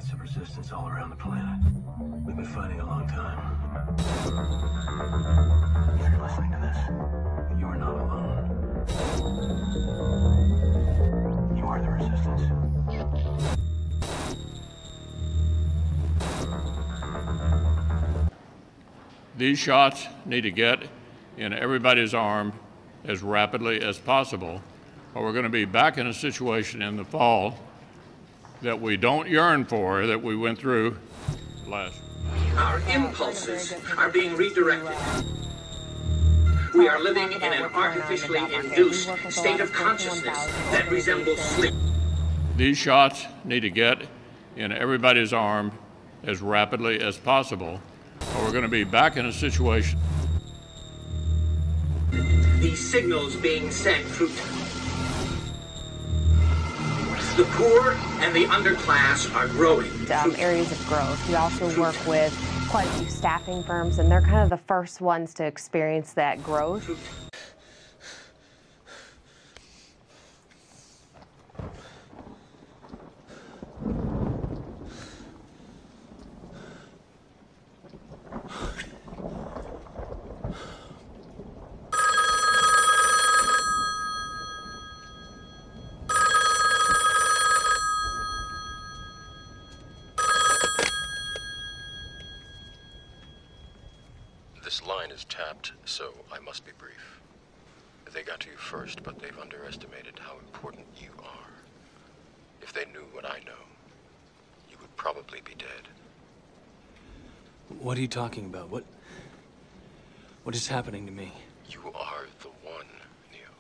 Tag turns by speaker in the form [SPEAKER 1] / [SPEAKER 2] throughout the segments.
[SPEAKER 1] pockets of resistance all around the planet. We've been fighting a long time. If you're listening to this, you are not alone. You are the resistance.
[SPEAKER 2] These shots need to get in everybody's arm as rapidly as possible, or we're going to be back in a situation in the fall that we don't yearn for, that we went through last.
[SPEAKER 3] Our impulses are being redirected. We are living in an artificially induced state of consciousness that resembles sleep.
[SPEAKER 2] These shots need to get in everybody's arm as rapidly as possible, or we're going to be back in a situation.
[SPEAKER 3] These signals being sent through the poor and the underclass are growing.
[SPEAKER 4] Areas of growth. We also work with quite a few staffing firms, and they're kind of the first ones to experience that growth.
[SPEAKER 5] This line is tapped, so I must be brief. They got to you first, but they've underestimated how important you are. If they knew what I know, you would probably be dead.
[SPEAKER 6] What are you talking about? What is happening to me?
[SPEAKER 5] You are the one, Neo.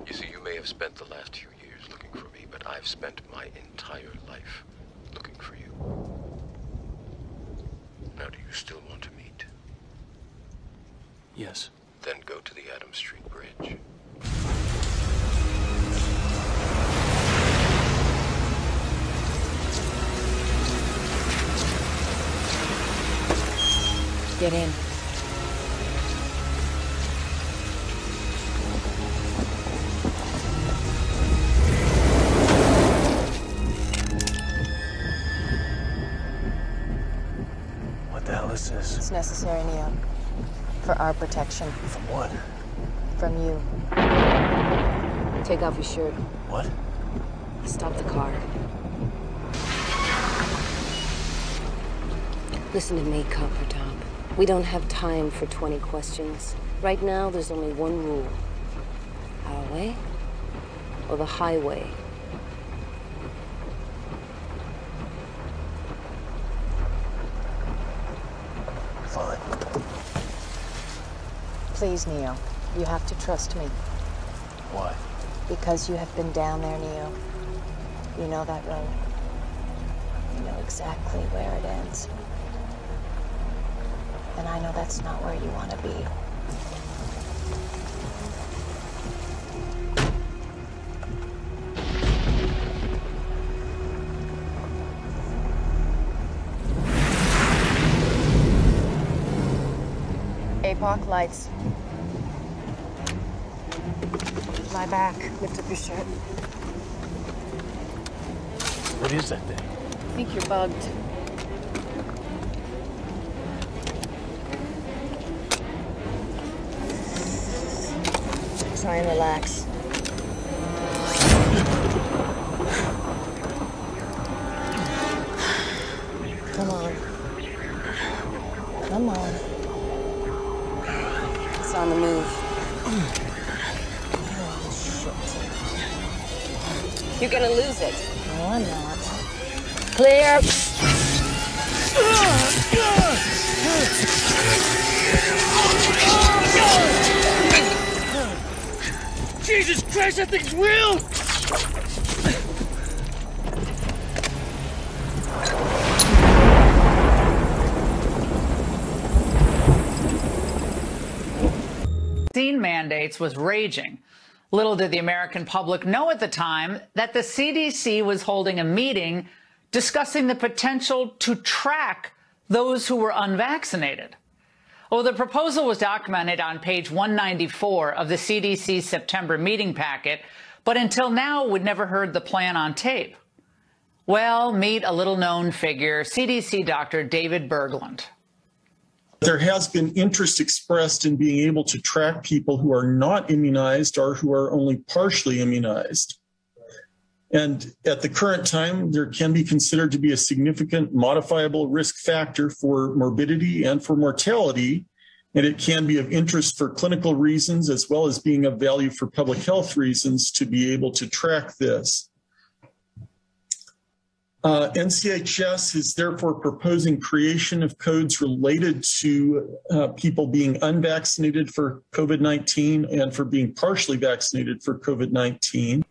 [SPEAKER 5] You see, you may have spent the last few years looking for me, but I've spent my entire life looking for you. Now, do you still want to meet?
[SPEAKER 6] Yes.
[SPEAKER 5] Then go to the Adams Street Bridge.
[SPEAKER 4] Get in.
[SPEAKER 1] What the hell is this?
[SPEAKER 7] It's necessary, Neo. For our protection.
[SPEAKER 1] From what?
[SPEAKER 7] From you. Take off your shirt.
[SPEAKER 1] What?
[SPEAKER 7] Stop the car. Listen to me, Copper Top. We don't have time for 20 questions. Right now, there's only one rule. Our way or the highway.
[SPEAKER 1] Fine.
[SPEAKER 7] Please, Neo. You have to trust me.
[SPEAKER 1] Why?
[SPEAKER 7] Because you have been down there, Neo. You know that road. You know exactly where it ends. And I know that's not where you want to be. APOC lights. Lie back. Lift up your shirt.
[SPEAKER 1] What is that thing?
[SPEAKER 7] I think you're bugged. Try and relax. Come on. Come on. It's on the move. Oh, shit. You're gonna lose it. No, I'm not. Clear.
[SPEAKER 6] Jesus Christ, that thing's real!
[SPEAKER 8] Vaccine mandates was raging. Little did the American public know at the time that the CDC was holding a meeting discussing the potential to track those who were unvaccinated. Well, the proposal was documented on page 194 of the CDC's September meeting packet, but until now, we'd never heard the plan on tape. Well, meet a little-known figure, CDC Dr. David Bergland.
[SPEAKER 9] There has been interest expressed in being able to track people who are not immunized or who are only partially immunized. And at the current time, there can be considered to be a significant modifiable risk factor for morbidity and for mortality. And it can be of interest for clinical reasons as well as being of value for public health reasons to be able to track this. NCHS is therefore proposing creation of codes related to people being unvaccinated for COVID-19 and for being partially vaccinated for COVID-19.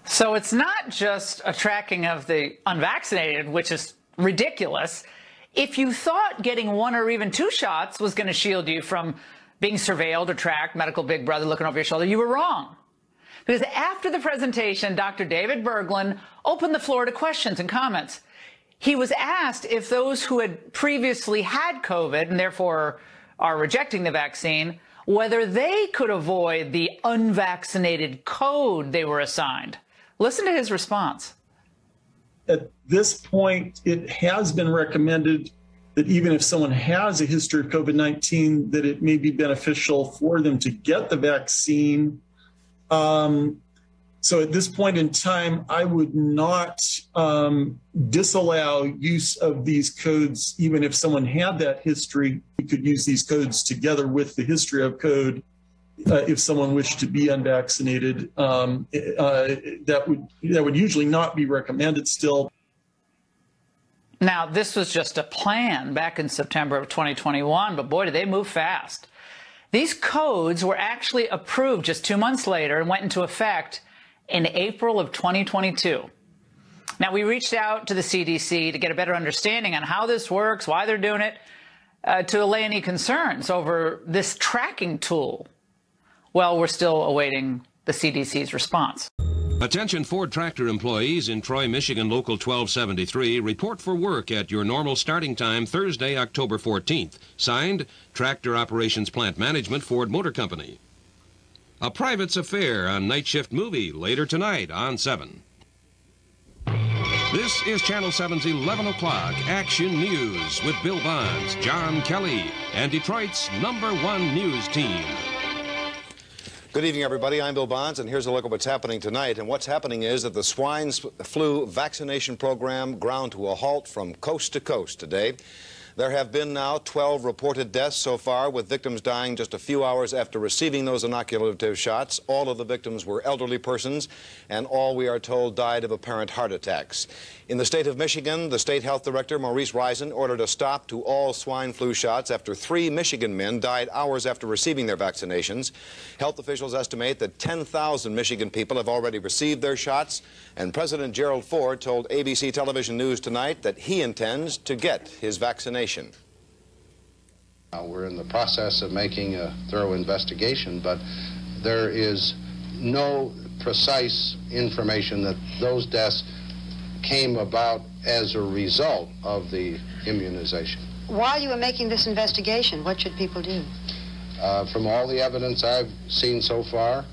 [SPEAKER 8] So it's not just a tracking of the unvaccinated, which is ridiculous. If you thought getting 1 or even 2 shots was going to shield you from being surveilled or tracked, medical big brother looking over your shoulder, you were wrong. Because after the presentation, Dr. David Bergland opened the floor to questions and comments. He was asked if those who had previously had COVID and therefore are rejecting the vaccine, whether they could avoid the unvaccinated code they were assigned. Listen to his response.
[SPEAKER 9] At this point, it has been recommended that even if someone has a history of COVID-19, that it may be beneficial for them to get the vaccine. So at this point in time, I would not disallow use of these codes, even if someone had that history. You could use these codes together with the history of code if someone wished to be unvaccinated. That would usually not be recommended still.
[SPEAKER 8] Now, this was just a plan back in September of 2021, but boy, did they move fast. These codes were actually approved just 2 months later and went into effect in April of 2022. Now, we reached out to the CDC to get a better understanding on how this works, why they're doing it, to allay any concerns over this tracking tool. Well, we're still awaiting the CDC's response.
[SPEAKER 10] Attention Ford Tractor employees in Troy, Michigan, Local 1273. Report for work at your normal starting time Thursday, October 14th. Signed, Tractor Operations Plant Management, Ford Motor Company. A Private's Affair on Night Shift Movie later tonight on 7. This is Channel 7's 11 o'clock Action News with Bill Bonds, John Kelly, and Detroit's #1 news team.
[SPEAKER 11] Good evening, everybody. I'm Bill Bonds, and here's a look at what's happening tonight. And what's happening is that the swine flu vaccination program ground to a halt from coast to coast today. There have been now 12 reported deaths so far, with victims dying just a few hours after receiving those inoculative shots. All of the victims were elderly persons, and all, we are told, died of apparent heart attacks. In the state of Michigan, the state health director, Maurice Reisen, ordered a stop to all swine flu shots after 3 Michigan men died hours after receiving their vaccinations. Health officials estimate that 10,000 Michigan people have already received their shots, and President Gerald Ford told ABC Television News tonight that he intends to get his vaccination.
[SPEAKER 12] We're in the process of making a thorough investigation, but there is no precise information that those deaths came about as a result of the immunization.
[SPEAKER 13] While you were making this investigation, what should people do?
[SPEAKER 12] From all the evidence I've seen so far,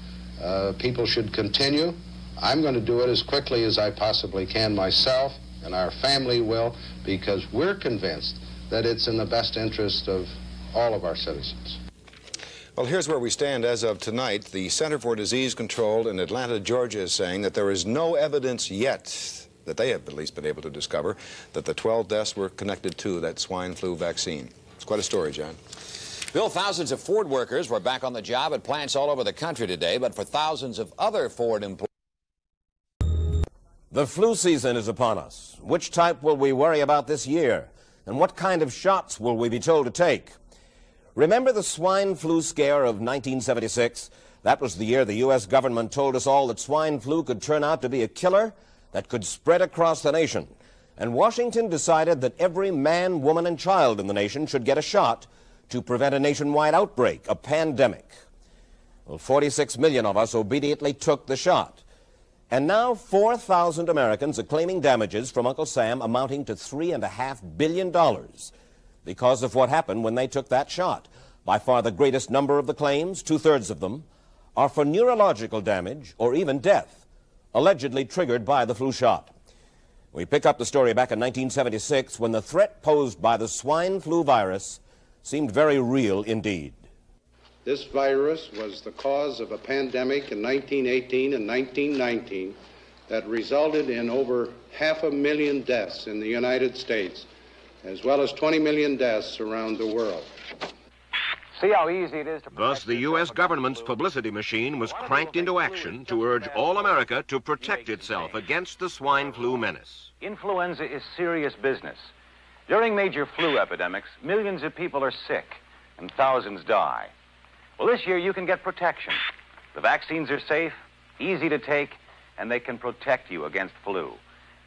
[SPEAKER 12] people should continue. I'm going to do it as quickly as I possibly can myself, and our family will, because we're convinced that it's in the best interest of all of our citizens.
[SPEAKER 11] Well, here's where we stand as of tonight. The Center for Disease Control in Atlanta, Georgia, is saying that there is no evidence yet, that they have at least been able to discover, that the 12 deaths were connected to that swine flu vaccine. It's quite a story, John.
[SPEAKER 14] Bill, thousands of Ford workers were back on the job at plants all over the country today, but for thousands of other Ford employees.
[SPEAKER 15] The flu season is upon us. Which type will we worry about this year? And what kind of shots will we be told to take? Remember the swine flu scare of 1976? That was the year the U.S. government told us all that swine flu could turn out to be a killer that could spread across the nation. And Washington decided that every man, woman, and child in the nation should get a shot to prevent a nationwide outbreak, a pandemic. Well, 46 million of us obediently took the shot. And now 4,000 Americans are claiming damages from Uncle Sam amounting to $3.5 billion because of what happened when they took that shot. By far the greatest number of the claims, 2/3 of them, are for neurological damage or even death, allegedly triggered by the flu shot. We pick up the story back in 1976 when the threat posed by the swine flu virus seemed very real indeed.
[SPEAKER 12] This virus was the cause of a pandemic in 1918 and 1919 that resulted in over 500,000 deaths in the United States, as well as 20 million deaths around the world.
[SPEAKER 16] See how easy it is to...
[SPEAKER 10] Thus, the U.S. government's publicity machine was cranked into action to urge all America to protect itself against the swine flu menace.
[SPEAKER 16] Influenza is serious business. During major flu epidemics, millions of people are sick and thousands die. Well, this year you can get protection. The vaccines are safe, easy to take, and they can protect you against flu.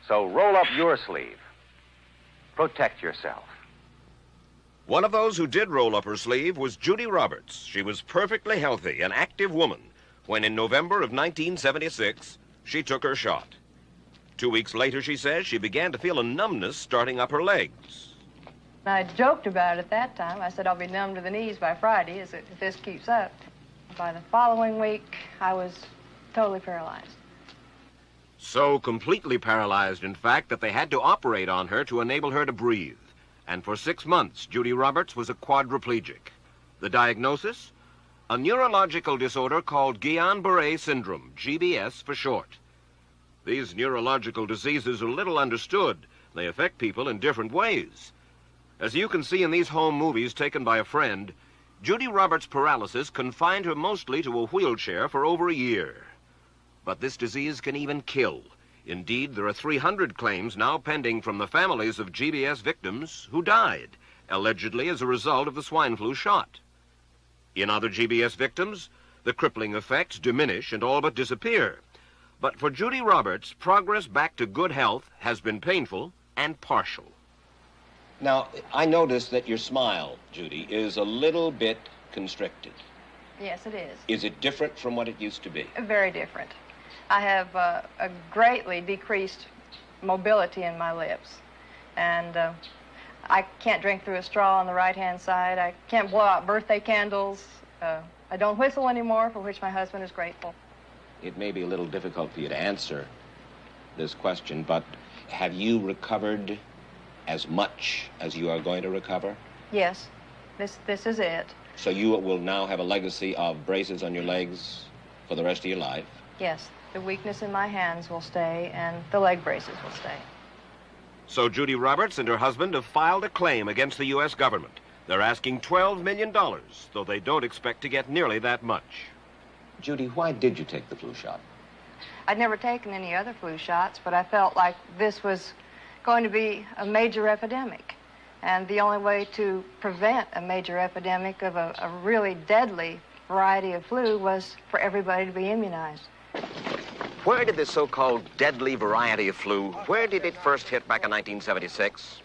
[SPEAKER 16] So roll up your sleeve. Protect yourself.
[SPEAKER 10] One of those who did roll up her sleeve was Judy Roberts. She was perfectly healthy, an active woman, when in November of 1976, she took her shot. 2 weeks later, she says, she began to feel a numbness starting up her legs.
[SPEAKER 17] I joked about it at that time. I said I'll be numb to the knees by Friday if this keeps up. By the following week, I was totally paralyzed.
[SPEAKER 10] So completely paralyzed, in fact, that they had to operate on her to enable her to breathe. And for 6 months, Judy Roberts was a quadriplegic. The diagnosis? A neurological disorder called Guillain-Barré syndrome, GBS for short. These neurological diseases are little understood. They affect people in different ways. As you can see in these home movies taken by a friend, Judy Roberts' paralysis confined her mostly to a wheelchair for over a year. But this disease can even kill. Indeed, there are 300 claims now pending from the families of GBS victims who died, allegedly as a result of the swine flu shot. In other GBS victims, the crippling effects diminish and all but disappear. But for Judy Roberts, progress back to good health has been painful and partial.
[SPEAKER 15] Now, I noticed that your smile, Judy, is a little bit constricted.
[SPEAKER 17] Yes, it is.
[SPEAKER 15] Is it different from what it used to be?
[SPEAKER 17] Very different. I have a greatly decreased mobility in my lips. And I can't drink through a straw on the right-hand side. I can't blow out birthday candles. I don't whistle anymore, for which my husband is grateful.
[SPEAKER 15] It may be a little difficult for you to answer this question, but have you recovered as much as you are going to recover?
[SPEAKER 17] Yes, this is it.
[SPEAKER 15] So you will now have a legacy of braces on your legs for the rest of your life?
[SPEAKER 17] Yes, the weakness in my hands will stay, and the leg braces will stay.
[SPEAKER 10] So Judy Roberts and her husband have filed a claim against the U.S. government. They're asking $12 million, though they don't expect to get nearly that much.
[SPEAKER 15] Judy, why did you take the flu shot?
[SPEAKER 17] I'd never taken any other flu shots, but I felt like this was going to be a major epidemic. And the only way to prevent a major epidemic of a really deadly variety of flu was for everybody to be immunized.
[SPEAKER 14] Where did this so-called deadly variety of flu, where did it first hit back in 1976?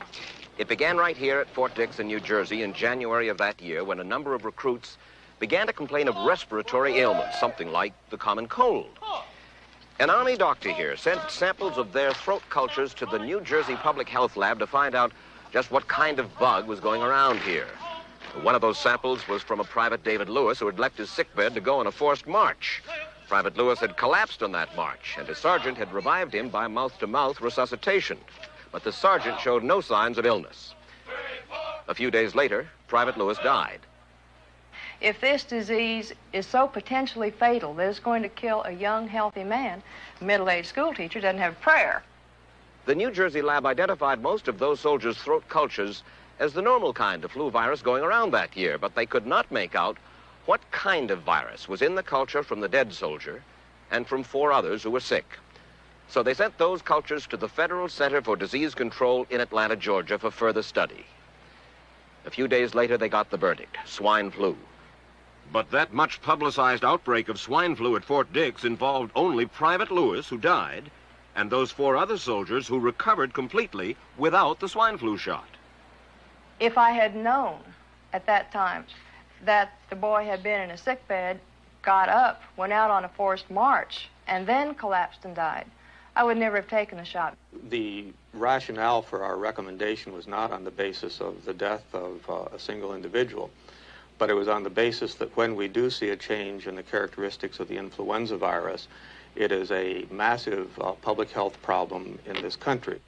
[SPEAKER 14] It began right here at Fort Dix in New Jersey in January of that year when a number of recruits began to complain of respiratory ailments, something like the common cold. An Army doctor here sent samples of their throat cultures to the New Jersey Public Health Lab to find out just what kind of bug was going around here. One of those samples was from a Private David Lewis who had left his sickbed to go on a forced march. Private Lewis had collapsed on that march, and his sergeant had revived him by mouth-to-mouth resuscitation. But the sergeant showed no signs of illness. A few days later, Private Lewis died.
[SPEAKER 17] If this disease is so potentially fatal that it's going to kill a young, healthy man, a middle-aged school teacher doesn't have a prayer.
[SPEAKER 14] The New Jersey lab identified most of those soldiers' throat cultures as the normal kind of flu virus going around that year, but they could not make out what kind of virus was in the culture from the dead soldier and from 4 others who were sick. So they sent those cultures to the Federal Center for Disease Control in Atlanta, Georgia for further study. A few days later, they got the verdict, swine flu.
[SPEAKER 10] But that much publicized outbreak of swine flu at Fort Dix involved only Private Lewis, who died, and those 4 other soldiers who recovered completely without the swine flu shot.
[SPEAKER 17] If I had known at that time that the boy had been in a sick bed, got up, went out on a forced march, and then collapsed and died, I would never have taken the shot.
[SPEAKER 18] The rationale for our recommendation was not on the basis of the death of a single individual, but it was on the basis that when we do see a change in the characteristics of the influenza virus, It is a massive public health problem in this country.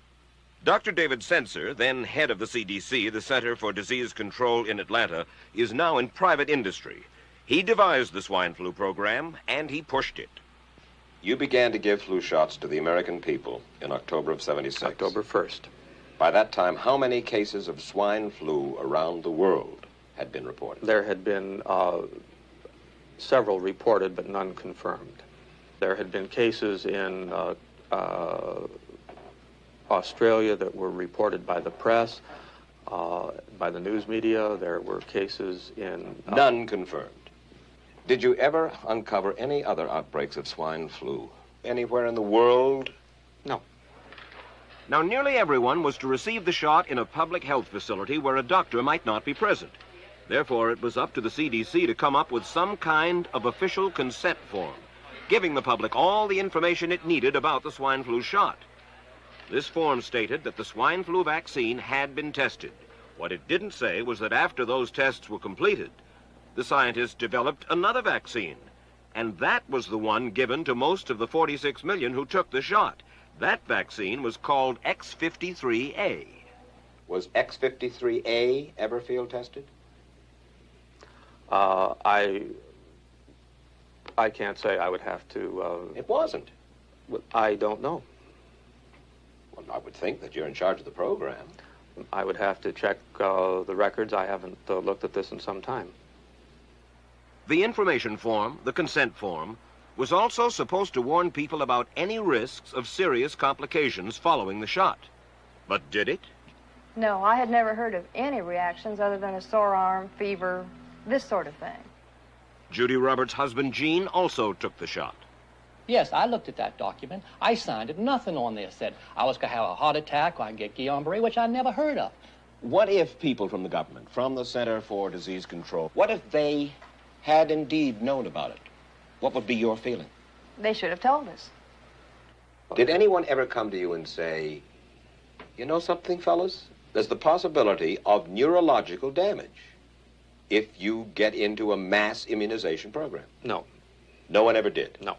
[SPEAKER 19] Dr. David Sencer, then head of the CDC, the Center for Disease Control in Atlanta, is now in private industry. He devised the swine flu program, and he pushed it.
[SPEAKER 5] You began to give flu shots to the American people in October of '76.
[SPEAKER 18] October 1st.
[SPEAKER 5] By that time, how many cases of swine flu around the world had been reported?
[SPEAKER 18] There had been several reported, but none confirmed. There had been cases in Australia that were reported by the press, by the news media. There were cases in...
[SPEAKER 5] None confirmed. Did you ever uncover any other outbreaks of swine flu anywhere in the world?
[SPEAKER 18] No.
[SPEAKER 19] Now, nearly everyone was to receive the shot in a public health facility where a doctor might not be present. Therefore, it was up to the CDC to come up with some kind of official consent form, giving the public all the information it needed about the swine flu shot. This form stated that the swine flu vaccine had been tested. What it didn't say was that after those tests were completed, the scientists developed another vaccine, and that was the one given to most of the 46 million who took the shot. That vaccine was called X53A.
[SPEAKER 5] Was X53A ever field tested?
[SPEAKER 18] I can't say. I would have to...
[SPEAKER 5] It wasn't.
[SPEAKER 18] I don't know.
[SPEAKER 5] Well, I would think that you're in charge of the program.
[SPEAKER 18] I would have to check the records. I haven't looked at this in some time.
[SPEAKER 19] The information form, the consent form, was also supposed to warn people about any risks of serious complications following the shot. But did it?
[SPEAKER 17] No, I had never heard of any reactions other than a sore arm, fever, this sort of thing.
[SPEAKER 19] Judy Roberts' husband, Gene, also took the shot.
[SPEAKER 20] Yes, I looked at that document. I signed it. Nothing on there said I was going to have a heart attack or I'd get Guillain-Barré, which I never heard of.
[SPEAKER 5] What if people from the government, from the Center for Disease Control, what if they had indeed known about it? What would be your feeling?
[SPEAKER 17] They should have told us.
[SPEAKER 5] Did anyone ever come to you and say, you know something, fellas? There's the possibility of neurological damage if you get into a mass immunization program?
[SPEAKER 18] No.
[SPEAKER 5] No one ever did?
[SPEAKER 18] No.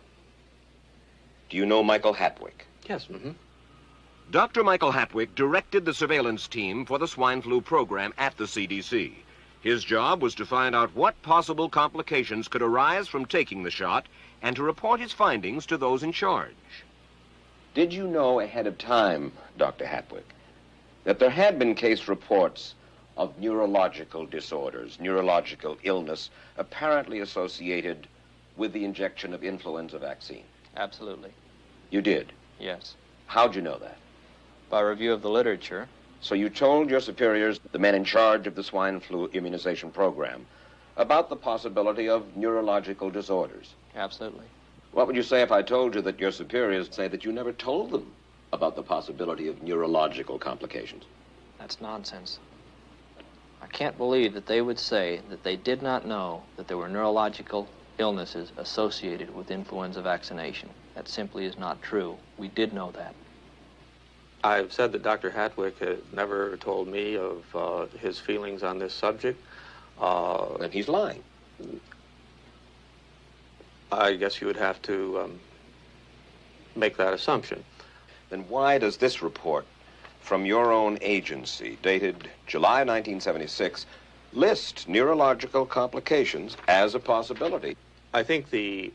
[SPEAKER 5] Do you know Michael Hatwick?
[SPEAKER 18] Yes. Mm-hmm.
[SPEAKER 19] Dr. Michael Hatwick directed the surveillance team for the swine flu program at the CDC. His job was to find out what possible complications could arise from taking the shot and to report his findings to those in charge.
[SPEAKER 5] Did you know ahead of time, Dr. Hatwick, that there had been case reports of neurological disorders, neurological illness, apparently associated with the injection of influenza vaccine?
[SPEAKER 21] Absolutely.
[SPEAKER 5] You did?
[SPEAKER 21] Yes.
[SPEAKER 5] How'd you know that?
[SPEAKER 21] By review of the literature.
[SPEAKER 5] So you told your superiors, the men in charge of the swine flu immunization program, about the possibility of neurological disorders?
[SPEAKER 21] Absolutely.
[SPEAKER 5] What would you say if I told you that your superiors say that you never told them about the possibility of neurological complications?
[SPEAKER 21] That's nonsense. I can't believe that they would say that they did not know that there were neurological illnesses associated with influenza vaccination. That simply is not true. We did know that.
[SPEAKER 18] I've said that Dr. Hatwick had never told me of his feelings on this subject.
[SPEAKER 5] And he's lying.
[SPEAKER 18] I guess you would have to make that assumption.
[SPEAKER 5] Then why does this report from your own agency, dated July 1976, list neurological complications as a possibility?
[SPEAKER 18] I think the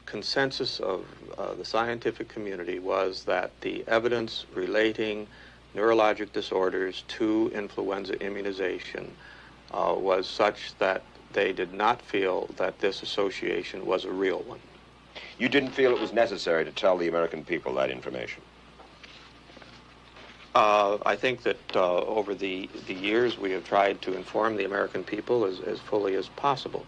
[SPEAKER 18] consensus of the scientific community was that the evidence relating neurologic disorders to influenza immunization was such that they did not feel that this association was a real one.
[SPEAKER 5] You didn't feel it was necessary to tell the American people that information?
[SPEAKER 18] I think that over the years we have tried to inform the American people as fully as possible.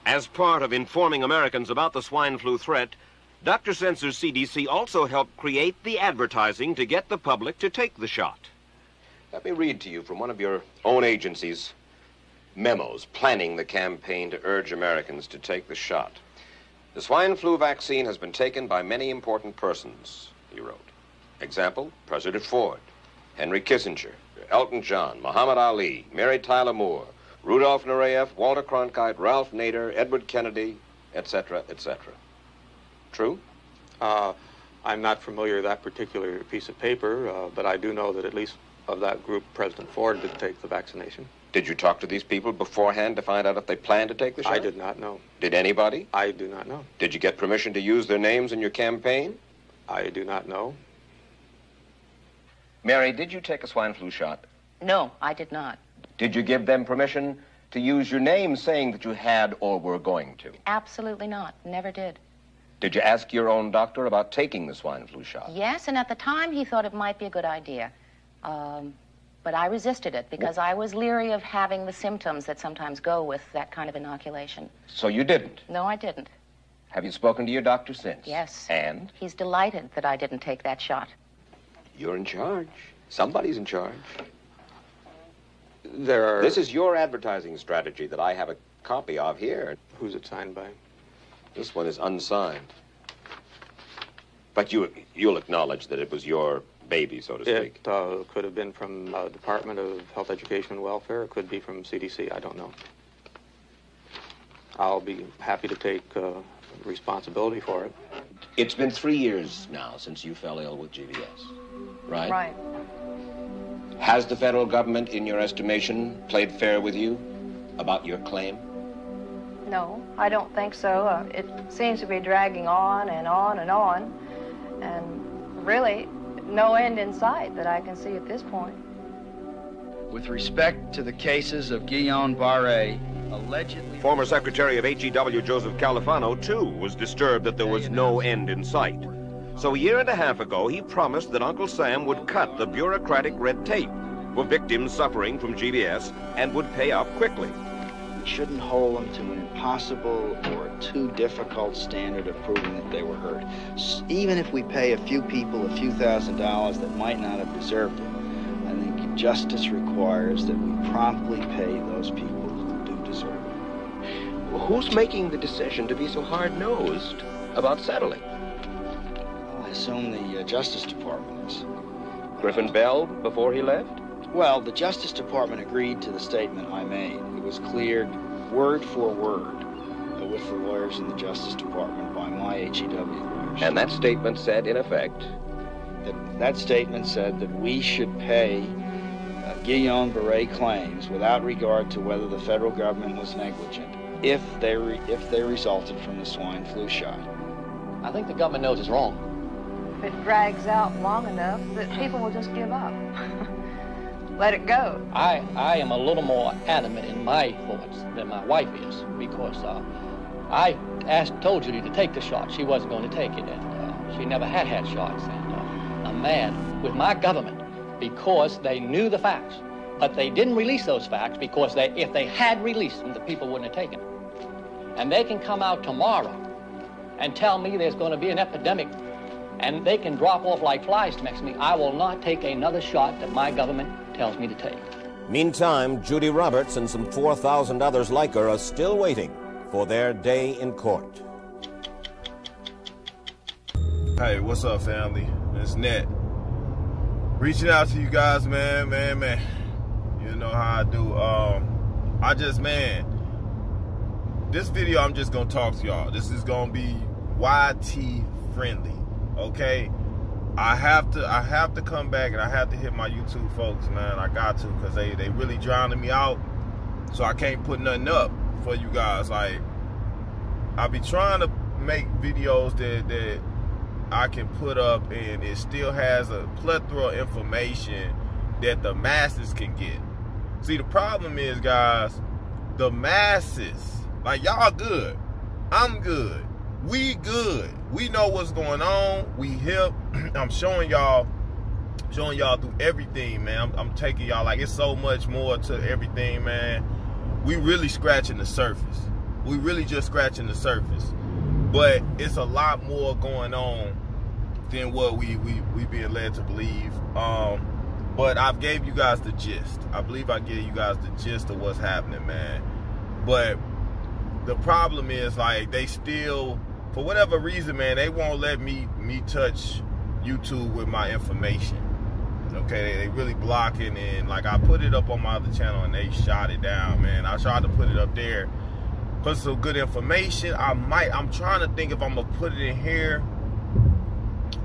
[SPEAKER 19] As part of informing Americans about the swine flu threat, Dr. Sencer's CDC also helped create the advertising to get the public to take the shot.
[SPEAKER 5] Let me read to you from one of your own agency's memos planning the campaign to urge Americans to take the shot. The swine flu vaccine has been taken by many important persons, he wrote. Example, President Ford, Henry Kissinger, Elton John, Muhammad Ali, Mary Tyler Moore, Rudolph Nureyev, Walter Cronkite, Ralph Nader, Edward Kennedy, etc., etc.
[SPEAKER 19] True?
[SPEAKER 18] I'm not familiar with that particular piece of paper, but I do know that at least of that group, President Ford did take the vaccination.
[SPEAKER 19] Did you talk to these people beforehand to find out if they planned to take the shot?
[SPEAKER 18] I did not know.
[SPEAKER 19] Did anybody?
[SPEAKER 18] I do not know.
[SPEAKER 19] Did you get permission to use their names in your campaign?
[SPEAKER 18] I do not know.
[SPEAKER 14] Mary, did you take a swine flu shot?
[SPEAKER 2] No, I did not.
[SPEAKER 14] Did you give them permission to use your name saying that you had or were going to?
[SPEAKER 2] Absolutely not. Never did.
[SPEAKER 14] Did you ask your own doctor about taking the swine flu shot?
[SPEAKER 2] Yes, and at the time he thought it might be a good idea. But I resisted it because I was leery of having the symptoms that sometimes go with that kind of inoculation.
[SPEAKER 14] So you didn't?
[SPEAKER 2] No, I didn't.
[SPEAKER 14] Have you spoken to your doctor since?
[SPEAKER 2] Yes.
[SPEAKER 14] And?
[SPEAKER 2] He's delighted that I didn't take that shot.
[SPEAKER 19] You're in charge. Somebody's in charge.
[SPEAKER 18] This
[SPEAKER 19] is your advertising strategy that I have a copy of here.
[SPEAKER 18] Who's it signed by?
[SPEAKER 19] This one is unsigned. But you'll acknowledge that it was your baby, so to speak.
[SPEAKER 18] It could have been from Department of Health, Education, and Welfare. It could be from CDC. I don't know. I'll be happy to take responsibility for it.
[SPEAKER 19] It's been 3 years now since you fell ill with GBS, right?
[SPEAKER 17] Right.
[SPEAKER 19] Has the federal government, in your estimation, played fair with you about your claim?
[SPEAKER 17] No, I don't think so. It seems to be dragging on and on and on. And really, no end in sight that I can see at this point.
[SPEAKER 22] With respect to the cases of Guillain Barré, allegedly...
[SPEAKER 19] Former Secretary of HEW Joseph Califano, too, was disturbed that there was no end in sight. So a year and a half ago, he promised that Uncle Sam would cut the bureaucratic red tape for victims suffering from GBS and would pay up quickly.
[SPEAKER 22] We shouldn't hold them to an impossible or a too difficult standard of proving that they were hurt. Even if we pay a few people a few $1,000s that might not have deserved it, I think justice requires that we promptly pay those people who do deserve it.
[SPEAKER 14] Well, who's making the decision to be so hard-nosed about settling?
[SPEAKER 22] Well, I assume the Justice Department is.
[SPEAKER 14] Griffin Bell before he left?
[SPEAKER 22] Well, the Justice Department agreed to the statement I made. It was cleared word for word with the lawyers in the Justice Department by my HEW lawyers.
[SPEAKER 14] And that statement said, in effect?
[SPEAKER 22] That statement said that we should pay Guillain Barré claims without regard to whether the federal government was negligent if they resulted from the swine flu shot.
[SPEAKER 20] I think the government knows it's wrong.
[SPEAKER 17] If it drags out long enough, that people will just give up. Let it go.
[SPEAKER 20] I am a little more adamant in my thoughts than my wife is because I told Judy to take the shot. She wasn't going to take it, and she never had shots. And I'm mad with my government because they knew the facts, but they didn't release those facts because if they had released them, the people wouldn't have taken them. And they can come out tomorrow and tell me there's going to be an epidemic and they can drop off like flies next to me. I will not take another shot that my government tells me to take.
[SPEAKER 15] Meantime, Judy Roberts and some 4,000 others like her are still waiting for their day in court.
[SPEAKER 23] Hey, what's up, family? It's Net. Reaching out to you guys, man. You know how I do. This video, I'm just gonna talk to y'all. This is gonna be YT friendly, okay? I have to come back and I have to hit my YouTube folks, man. I got to, because they really drowning me out. So I can't put nothing up for you guys. Like, I be trying to make videos that I can put up and it still has a plethora of information that the masses can get. See, the problem is, guys, the masses, like, y'all good, I'm good, we good, we know what's going on, we hip. I'm showing y'all through everything, man. I'm taking y'all, like, it's so much more to everything, man. We really scratching the surface. We really just scratching the surface. But it's a lot more going on than what we being led to believe. But I've gave you guys the gist. I believe I gave you guys the gist of what's happening, man. But the problem is, like, they still, for whatever reason, man, they won't let me touch YouTube with my information. Okay, they really blocking, and like, I put it up on my other channel and they shot it down, man. I tried to put it up there put some good information. I'm trying to think if I'm gonna put it in here.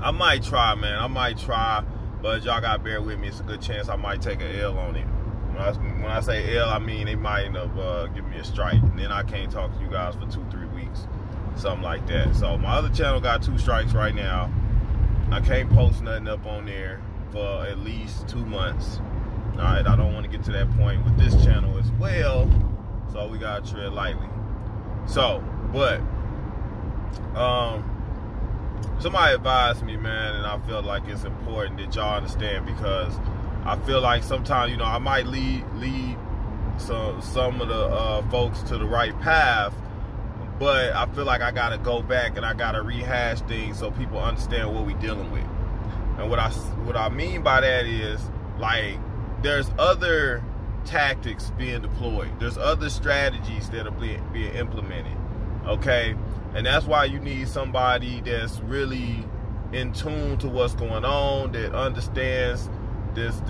[SPEAKER 23] I might try, man. I might try, but y'all gotta bear with me. It's a good chance I might take an L on it. When I say L, I mean they might end up giving me a strike, and then I can't talk to you guys for 2-3 weeks, something like that. So my other channel got 2 strikes right now. I can't post nothing up on there for at least 2 months. All right, I don't want to get to that point with this channel as well, so we gotta tread lightly. So, but somebody advised me, man, and I feel like it's important that y'all understand, because I feel like sometimes, you know, I might lead some of the folks to the right path, but I feel like I gotta go back and I gotta rehash things so people understand what we're dealing with. And what I mean by that is, like, there's other tactics being deployed. There's other strategies that are being implemented, okay? And that's why you need somebody that's really in tune to what's going on, that understands this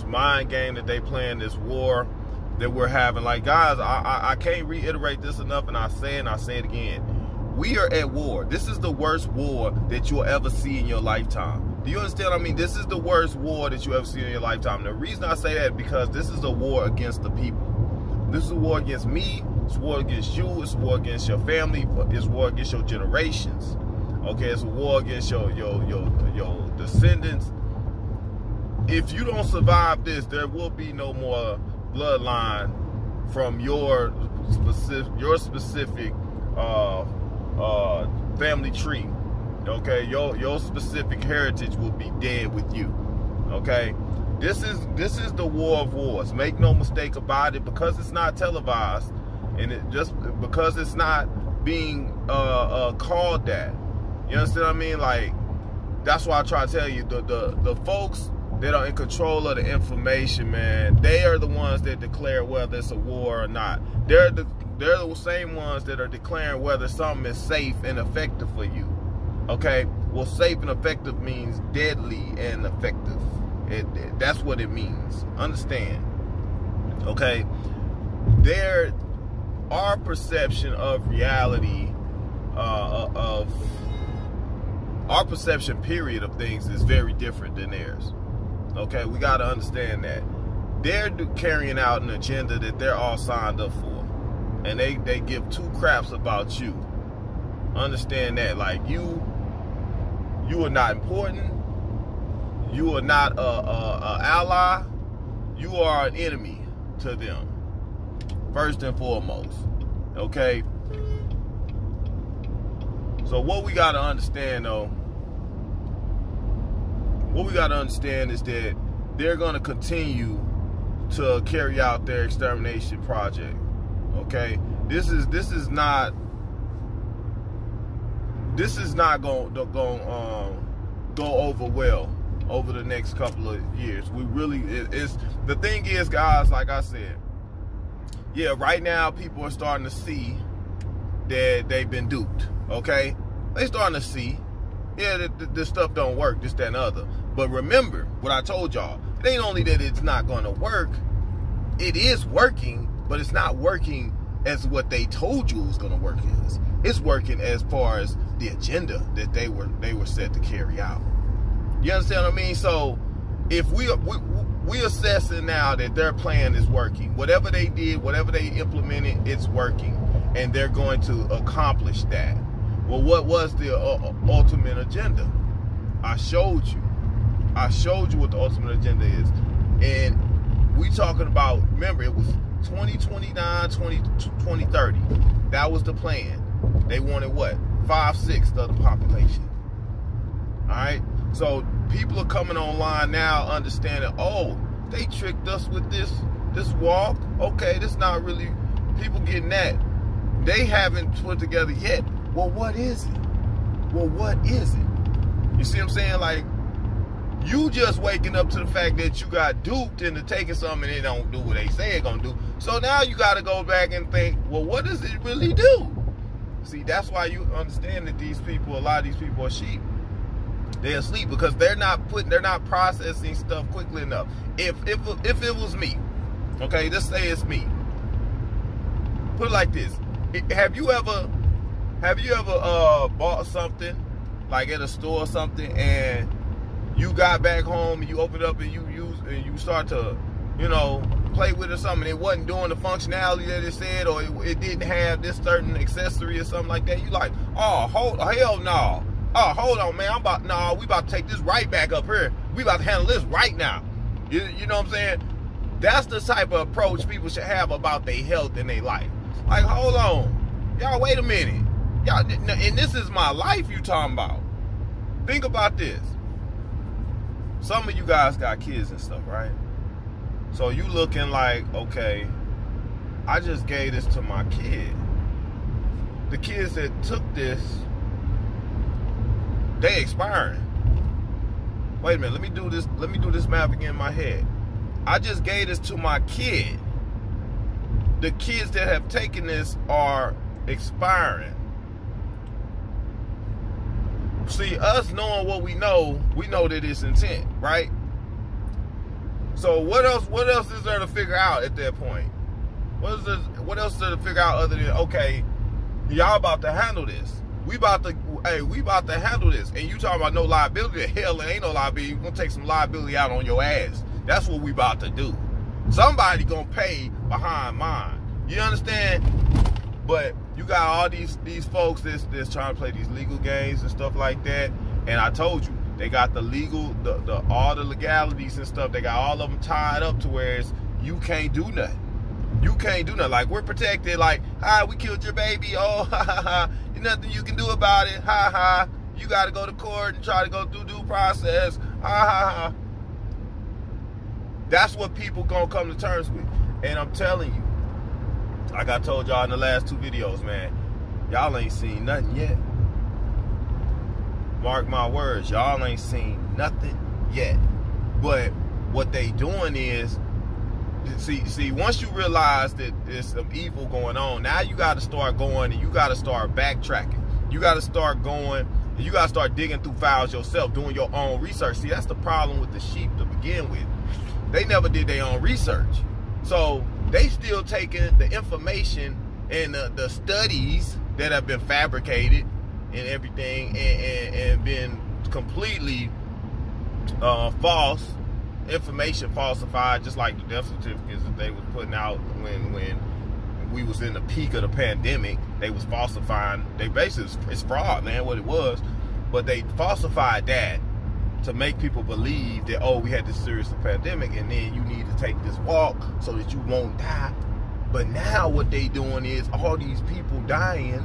[SPEAKER 23] mind game that they playing, this war that we're having. Like, guys, I can't reiterate this enough, and I say it again. We are at war. This is the worst war that you'll ever see in your lifetime. Do you understand what I mean? This is the worst war that you ever see in your lifetime. The reason I say that is because this is a war against the people. This is a war against me. It's a war against you. It's a war against your family. It's a war against your generations. Okay, it's a war against your descendants. If you don't survive this, there will be no more bloodline from your specific family tree. Okay, your specific heritage will be dead with you. Okay, this is the war of wars. Make no mistake about it, because it's not televised, and it just because it's not being called that. You understand what I mean? Like, that's why I try to tell you, the folks that are in control of the information, man, they are the ones that declare whether it's a war or not. They're the same ones that are declaring whether something is safe and effective for you. Okay, well, safe and effective means deadly and effective. That's what it means. Understand? Okay, our perception of reality, our perception period of things is very different than theirs. Okay, we got to understand that. They're carrying out an agenda that they're all signed up for, and they give 2 craps about you. Understand that. Like, you are not important. You are not a ally. You are an enemy to them, first and foremost. Okay. So what we got to understand, though, what we got to understand is that they're going to continue to carry out their extermination project. Okay, this is not going to go over well over the next couple of years. We really, the thing is, guys, like I said, yeah, right now people are starting to see that they've been duped. Okay, they starting to see, yeah, this stuff don't work, this, that, and other. But remember what I told y'all. It ain't only that it's not going to work. It is working, but it's not working as what they told you it was going to work as. It's working as far as the agenda that they were set to carry out. You understand what I mean? So if we assessing now that their plan is working, whatever they did, whatever they implemented, it's working, and they're going to accomplish that. Well, what was the ultimate agenda? I showed you what the ultimate agenda is. And we talking about, remember, it was 2029, 2030. That was the plan. They wanted what? 5/6 of the population. All right? So people are coming online now understanding, oh, they tricked us with this walk. Okay, this not really, people getting that. They haven't put together yet. Well, what is it? Well, what is it? You see what I'm saying? Like, you just waking up to the fact that you got duped into taking something and it don't do what they say it's gonna do. So now you got to go back and think, well, what does it really do? See, that's why you understand that these people, a lot of these people are sheep. They're asleep because they're not processing stuff quickly enough. If it was me, okay, let's say it's me, put it like this. Have you ever bought something, like at a store or something, and you got back home and you open it up and you start to, you know, play with it or something, and it wasn't doing the functionality that it said, or it didn't have this certain accessory or something like that? You like, oh, hell no. Oh, hold on, man. We about to take this right back up here. We about to handle this right now. You know what I'm saying? That's the type of approach people should have about their health and their life. Like, hold on. Y'all, wait a minute. Y'all, and this is my life you talking about. Think about this. Some of you guys got kids and stuff, right? So you looking like, okay, I just gave this to my kid. The kids that took this, they expiring. Wait a minute, let me do this math again in my head. I just gave this to my kid. The kids that have taken this are expiring. See, us knowing what we know that it's intent, right? So what else is there to figure out at that point? What else is there to figure out other than, okay, y'all about to handle this. We about to handle this. And you talking about no liability? Hell, there ain't no liability. We're gonna take some liability out on your ass. That's what we about to do. Somebody gonna pay behind mine. You understand? But you got all these folks that's trying to play these legal games and stuff like that. And I told you, they got the legal, all the legalities and stuff. They got all of them tied up to where you can't do nothing. You can't do nothing. Like, we're protected. Like, hi, we killed your baby. Oh, ha, ha, ha. There's nothing you can do about it. Ha, ha. You got to go to court and try to go through due process. Ha, ha, ha. That's what people going to come to terms with. And I'm telling you, like I told y'all in the last 2 videos, man, y'all ain't seen nothing yet. Mark my words, y'all ain't seen nothing yet. But what they doing is, see, once you realize that there's some evil going on, now you got to start going and you got to start backtracking. You got to start going and you got to start digging through files yourself, doing your own research. See, that's the problem with the sheep to begin with. They never did their own research. So they still taking the information and the studies that have been fabricated and everything and been completely false, information falsified, just like the death certificates that they was putting out when we was in the peak of the pandemic. They was falsifying. They basically, it's fraud, man, what it was. But they falsified that to make people believe that, oh, we had this serious pandemic and then you need to take this walk so that you won't die. But now what they doing is all these people dying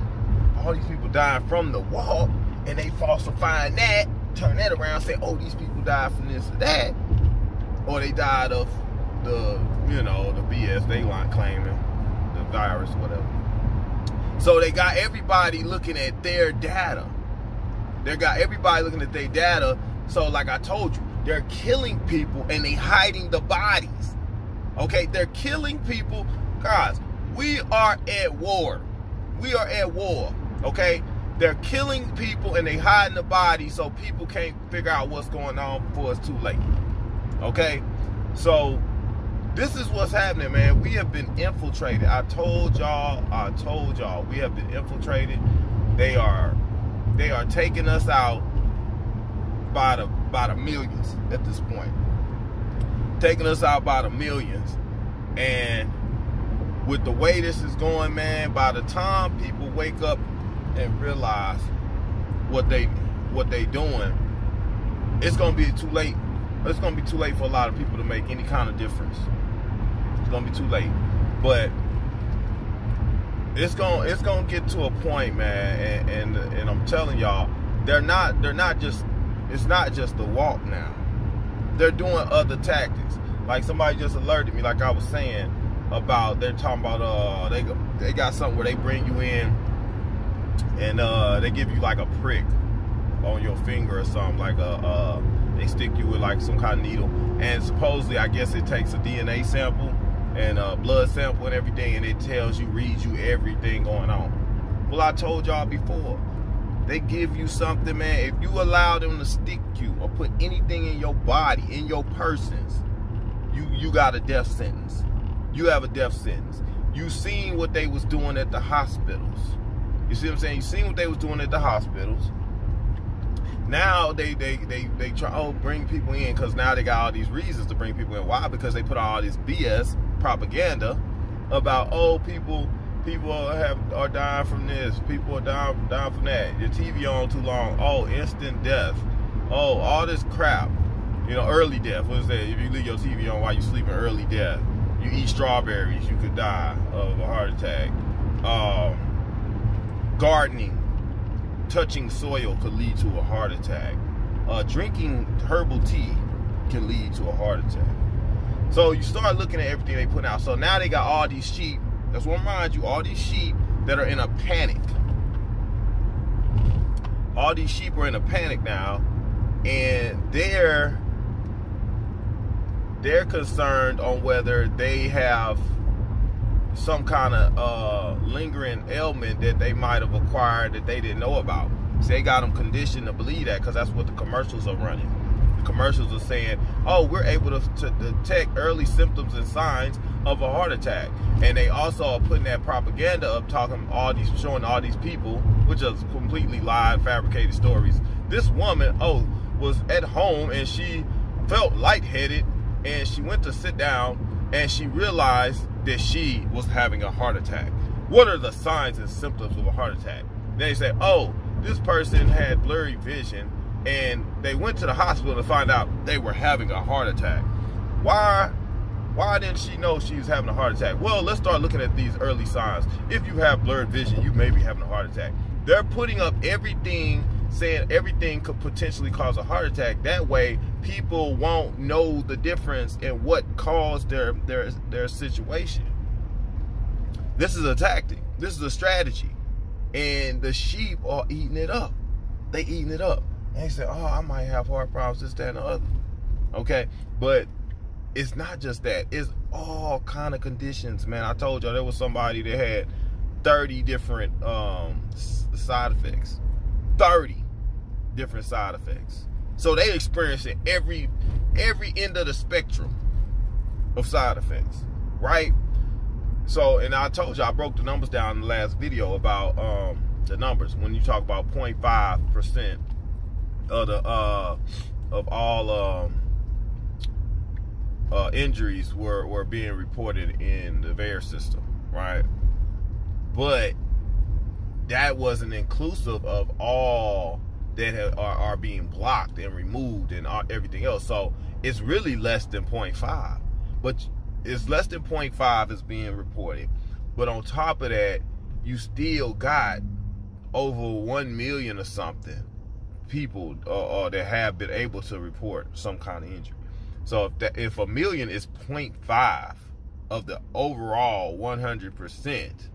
[SPEAKER 23] from the walk, and they falsifying that, turn that around, say, oh, these people died from this or that, or they died of the, you know, the BS they want claiming, the virus or whatever. So they got everybody looking at their data. They got everybody looking at their data. So like I told you, they're killing people and they hiding the bodies. Okay, they're killing people. Guys, we are at war. We are at war. Okay, they're killing people and they hiding the bodies so people can't figure out what's going on before it's too late. Okay, so this is what's happening, man. We have been infiltrated. I told y'all, we have been infiltrated. They are taking us out by the millions at this point. Taking us out by the millions. And with the way this is going, man, by the time people wake up and realize what they doing, it's gonna be too late. It's gonna be too late for a lot of people to make any kind of difference. It's gonna be too late. But it's gonna get to a point, man, and I'm telling y'all, they're not just, it's not just the walk now. They're doing other tactics. Like somebody just alerted me, like I was saying, about, they're talking about they got something where they bring you in and they give you like a prick on your finger or something, like they stick you with like some kind of needle, and supposedly I guess it takes a DNA sample and a blood sample and everything, and it tells you, reads you everything going on. Well, I told y'all before, they give you something, man. If you allow them to stick you or put anything in your body, in your persons, you got a death sentence. You have a death sentence. you seen what they was doing at the hospitals. You see what I'm saying? You seen what they was doing at the hospitals. Now they try bring people in, because now they got all these reasons to bring people in. Why? Because they put all this BS propaganda about people are dying from this, people are dying from that. Your TV on too long. Oh, instant death. Oh, all this crap. You know, early death. What is that? If you leave your TV on while you sleeping, early death. You eat strawberries, you could die of a heart attack. Gardening, touching soil could lead to a heart attack. Drinking herbal tea can lead to a heart attack. So you start looking at everything they put out. So now they got all these sheep. That's what reminds you, all these sheep that are in a panic. All these sheep are in a panic now, and they're concerned on whether they have some kind of lingering ailment that they might have acquired that they didn't know about. So they got them conditioned to believe that, because that's what the commercials are running. The commercials are saying, oh, we're able to detect early symptoms and signs of a heart attack. And they also are putting that propaganda up, showing all these people, which is completely lied, fabricated stories. This woman, was at home and she felt lightheaded, and she went to sit down and she realized that she was having a heart attack. What are the signs and symptoms of a heart attack? Then they say, oh, this person had blurry vision, and they went to the hospital to find out they were having a heart attack. Why didn't she know she was having a heart attack? Well, let's start looking at these early signs. If you have blurred vision, you may be having a heart attack. They're putting up everything, saying everything could potentially cause a heart attack. That way, people won't know the difference in what caused their situation. This is a tactic. This is a strategy. And the sheep are eating it up. They eating it up. And they say, oh, I might have heart problems, this, that, and the other. Okay? But it's not just that. It's all kind of conditions, man. I told y'all there was somebody that had 30 different side effects. 30 different side effects. So they experiencing every end of the spectrum of side effects, right? So, and I told you, I broke the numbers down in the last video about the numbers. When you talk about 0.5% of all injuries were being reported in the VAERS system, right? But that wasn't inclusive of all that are being blocked and removed and everything else. So it's really less than 0.5, but it's less than 0.5 is being reported. But on top of that, you still got over 1 million or something people that have been able to report some kind of injury. So if 1 million is 0.5 of the overall 100%,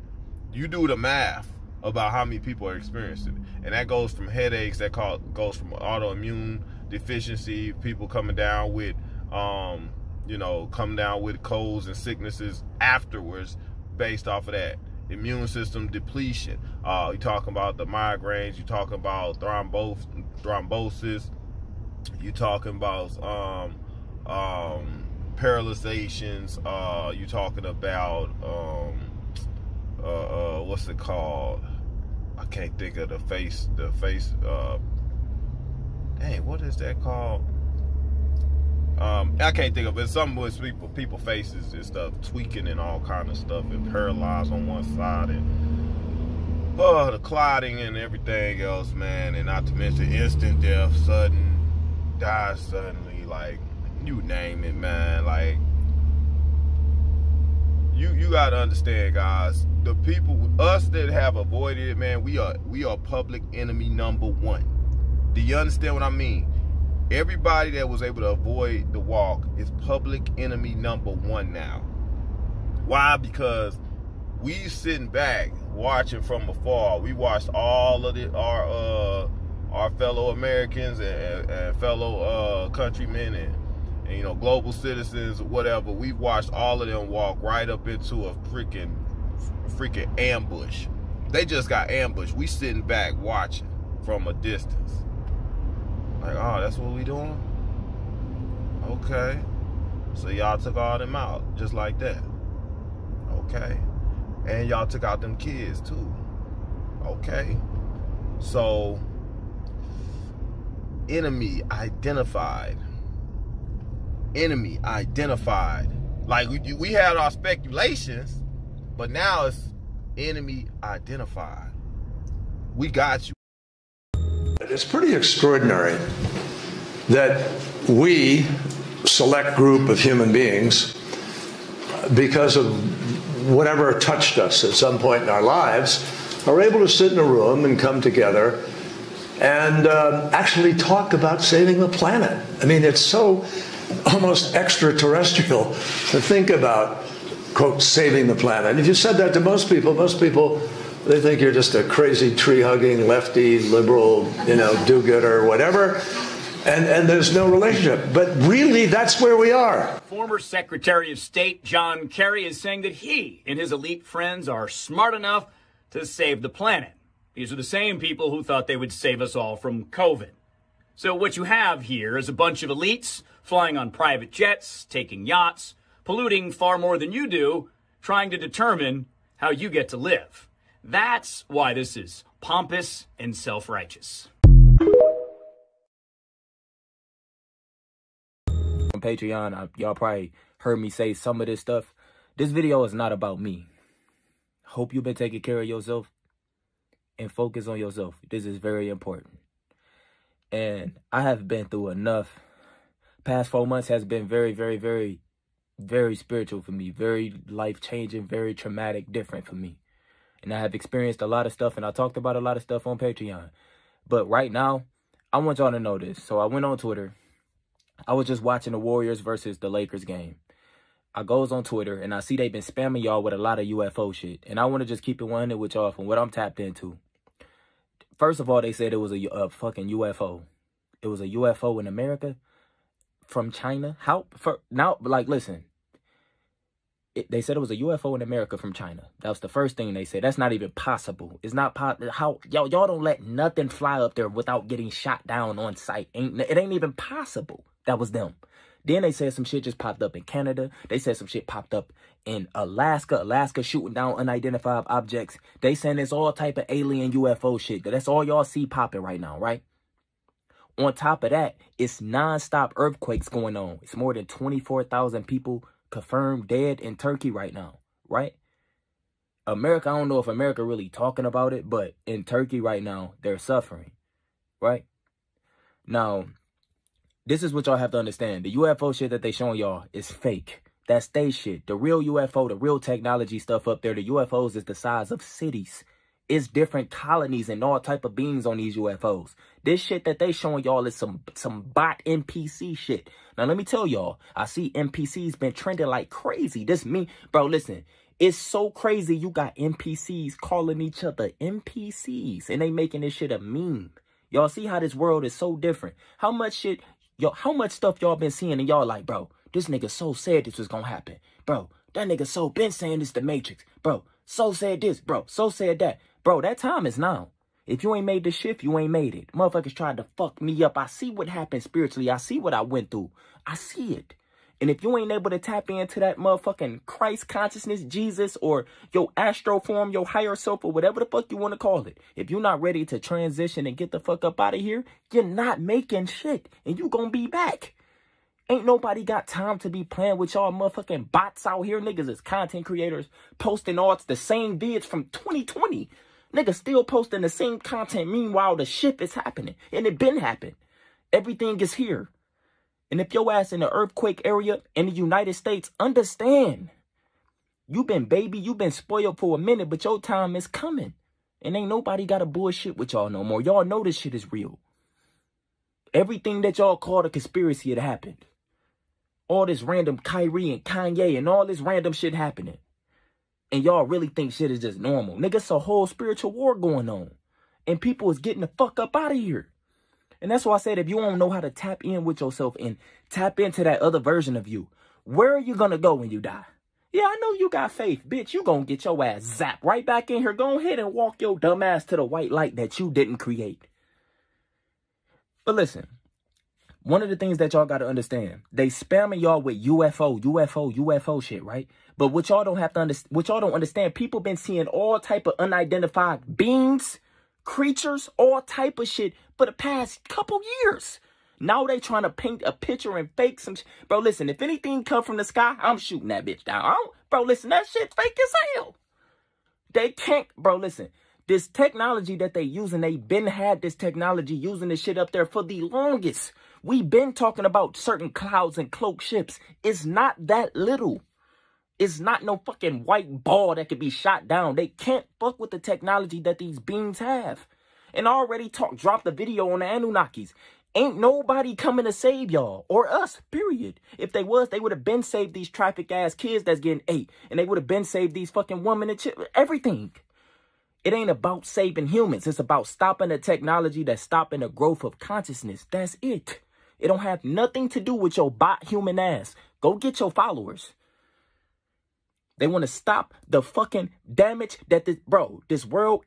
[SPEAKER 23] you do the math about how many people are experiencing it. And that goes from headaches, goes from autoimmune deficiency, people coming down with coming down with colds and sicknesses afterwards based off of that. Immune system depletion. You're talking about the migraines, you're talking about thrombosis, you're talking about paralyzations, you're talking about what's it called? I can't think of the face dang, what is that called? I can't think of it. Some with people faces and stuff, tweaking and all kind of stuff, and paralyzed on one side, and the clotting and everything else, man. And not to mention instant death, sudden, die suddenly, like you name it, man. Like you gotta understand, guys. The people, us that have avoided it, man, we are public enemy number one. Do you understand what I mean? Everybody that was able to avoid the walk is public enemy number one now. Why? Because we sitting back watching from afar. We watched all of our fellow Americans and fellow countrymen and global citizens, whatever. We watched all of them walk right up into a freaking ambush. They just got ambushed. We sitting back watching from a distance. Like, oh, that's what we doing? Okay. So y'all took all them out just like that. Okay. And y'all took out them kids too. Okay. So, enemy identified. Enemy identified. Like, we had our speculations, but now it's enemy identified. We got you.
[SPEAKER 1] It's pretty extraordinary that we, select group of human beings, because of whatever touched us at some point in our lives, are able to sit in a room and come together and actually talk about saving the planet. I mean, it's so almost extraterrestrial to think about, quote, saving the planet. And if you said that to most people, they think you're just a crazy tree-hugging, lefty, liberal, you know, do-gooder, whatever. And there's no relationship. But really, that's where we are.
[SPEAKER 3] Former Secretary of State John Kerry is saying that he and his elite friends are smart enough to save the planet. These are the same people who thought they would save us all from COVID. So what you have here is a bunch of elites flying on private jets, taking yachts, polluting far more than you do, trying to determine how you get to live. That's why this is pompous and self-righteous.
[SPEAKER 4] On Patreon, y'all probably heard me say some of this stuff. This video is not about me. Hope you've been taking care of yourself and focus on yourself. This is very important. And I have been through enough. Past 4 months has been very, very, very, very spiritual for me. Very life-changing, very traumatic, different for me. And I have experienced a lot of stuff, and I talked about a lot of stuff on Patreon. But right now, I want y'all to know this. So I went on Twitter. I was just watching the Warriors versus the Lakers game. I goes on Twitter, and I see they've been spamming y'all with a lot of UFO shit. And I want to just keep it 100 with y'all from what I'm tapped into. First of all, they said it was a fucking UFO. It was a UFO in America from China. Listen. They said it was a UFO in America from China. That was the first thing they said. That's not even possible. It's not possible. How y'all don't let nothing fly up there without getting shot down on sight. It ain't even possible. That was them. Then they said some shit just popped up in Canada. They said some shit popped up in Alaska. Alaska shooting down unidentified objects. They saying it's all type of alien UFO shit. That's all y'all see popping right now, right? On top of that, it's non-stop earthquakes going on. It's more than 24,000 people confirmed dead in Turkey right now, right? America, I don't know if America really talking about it, but in Turkey right now, they're suffering, right? Now, this is what y'all have to understand. The UFO shit that they showing y'all is fake. That's they shit. The real UFO, the real technology stuff up there, the UFOs is the size of cities. It's different colonies and all type of beings on these UFOs. This shit that they showing y'all is some bot NPC shit. Now, let me tell y'all, I see NPCs been trending like crazy. This me, bro, listen, it's so crazy you got NPCs calling each other NPCs, and they making this shit a meme. Y'all see how this world is so different. How much shit, how much stuff y'all been seeing, and y'all like, bro, this nigga so said this was gonna happen. Bro, that nigga so been saying this the Matrix. Bro, so said this, bro, so said that. Bro, that time is now. If you ain't made the shift, you ain't made it. Motherfuckers tried to fuck me up. I see what happened spiritually. I see what I went through. I see it. And if you ain't able to tap into that motherfucking Christ consciousness, Jesus, or your astro form, your higher self, or whatever the fuck you want to call it, if you're not ready to transition and get the fuck up out of here, you're not making shit. And you gonna be back. Ain't nobody got time to be playing with y'all motherfucking bots out here. Niggas is content creators posting all the same vids from 2020. Niggas still posting the same content. Meanwhile, the shit is happening. And it been happening. Everything is here. And if your ass in the earthquake area in the United States, understand. You been spoiled for a minute, but your time is coming. And ain't nobody got to bullshit with y'all no more. Y'all know this shit is real. Everything that y'all called a conspiracy, it happened. All this random Kyrie and Kanye and all this random shit happening. And y'all really think shit is just normal. Nigga, it's a whole spiritual war going on. And people is getting the fuck up out of here. And that's why I said if you don't know how to tap in with yourself and tap into that other version of you, where are you going to go when you die? Yeah, I know you got faith. Bitch, you going to get your ass zapped right back in here. Go ahead and walk your dumb ass to the white light that you didn't create. But listen, One of the things that y'all got to understand, they spamming y'all with UFO shit, right? But what y'all don't have to understand, what y'all don't understand, people been seeing all type of unidentified beings, creatures, all type of shit for the past couple years. Now they trying to paint a picture and fake some shit. Bro, listen, if anything come from the sky, I'm shooting that bitch down. Bro, listen, that shit fake as hell. They can't, bro, listen. This technology that they using, they been had this technology using this shit up there for the longest. We been talking about certain clouds and cloak ships. It's not that little. It's not no fucking white ball that could be shot down. They can't fuck with the technology that these beings have. And I already dropped the video on the Anunnakis. Ain't nobody coming to save y'all or us, period. If they was, they would have been saved these traffic ass kids that's getting ate. And they would have been saved these fucking women and everything. It ain't about saving humans. It's about stopping the technology that's stopping the growth of consciousness. That's it. It don't have nothing to do with your bot human ass. Go get your followers. They want to stop the fucking damage that this world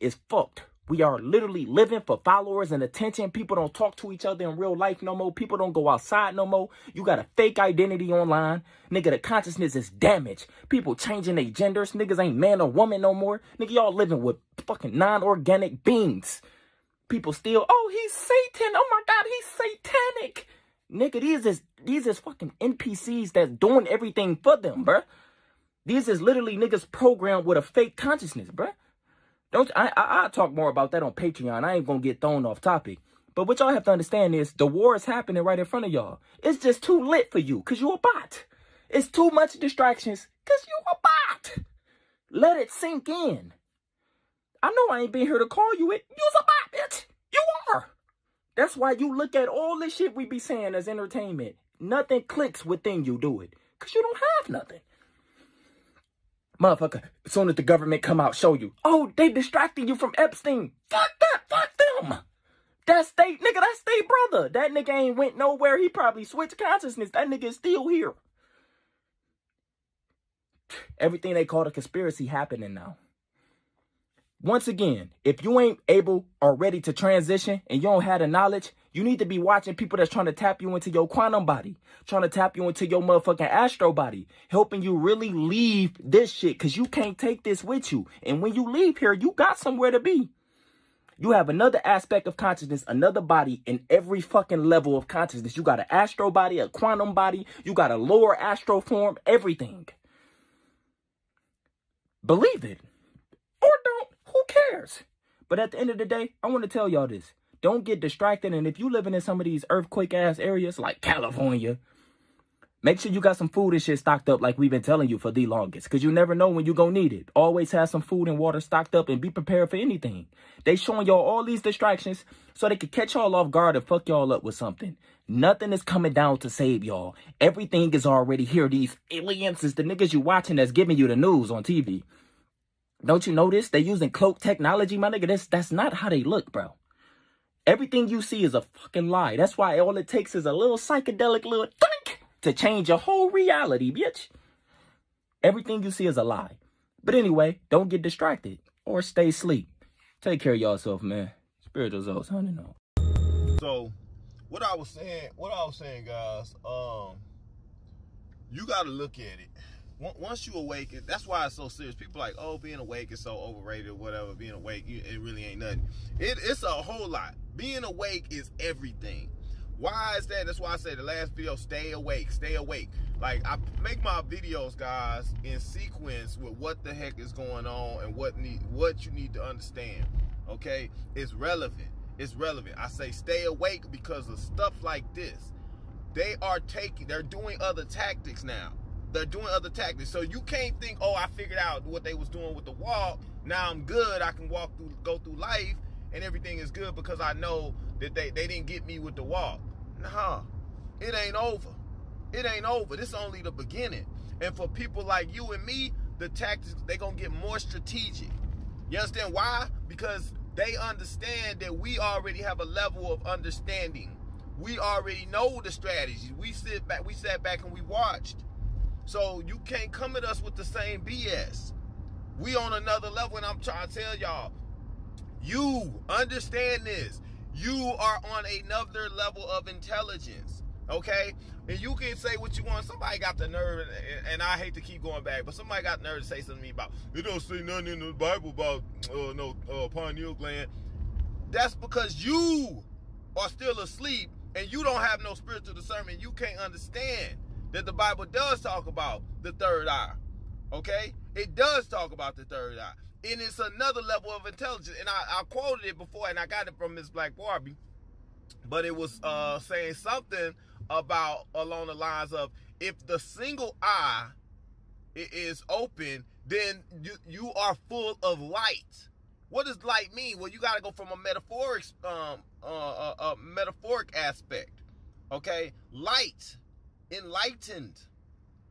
[SPEAKER 4] is fucked. We are literally living for followers and attention. People don't talk to each other in real life no more. People don't go outside no more. You got a fake identity online. Nigga, the consciousness is damaged. People changing their genders. Niggas ain't man or woman no more. Nigga, y'all living with fucking non-organic beings. People still, oh, he's Satan. Oh my God, he's satanic. Nigga, these is fucking NPCs that's doing everything for them, bruh. These is literally niggas programmed with a fake consciousness, bruh. I'll talk more about that on Patreon. I ain't gonna get thrown off topic. But what y'all have to understand is the war is happening right in front of y'all. It's just too lit for you because you a bot. It's too much distractions because you a bot. Let it sink in. I know I ain't been here to call you it. You's a bot, bitch. You are. That's why you look at all this shit we be saying as entertainment. Nothing clicks within you, do it. Because you don't have nothing. Motherfucker, as soon as the government come out, show you. Oh, they distracting you from Epstein. Fuck that. Fuck them. That's they brother. That nigga ain't went nowhere. He probably switched consciousness. That nigga is still here. Everything they call a conspiracy happening now. Once again, if you ain't able or ready to transition and you don't have the knowledge, you need to be watching people that's trying to tap you into your quantum body, trying to tap you into your motherfucking astro body, helping you really leave this shit because you can't take this with you. And when you leave here, you got somewhere to be. You have another aspect of consciousness, another body in every fucking level of consciousness. You got an astro body, a quantum body, you got a lower astro form, everything. Believe it or don't. Who cares? But at the end of the day, I want to tell y'all this. Don't get distracted. And if you living in some of these earthquake-ass areas like California, make sure you got some food and shit stocked up like we've been telling you for the longest. Because you never know when you gonna need it. Always have some food and water stocked up and be prepared for anything. They showing y'all all these distractions so they can catch y'all off guard and fuck y'all up with something. Nothing is coming down to save y'all. Everything is already here. These aliens is the niggas you watching that's giving you the news on TV. Don't you notice? They using cloak technology, my nigga. That's not how they look, bro. Everything you see is a fucking lie. That's why all it takes is a little psychedelic little think to change your whole reality, bitch. Everything you see is a lie. But anyway, don't get distracted or stay asleep. Take care of yourself, man. Spiritual Zoes, honey, no.
[SPEAKER 23] So, what I was saying, guys, you got to look at it. Once you awake, that's why it's so serious. People are like, oh, being awake is so overrated or whatever. Being awake, it really ain't nothing. It's a whole lot. Being awake is everything. Why is that? That's why I say the last video, stay awake, stay awake. Like, I make my videos, guys, in sequence with what the heck is going on and what you need to understand, okay? It's relevant. It's relevant. I say stay awake because of stuff like this. They're doing other tactics now. They're doing other tactics. So you can't think, oh, I figured out what they was doing with the walk. Now I'm good. I can go through life and everything is good because I know that they didn't get me with the walk. Nah, it ain't over. It ain't over. This is only the beginning. And for people like you and me, the tactics, they're going to get more strategic. You understand why? Because they understand that we already have a level of understanding. We already know the strategies. We sat back and we watched. So you can't come at us with the same BS. We on another level, and I'm trying to tell y'all, you understand this. You are on another level of intelligence. Okay? And you can say what you want. Somebody got the nerve, and I hate to keep going back, but somebody got the nerve to say something to me about, it don't say nothing in the Bible about pineal gland. That's because you are still asleep and you don't have no spiritual discernment. You can't understand that the Bible does talk about the third eye. Okay? It does talk about the third eye. And it's another level of intelligence. And I quoted it before, and I got it from Miss Black Barbie. But it was saying something about along the lines of, if the single eye is open, then you are full of light. What does light mean? Well, you got to go from a metaphoric aspect. Okay? Light, enlightened,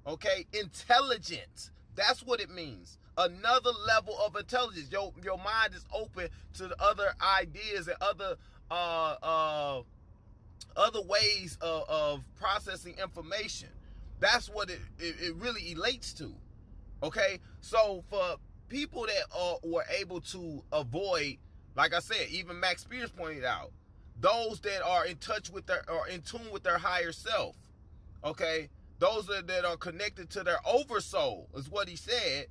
[SPEAKER 23] okay, intelligent. That's what it means. Another level of intelligence. Your mind is open to the other ideas and other ways of processing information. That's what it really relates to. Okay? So for people that were able to avoid, like I said, even Max Spears pointed out, those that are in touch with or in tune with their higher self, okay, those that are connected to their oversoul, is what he said,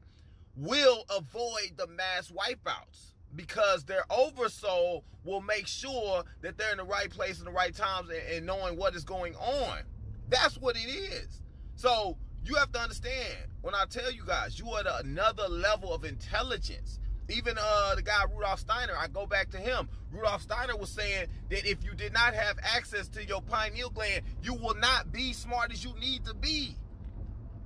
[SPEAKER 23] will avoid the mass wipeouts, because their oversoul will make sure that they're in the right place in the right times and knowing what is going on. That's what it is. So you have to understand, when I tell you guys, you are at another level of intelligence. Even the guy Rudolf Steiner, I go back to him. Rudolf Steiner was saying that if you did not have access to your pineal gland, you will not be smart as you need to be.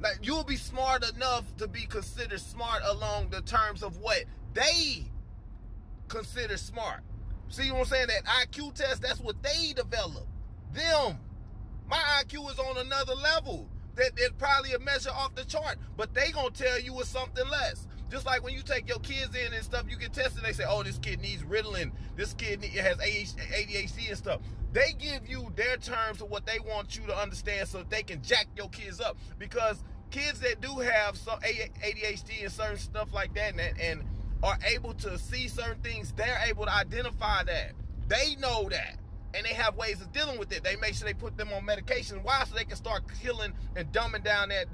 [SPEAKER 23] Like, you'll be smart enough to be considered smart along the terms of what they consider smart. See what I'm saying? That IQ test, that's what they developed. Them. My IQ is on another level. That probably a measure off the chart, but they gonna tell you it's something less. Just like when you take your kids in and stuff, you get tested, they say, oh, this kid needs Ritalin, this kid has ADHD and stuff. They give you their terms of what they want you to understand so that they can jack your kids up. Because kids that do have some ADHD and certain stuff like that and are able to see certain things, they're able to identify that. They know that. And they have ways of dealing with it. They make sure they put them on medication. Why? So they can start killing and dumbing down that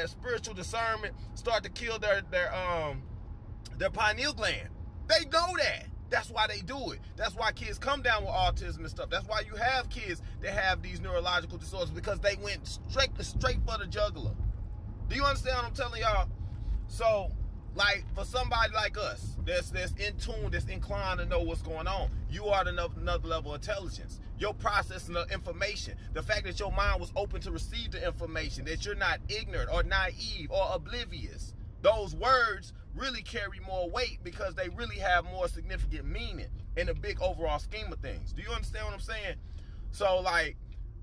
[SPEAKER 23] spiritual discernment, start to kill their pineal gland. They know that. That's why they do it. That's why kids come down with autism and stuff. That's why you have kids that have these neurological disorders, because they went straight for the jugular. Do you understand what I'm telling y'all? So, like, for somebody like us that's in tune, that's inclined to know what's going on, you are at another level of intelligence. Your processing of information, the fact that your mind was open to receive the information, that you're not ignorant or naive or oblivious, those words really carry more weight because they really have more significant meaning in the big overall scheme of things. Do you understand what I'm saying? So, like,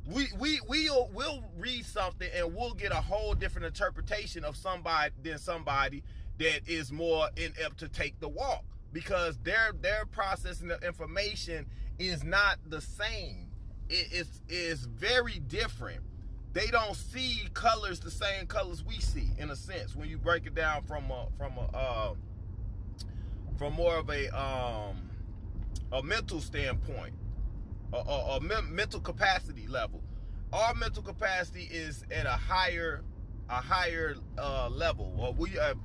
[SPEAKER 23] we'll read something and we'll get a whole different interpretation of somebody than somebody that is more inept to take the walk, because their processing of information is not the same. It is very different. They don't see colors the same colors we see, in a sense, when you break it down from more of a mental standpoint, a mental capacity level. Our mental capacity is at a higher level, or we are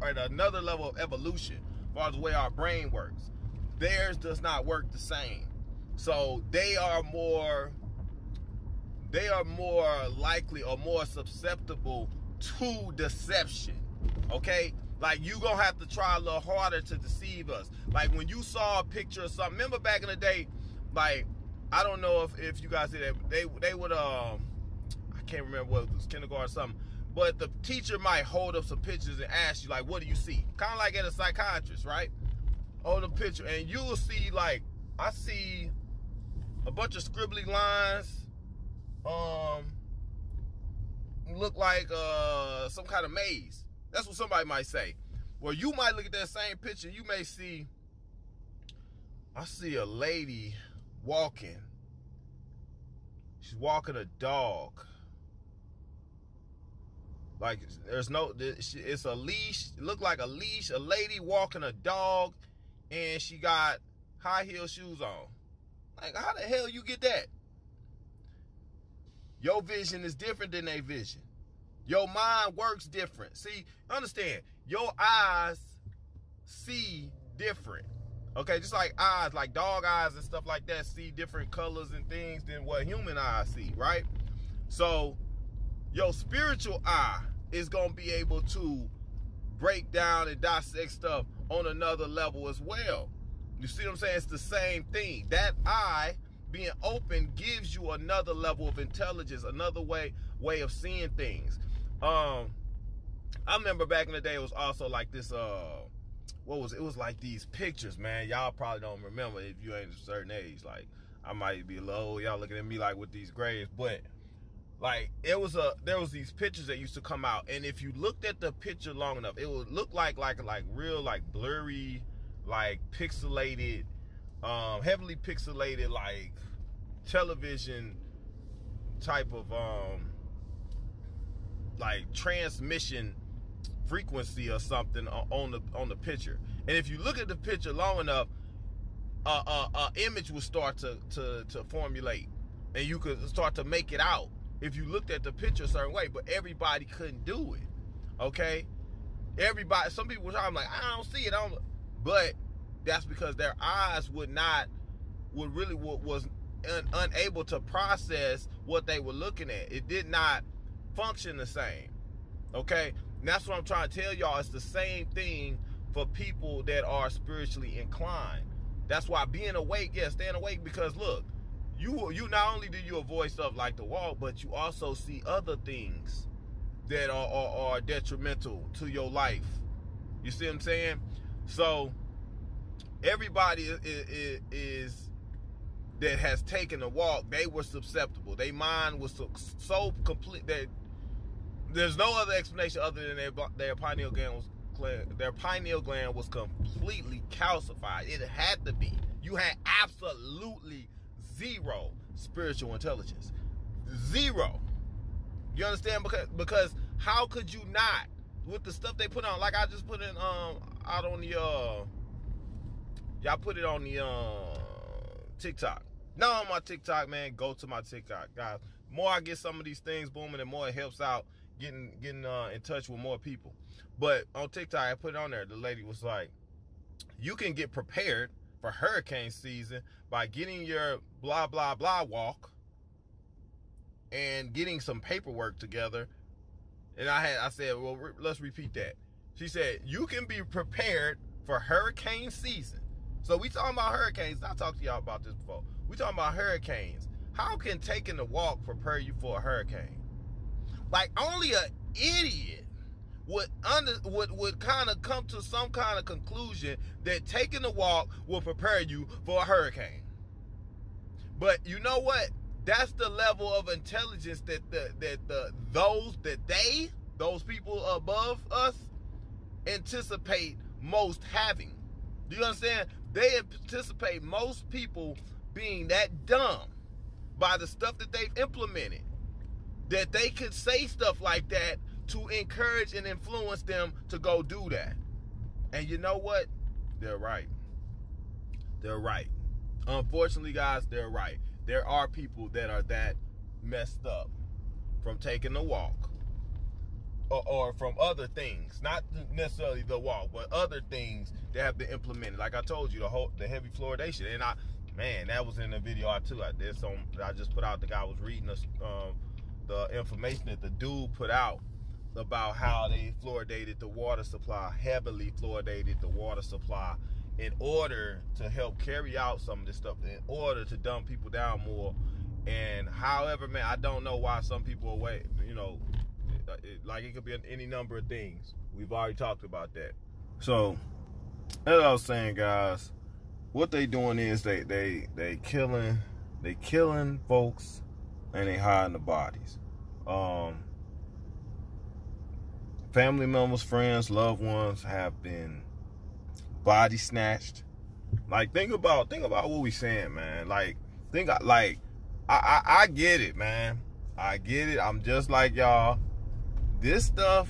[SPEAKER 23] at another level of evolution as far as the way our brain works. Theirs does not work the same. So they are more likely or more susceptible to deception. Okay? Like, you gonna have to try a little harder to deceive us. Like, when you saw a picture of something, remember back in the day, like, I don't know if you guys did that, they would I can't remember what it was, kindergarten or something, but the teacher might hold up some pictures and ask you, like, what do you see? Kind of like at a psychiatrist, right? Hold a picture, and you will see, like, I see a bunch of scribbly lines, look like some kind of maze. That's what somebody might say. Well, you might look at that same picture, you may see, I see a lady walking. She's walking a dog. Like, it's a leash. It looked like a leash, a lady walking a dog, and she got high heel shoes on. Like, how the hell you get that? Your vision is different than their vision. Your mind works different. See, understand, your eyes see different. Okay, just like eyes, like dog eyes and stuff like that, see different colors and things than what human eyes see, right? So your spiritual eye is going to be able to break down and dissect stuff on another level as well. You see what I'm saying? It's the same thing. That eye being open gives you another level of intelligence, another way of seeing things. I remember back in the day, it was also like this, it was like these pictures, man. Y'all probably don't remember if you ain't a certain age. Like, I might be a little old. Y'all looking at me like with these grays, but like there was these pictures that used to come out, and if you looked at the picture long enough, it would look like real, like blurry, like pixelated, heavily pixelated, like television type of like transmission frequency or something on the picture. And if you look at the picture long enough, image will start to formulate, and you could start to make it out if you looked at the picture a certain way. But everybody couldn't do it. Okay, everybody. Some people were talking like, I don't see it. But that's because their eyes was unable to process what they were looking at. It did not function the same. Okay, and that's what I'm trying to tell y'all. It's the same thing for people that are spiritually inclined. That's why being awake, staying awake, because look, you not only do you avoid stuff like the walk, but you also see other things that are detrimental to your life. You see what I'm saying? So everybody is that has taken a walk, they were susceptible. Their mind was so complete that there's no other explanation other than their pineal gland was completely calcified. It had to be. You had absolutely zero spiritual intelligence. Zero. You understand? Because how could you not, with the stuff they put on? Like I just put it out on the y'all put it on the TikTok. Now on my TikTok, man, go to my TikTok, guys. The more I get some of these things booming, the more it helps out getting in touch with more people. But on TikTok, I put it on there. The lady was like, you can get prepared for hurricane season by getting your blah blah blah walk and getting some paperwork together. And I said, well, let's repeat that. She said, you can be prepared for hurricane season. So we talking about hurricanes. I talked to y'all about this before. We talking about hurricanes. How can taking a walk prepare you for a hurricane? Like, only an idiot would kind of come to some kind of conclusion that taking a walk will prepare you for a hurricane. But you know what? That's the level of intelligence that those people above us anticipate most having. Do you understand? They anticipate most people being that dumb by the stuff that they've implemented, that they could say stuff like that to encourage and influence them to go do that. And you know what? They're right. They're right. Unfortunately, guys, they're right. There are people that are that messed up from taking the walk or from other things, not necessarily the walk, but other things that have been implemented. Like I told you, the heavy fluoridation. And man, that was in the video I just put out. The guy was reading the information that the dude put out about how they fluoridated the water supply, heavily fluoridated the water supply in order to help carry out some of this stuff, in order to dumb people down more. And however, man, I don't know why some people are waiting, like it could be any number of things. We've already talked about that. So, as I was saying, guys, what they doing is they killing folks and they hiding the bodies. Family members, friends, loved ones have been body snatched. Like, think about what we saying, man. Like, I get it, man. I get it. I'm just like y'all. This stuff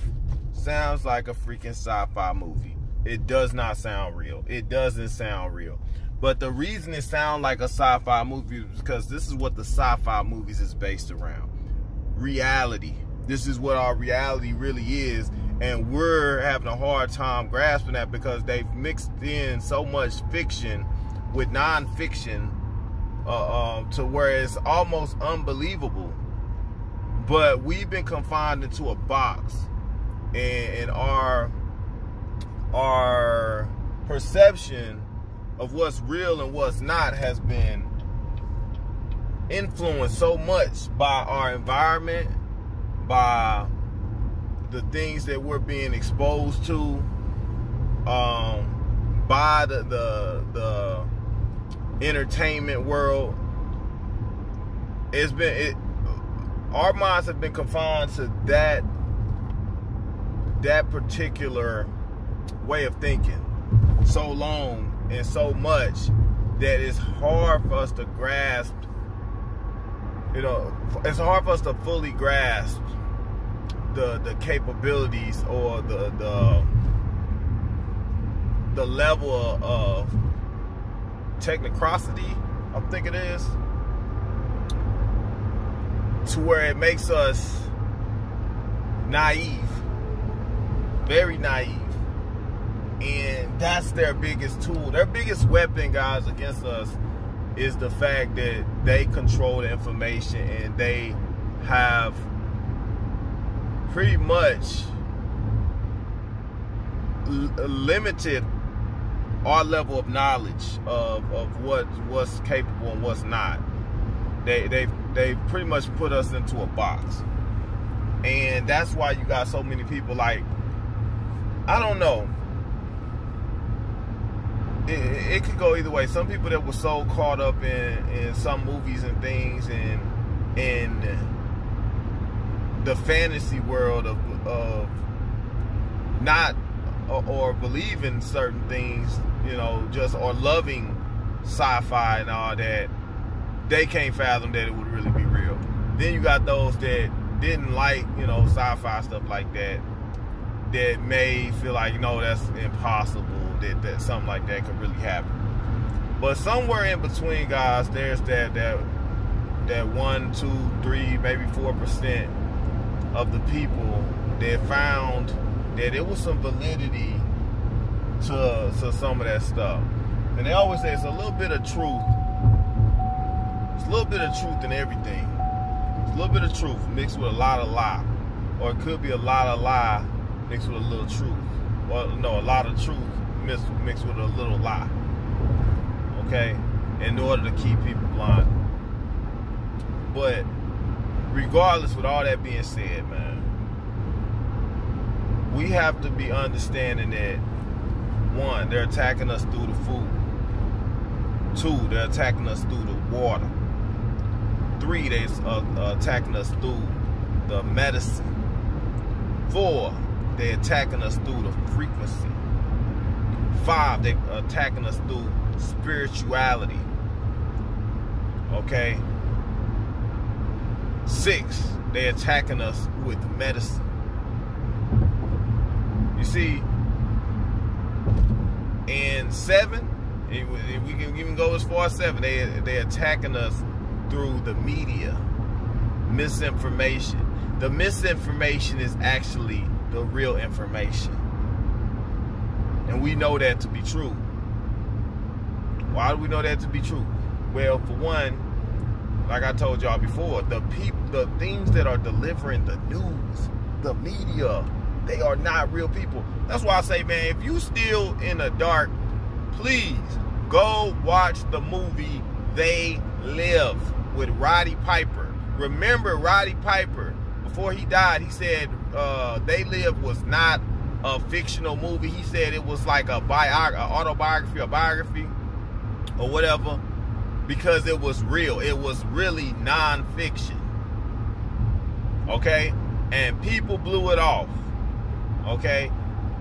[SPEAKER 23] sounds like a freaking sci-fi movie. It does not sound real. It doesn't sound real. But the reason it sounds like a sci-fi movie is because this is what the sci-fi movies is based around. reality. This is what our reality really is. And we're having a hard time grasping that because they've mixed in so much fiction with nonfiction to where it's almost unbelievable. But we've been confined into a box, and our perception of what's real and what's not has been influenced so much by our environment, by the things that we're being exposed to, by the entertainment world. Our minds have been confined to that particular way of thinking so long and so much that it's hard for us to grasp. It's hard for us to fully grasp the capabilities or the level of technocracy, I think it is, to where it makes us naive, very naive. And that's their biggest tool. Their biggest weapon, guys, against us is the fact that they control the information, and they have pretty much limited our level of knowledge of what's capable and what's not. They pretty much put us into a box. And that's why you got so many people like, I don't know, it could go either way. Some people that were so caught up in some movies and things, and in the fantasy world of not or believing certain things, just or loving sci-fi and all that, they can't fathom that it would really be real. Then you got those that didn't like, sci-fi stuff like that may feel like, that's impossible, that something like that could really happen. But somewhere in between, guys, there's that 1, 2, 3, maybe 4% of the people that found that it was some validity to some of that stuff. And they always say it's a little bit of truth. It's a little bit of truth in everything. It's a little bit of truth mixed with a lot of lie. Or it could be a lot of lie mixed with a little truth. Well, no, a lot of truth mixed with a little lie. Okay? In order to keep people blind. But regardless, with all that being said, man, we have to be understanding that, 1, they're attacking us through the food. 2, they're attacking us through the water. 3, they're attacking us through the medicine. 4, they're attacking us through the frequency. 5, they're attacking us through spirituality. Okay? 6, they're attacking us with medicine. You see, and 7, we can even go as far as 7, they're attacking us through the media, misinformation. The misinformation is actually the real information. And we know that to be true. Why do we know that to be true? Well, for one, like I told y'all before, the things that are delivering the news, the media, they are not real people. That's why I say, man, if you still in the dark, please go watch the movie They Live with Roddy Piper. Remember, Roddy Piper, before he died, he said They Live was not a fictional movie. He said it was like a autobiography, a biography, or whatever, because it was real. It was really non-fiction. Okay? And people blew it off. Okay?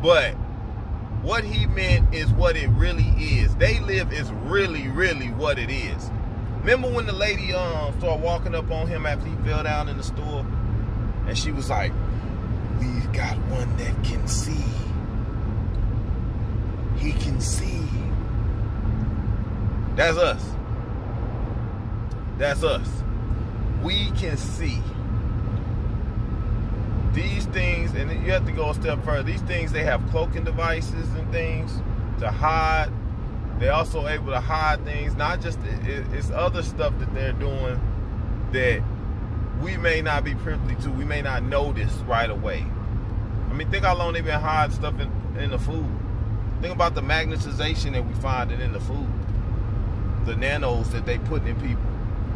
[SPEAKER 23] But what he meant is what it really is. They Live is really, really what it is. Remember when the lady started walking up on him after he fell down in the store? And she was like, "We've got one that can see. He can see." That's us. That's us. We can see. these things, and you have to go a step further, these things, they have cloaking devices and things to hide. They're also able to hide things, not just, it's other stuff that they're doing that we may not be privy to, we may not notice right away. I mean, think how long they've been hiding stuff in the food. Think about the magnetization that we find in the food. The nanos that they put in people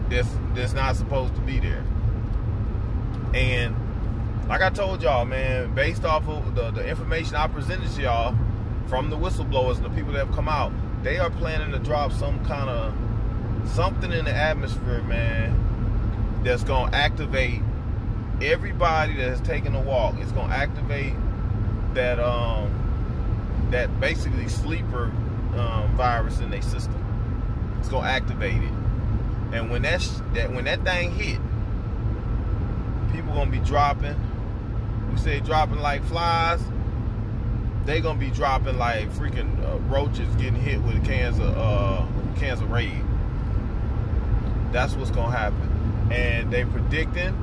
[SPEAKER 23] that's not supposed to be there. And like I told y'all, man, based off of the information I presented to y'all from the whistleblowers and the people that have come out, they are planning to drop some kind of something in the atmosphere, man, that's going to activate everybody that has taken a walk. It's going to activate that that basically sleeper virus in their system. It's going to activate it. And when that thing hit, people going to be dropping. We say dropping like flies. They going to be dropping like freaking roaches getting hit with cans of Raid. That's what's going to happen. And they predicting,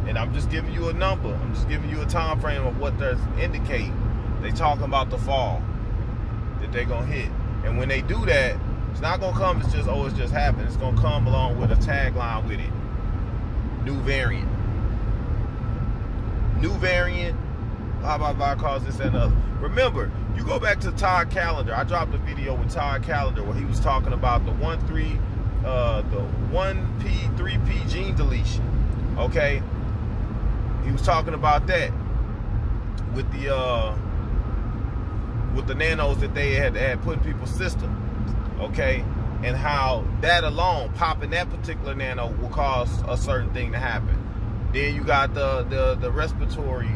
[SPEAKER 23] and I'm just giving you a number. I'm just giving you a time frame of what they're indicating. They talking about the fall that they're going to hit. And when they do that, it's not going to come as just, oh, it's just happened. It's going to come along with a tagline with it. New variant. New variant. Blah, blah, blah, cause this and other. Remember, you go back to Todd Callender. I dropped a video with Todd Callender where he was talking about the 1P3P gene deletion. Okay? He was talking about that with the nanos that they had put in people's system. Okay? And how that alone, popping that particular nano, will cause a certain thing to happen. Then you got the respiratory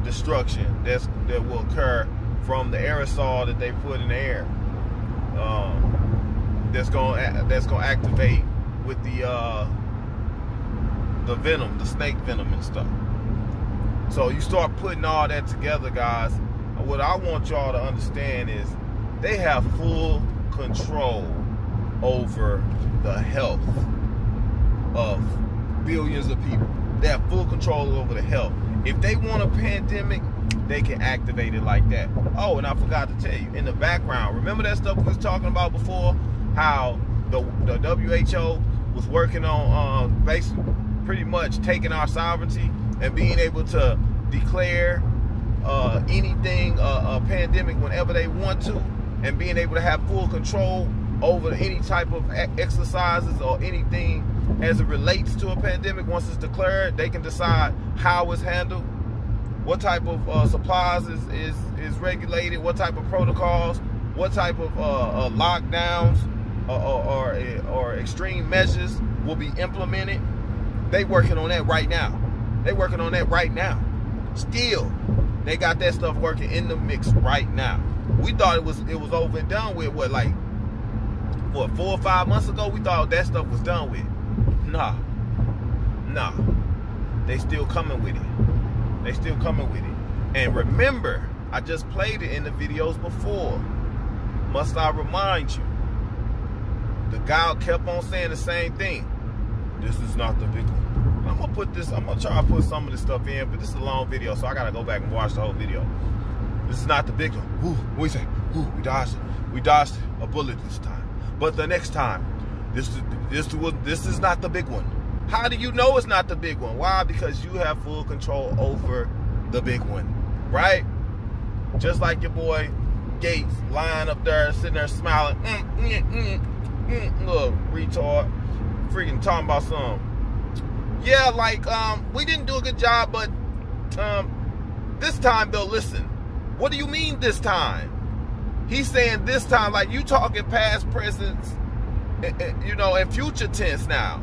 [SPEAKER 23] destruction that will occur from the aerosol that they put in the air. That's gonna activate with the venom, the snake venom and stuff. So you start putting all that together, guys. What I want y'all to understand is they have full control over the health of billions of people. They have full control over the health. If they want a pandemic, they can activate it like that. Oh, and I forgot to tell you, in the background, remember that stuff we was talking about before? How the WHO was working on basically pretty much taking our sovereignty and being able to declare anything a pandemic whenever they want to, and being able to have full control over any type of exercises or anything as it relates to a pandemic. Once it's declared, they can decide how it's handled, what type of supplies is regulated, what type of protocols, what type of lockdowns or extreme measures will be implemented. They working on that right now. They working on that right now. Still, they got that stuff working in the mix right now. We thought it was over and done with. What, 4 or 5 months ago? We thought that stuff was done with. Nah. They still coming with it. They still coming with it. And remember, I just played it in the videos before. Must I remind you? The guy kept on saying the same thing. This is not the big one. I'm gonna try to put some of this stuff in, but this is a long video, so I gotta go back and watch the whole video. This is not the big one. Ooh, what do you say? Ooh, we dodged a bullet this time. But the next time, this is not the big one. How do you know it's not the big one? Why? Because you have full control over the big one, right? Just like your boy Gates lying up there, sitting there smiling. Look, retard. Freaking talking about something. Yeah, we didn't do a good job, but this time they'll listen. What do you mean this time? He's saying this time, like you talking past, present, and future tense now.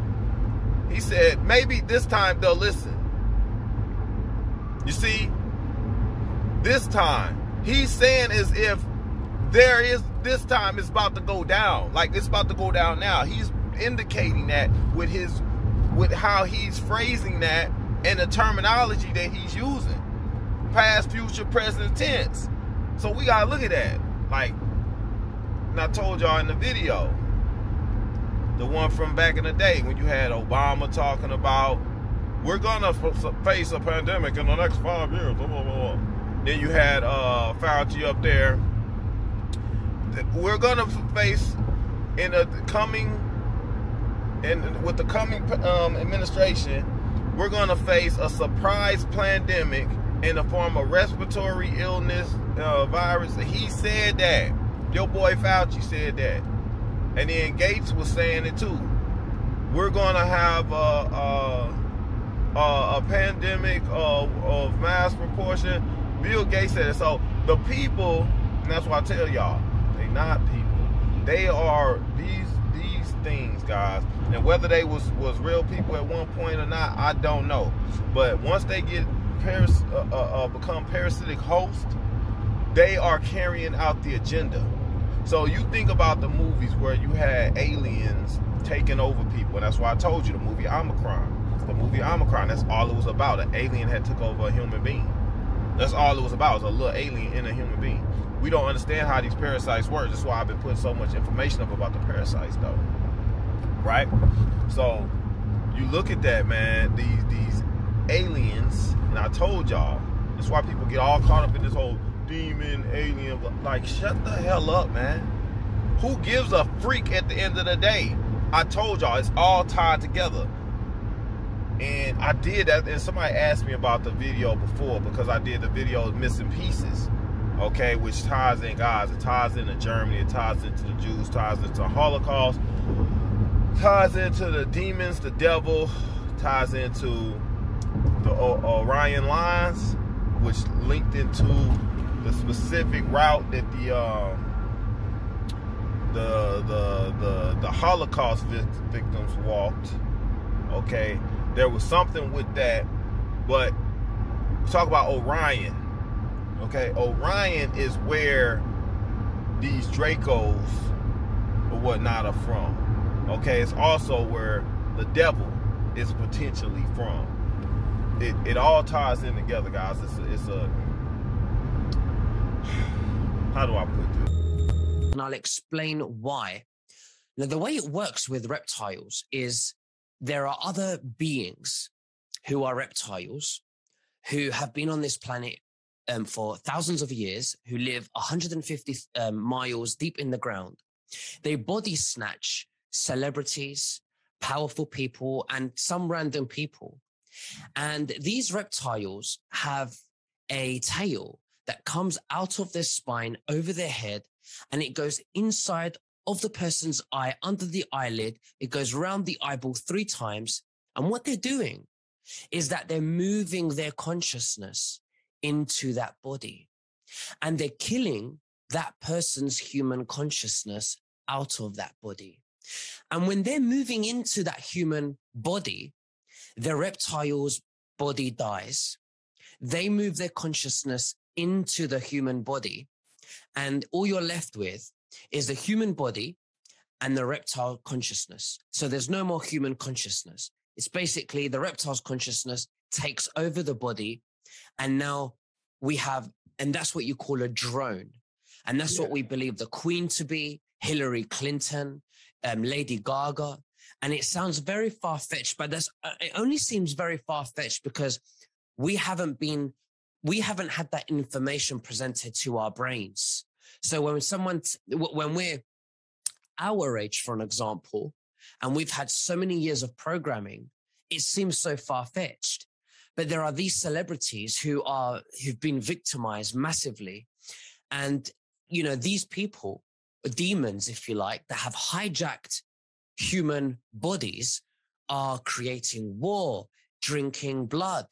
[SPEAKER 23] He said, maybe this time they'll listen. You see, this time, he's saying as if this time is about to go down. Like it's about to go down now. He's indicating that with how he's phrasing that and the terminology that he's using. Past, future, present tense. So we gotta look at that. Like, and I told y'all in the video, the one from back in the day when you had Obama talking about we're gonna face a pandemic in the next 5 years. Blah, blah, blah. Then you had Fauci up there. We're gonna face with the coming administration, we're gonna face a surprise pandemic in the form of respiratory illness, virus. He said that. Your boy Fauci said that. And then Gates was saying it too. We're gonna have a pandemic of mass proportion. Bill Gates said it. So the people, and that's why I tell y'all, they not people. They are these things, guys. And whether they was real people at one point or not, I don't know. But once they get become parasitic hosts, they are carrying out the agenda. So you think about the movies where you had aliens taking over people, and that's why I told you the movie Omicron. The movie Omicron, that's all it was about. An alien had took over a human being. That's all it was about. It was a little alien in a human being. We don't understand how these parasites work. That's why I've been putting so much information up about the parasites, though. Right? So you look at that, man. These aliens, and I told y'all, that's why people get all caught up in this whole demon, alien. Like, shut the hell up, man. Who gives a freak at the end of the day? I told y'all, it's all tied together. And I did that, and somebody asked me about the video before, because I did the video of Missing Pieces, okay, which ties in, guys. It ties into Germany, it ties into the Jews, ties into the Holocaust, ties into the demons, the devil, ties into the Orion lines, which linked into the specific route that the Holocaust victims walked. Okay, there was something with that, but talk about Orion. Okay, Orion is where these Dracos or whatnot are from. Okay, it's also where the devil is potentially from. It all ties in together, guys. It's a how do I put this?
[SPEAKER 6] And I'll explain why. Now, the way it works with reptiles is there are other beings who are reptiles who have been on this planet for thousands of years, who live 150 miles deep in the ground. They body snatch celebrities, powerful people, and some random people. And these reptiles have a tail that comes out of their spine over their head, and it goes inside of the person's eye, under the eyelid. It goes around the eyeball 3 times. And what they're doing is that they're moving their consciousness into that body. And they're killing that person's human consciousness out of that body. And when they're moving into that human body, the reptile's body dies. They move their consciousness into the human body. And all you're left with is the human body and the reptile consciousness. So there's no more human consciousness. It's basically the reptile's consciousness takes over the body. And now we have, and that's what you call a drone. And that's what we believe the Queen to be, Hillary Clinton, Lady Gaga. And it sounds very far-fetched, but it only seems very far-fetched because we haven't had that information presented to our brains. So when we're our age, for an example, and we've had so many years of programming, it seems so far-fetched. But there are these celebrities who've been victimized massively. And, you know, these people, demons, if you like, that have hijacked human bodies are creating war, drinking blood,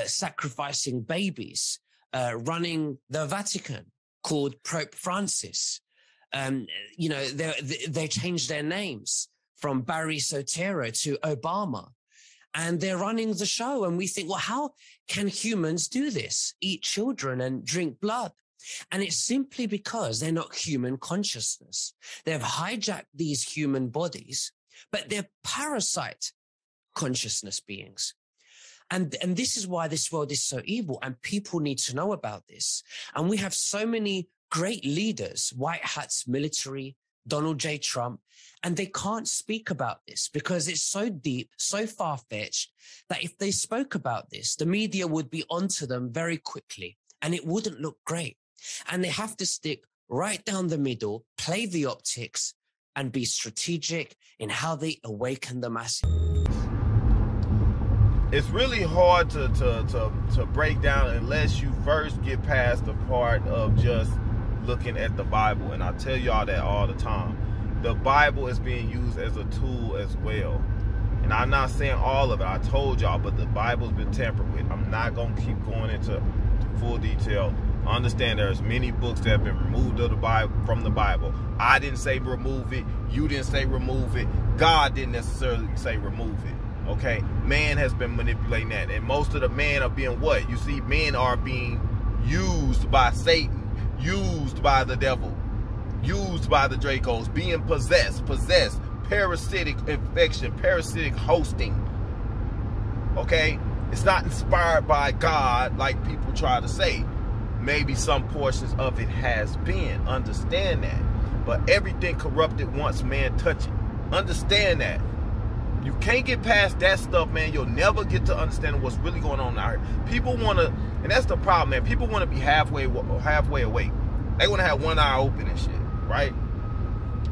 [SPEAKER 6] sacrificing babies, running the Vatican, called Pope Francis. You know, they changed their names from Barry Soetoro to Obama. And they're running the show. And we think, well, how can humans do this? Eat children and drink blood? And it's simply because they're not human consciousness. They've hijacked these human bodies, but they're parasite consciousness beings. And this is why this world is so evil, and people need to know about this. And we have so many great leaders, white hats, military, Donald J. Trump, and they can't speak about this because it's so deep, so far-fetched that if they spoke about this, the media would be onto them very quickly and it wouldn't look great. And they have to stick right down the middle, play the optics, and be strategic in how they awaken the masses.
[SPEAKER 23] It's really hard to break down unless you first get past the part of just looking at the Bible. And I tell y'all that all the time. The Bible is being used as a tool as well. And I'm not saying all of it. I told y'all, but the Bible's been tampered with. I'm not going to keep going into full detail. Understand there's many books that have been removed of the Bible, from the Bible. I didn't say remove it. You didn't say remove it. God didn't necessarily say remove it. Okay? Man has been manipulating that. And most of the men are being what? You see, men are being used by Satan, used by the devil, used by the Dracos, being possessed, parasitic infection, parasitic hosting. Okay? It's not inspired by God like people try to say. Maybe some portions of it has been. Understand that. But everything corrupted once man touch it. Understand that. You can't get past that stuff, man. You'll never get to understand what's really going on out here. People want to, and that's the problem, man. People want to be halfway awake. They want to have one eye open and shit, right?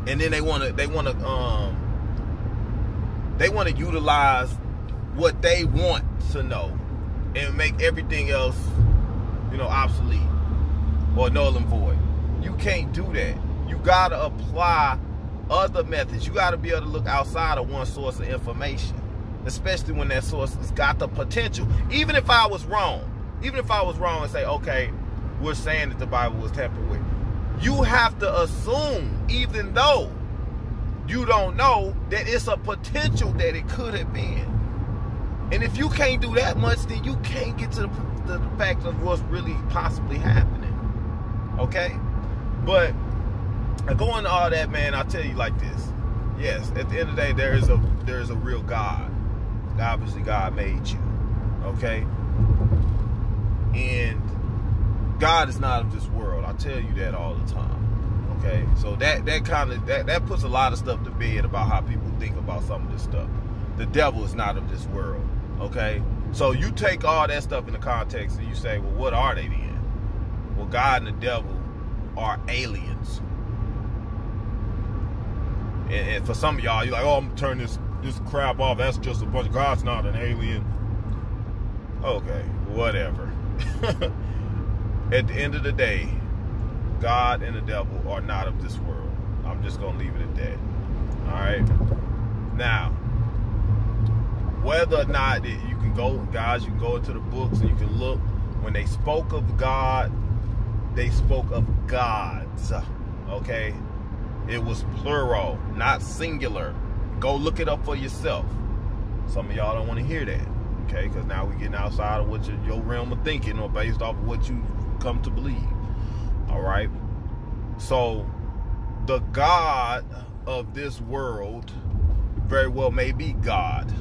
[SPEAKER 23] And then they want to utilize what they want to know and make everything else, you know, obsolete or null and void. You can't do that. You gotta apply other methods. You gotta be able to look outside of one source of information, especially when that source has got the potential. Even if I was wrong and say, okay, we're saying that the Bible was tampered with, you have to assume, even though you don't know, that it's a potential that it could have been. And if you can't do that much, then you can't get to the fact of what's really possibly happening. Okay? But going to all that, man, I'll tell you like this. Yes, at the end of the day, there is a real God. Obviously, God made you. Okay? And God is not of this world. I tell you that all the time. Okay? So that puts a lot of stuff to bed about how people think about some of this stuff. The devil is not of this world. Okay? So you take all that stuff into context and you say, well, what are they then? Well, God and the devil are aliens. And for some of y'all, you're like, oh, I'm going to turn this crap off. That's just a bunch of, God's not an alien. Okay, whatever. At the end of the day, God and the devil are not of this world. I'm just going to leave it at that. All right? Now, whether or not you can go, guys, you can go into the books and you can look. When they spoke of God, they spoke of gods. Okay? It was plural, not singular. Go look it up for yourself. Some of y'all don't want to hear that. Okay? Because now we're getting outside of what your realm of thinking or based off of what you come to believe. All right? So, the God of this world very well may be God.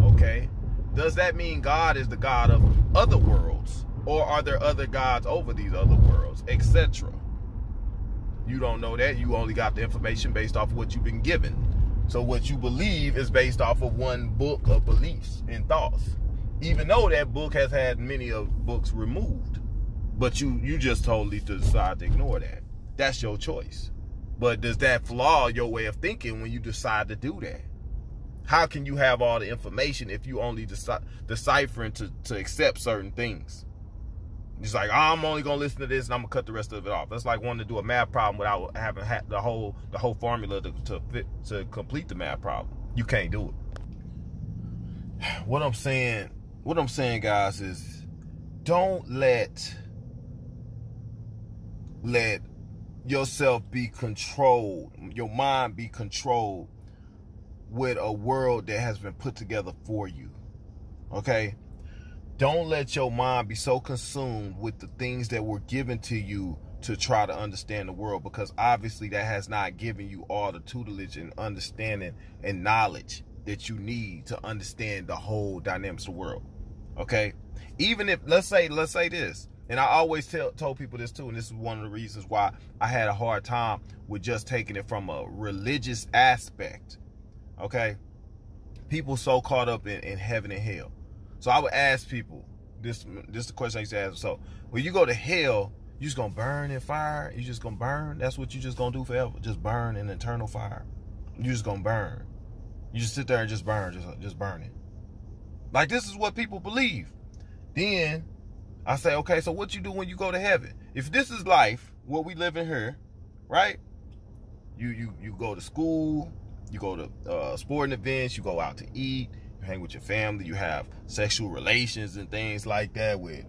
[SPEAKER 23] Okay? Does that mean God is the God of other worlds? Or are there other gods over these other worlds, etc.? You don't know that. You only got the information based off of what you've been given. So what you believe is based off of one book of beliefs and thoughts. Even though that book has had many of books removed. But you just totally decide to ignore that. That's your choice. But does that flaw your way of thinking when you decide to do that? How can you have all the information if you only deciphering to accept certain things? It's like, oh, I'm only going to listen to this and I'm going to cut the rest of it off. That's like wanting to do a math problem without having the whole formula to complete the math problem. You can't do it. What I'm saying, guys, is don't let yourself be controlled, your mind be controlled with a world that has been put together for you. Okay? Don't let your mind be so consumed with the things that were given to you to try to understand the world, because obviously that has not given you all the tutelage and understanding and knowledge that you need to understand the whole dynamics of the world. Okay? Even if, let's say this, And I always told people this too, and this is one of the reasons why I had a hard time with just taking it from a religious aspect. Okay? People so caught up in heaven and hell. So I would ask people, this is the question I used to ask. So when you go to hell, you just gonna burn in fire? You just gonna burn? That's what you just gonna do forever? Just burn in eternal fire? You just gonna burn? You just sit there and just burn, just burn it. Like, this is what people believe. Then I say, okay, so what you do when you go to heaven? If this is life, what we live in here, right? You go to school, you go to sporting events, you go out to eat, you hang with your family, you have sexual relations and things like that with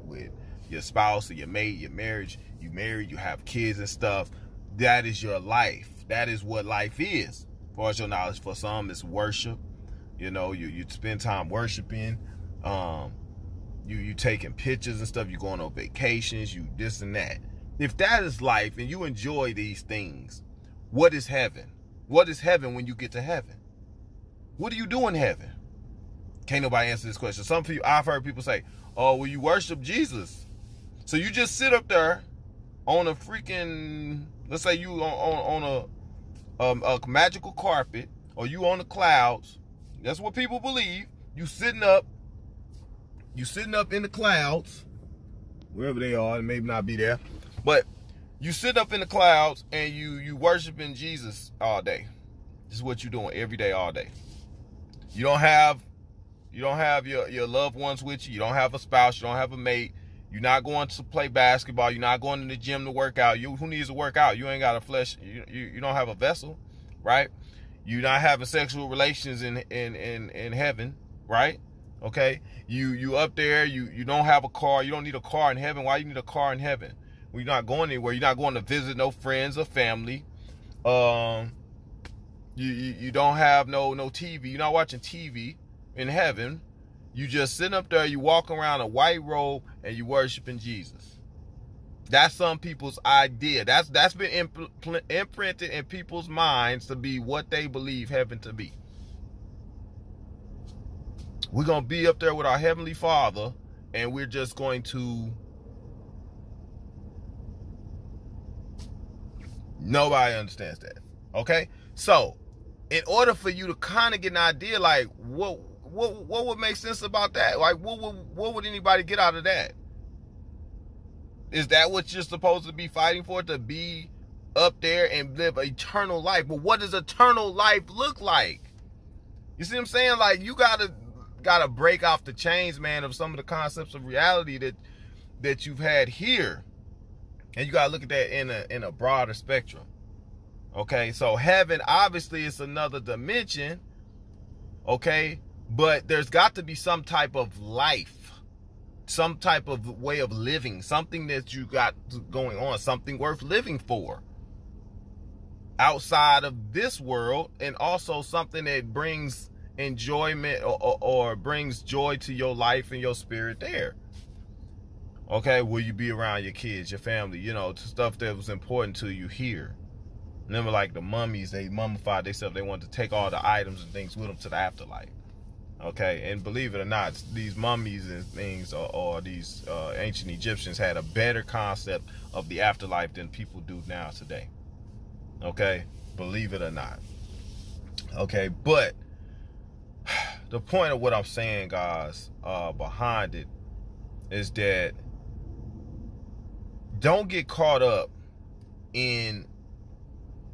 [SPEAKER 23] your spouse or your mate, your marriage, you married, you have kids and stuff. That is your life. That is what life is. As far as your knowledge, for some, it's worship. You know, you spend time worshiping. You taking pictures and stuff. You going on vacations. You this and that. If that is life and you enjoy these things, what is heaven? What is heaven when you get to heaven? What do you do in heaven? Can't nobody answer this question. Some people, I've heard people say, oh, well, you worship Jesus. So you just sit up there on a freaking, let's say you on a magical carpet, or you on the clouds. That's what people believe. You sitting up in the clouds, wherever they are, it may not be there, but you sit up in the clouds and you worshiping Jesus all day. This is what you're doing every day, all day. You don't have your loved ones with you. You don't have a spouse. You don't have a mate. You're not going to play basketball. You're not going to the gym to work out. Who needs to work out? You ain't got a flesh. You don't have a vessel, right? You're not having sexual relations in heaven, right? Okay, you up there. You don't have a car. You don't need a car in heaven. Why you need a car in heaven? Well, you're not going anywhere. You're not going to visit no friends or family. You don't have no TV. You're not watching TV in heaven. You just sitting up there, you walk around a white robe, and you worshiping Jesus. That's some people's idea. That's been imprinted in people's minds to be what they believe heaven to be. We're going to be up there with our Heavenly Father, and we're just going to... Nobody understands that. Okay? So, in order for you to kind of get an idea, like, what would make sense about that? Like, what would anybody get out of that? Is that what you're supposed to be fighting for? To be up there and live eternal life? But what does eternal life look like? You see what I'm saying? Like, you gotta break off the chains, man, of some of the concepts of reality that you've had here. And you gotta look at that in a broader spectrum. Okay, so heaven, obviously, is another dimension. Okay, but there's got to be some type of life, some type of way of living, something that you got going on, something worth living for outside of this world, and also something that brings enjoyment or brings joy to your life and your spirit there. Okay, will you be around your kids, your family, you know, stuff that was important to you here. Remember, like the mummies, they mummified themselves. They wanted to take all the items and things with them to the afterlife. Okay, and believe it or not, these mummies and things, or these ancient Egyptians had a better concept of the afterlife than people do now today. Okay, believe it or not. Okay, but the point of what I'm saying, guys, behind it is that don't get caught up in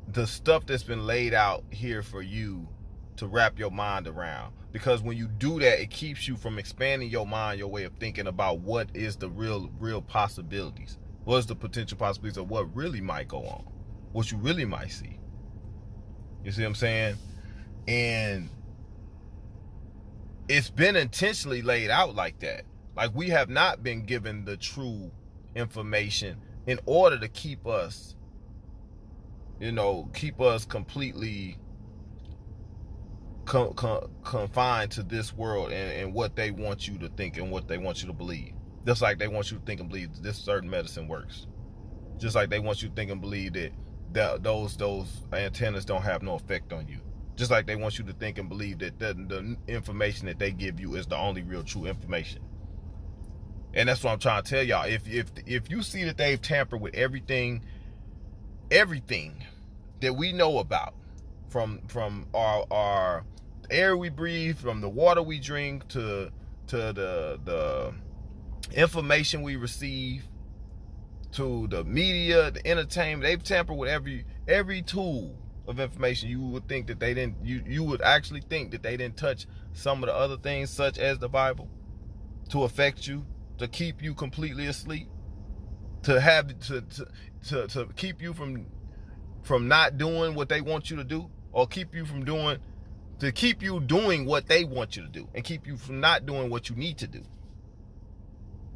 [SPEAKER 23] the stuff that's been laid out here for you to wrap your mind around. Because when you do that, it keeps you from expanding your mind, your way of thinking about what is the real possibilities. What is the potential possibilities of what really might go on? What you really might see. You see what I'm saying? And it's been intentionally laid out like that. Like, we have not been given the true information in order to keep us, keep us completely confined to this world and what they want you to think and what they want you to believe. Just like they want you to think and believe this certain medicine works. Just like they want you to think and believe that those antennas don't have no effect on you. Just like they want you to think and believe that the information that they give you is the only real true information. And that's what I'm trying to tell y'all. If you see that they've tampered with everything that we know about, from our air we breathe, from the water we drink, to the information we receive, to the media, the entertainment, they've tampered with every tool of information. You would think that they didn't. You would actually think that they didn't touch some of the other things, such as the Bible, to affect you, to keep you completely asleep, to keep you from not doing what they want you to do, or keep you doing what they want you to do, and keep you from not doing what you need to do.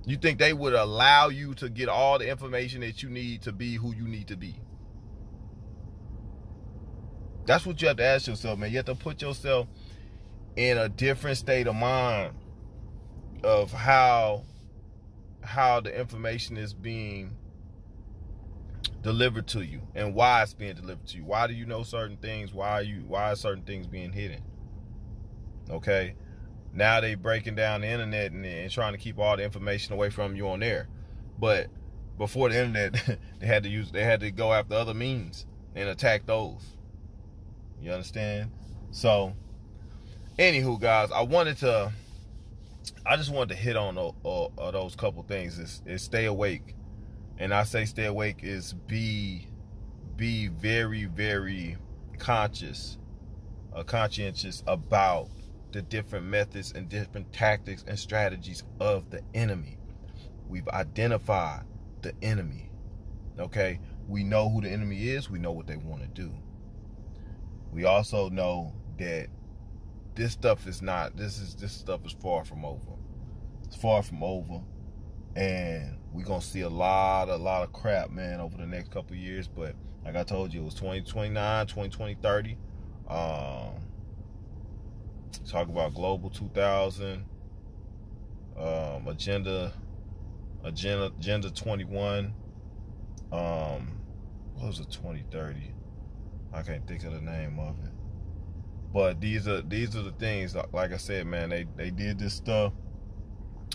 [SPEAKER 23] You think they would allow you to get all the information that you need to be who you need to be? That's what you have to ask yourself, man. You have to put yourself in a different state of mind of how the information is being delivered to you, and why it's being delivered to you. Why do you know certain things? Why are certain things being hidden? Okay, now they breaking down the internet and trying to keep all the information away from you on there. But before the internet, they had to go after other means and attack those. You understand? So, anywho, guys, I just wanted to hit on those couple things. Is stay awake. And I say stay awake is be very, very conscientious about the different methods and different tactics and strategies of the enemy. We've identified the enemy. Okay? We know who the enemy is. We know what they want to do. We also know that this stuff is far from over. It's far from over. And we're going to see a lot of crap, man, over the next couple of years. But like I told you, it was 2029, 2030. Talk about Global 2000, Agenda 21. What was it, 2030? I can't think of the name of it. But these are the things, like I said, man, they did this stuff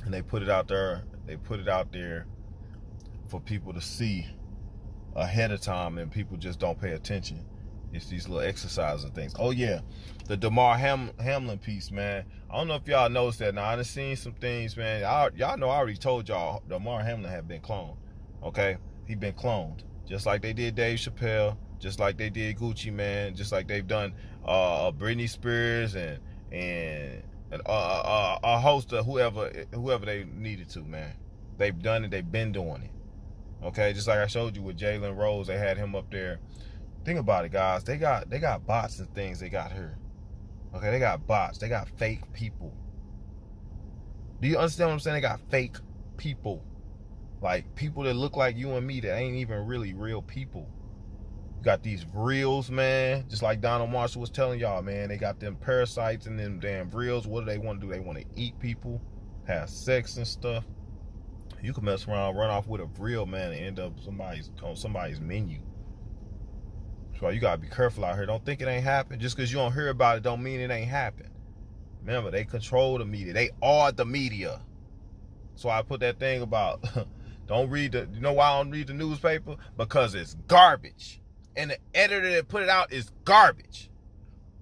[SPEAKER 23] and they put it out there. They put it out there for people to see ahead of time, and people just don't pay attention. It's these little exercises and things. Oh yeah, the Damar Hamlin piece, man. I don't know if y'all noticed that. Now I done seen some things, man. Y'all know I already told y'all Damar Hamlin had been cloned. Okay, he been cloned, just like they did Dave Chappelle, just like they did Gucci Man, just like they've done Britney Spears and a host of whoever they needed to, man. They've done it. They've been doing it. Okay, just like I showed you with Jalen Rose, they had him up there. Think about it, guys. They got bots and things. They got her. Okay, they got bots. They got fake people. Do you understand what I'm saying? They got fake people, like people that look like you and me that ain't even really real people. You got these reels, man. Just like Donald Marshall was telling y'all, man. They got them parasites and them damn reels. What do they want to do? They want to eat people, have sex and stuff. You can mess around, run off with a reel, man, and end up on somebody's menu. So you gotta be careful out here. Don't think it ain't happened. Just because you don't hear about it don't mean it ain't happened. Remember, they control the media. They are the media. So I put that thing about don't read you know why I don't read the newspaper? Because it's garbage. And the editor that put it out is garbage.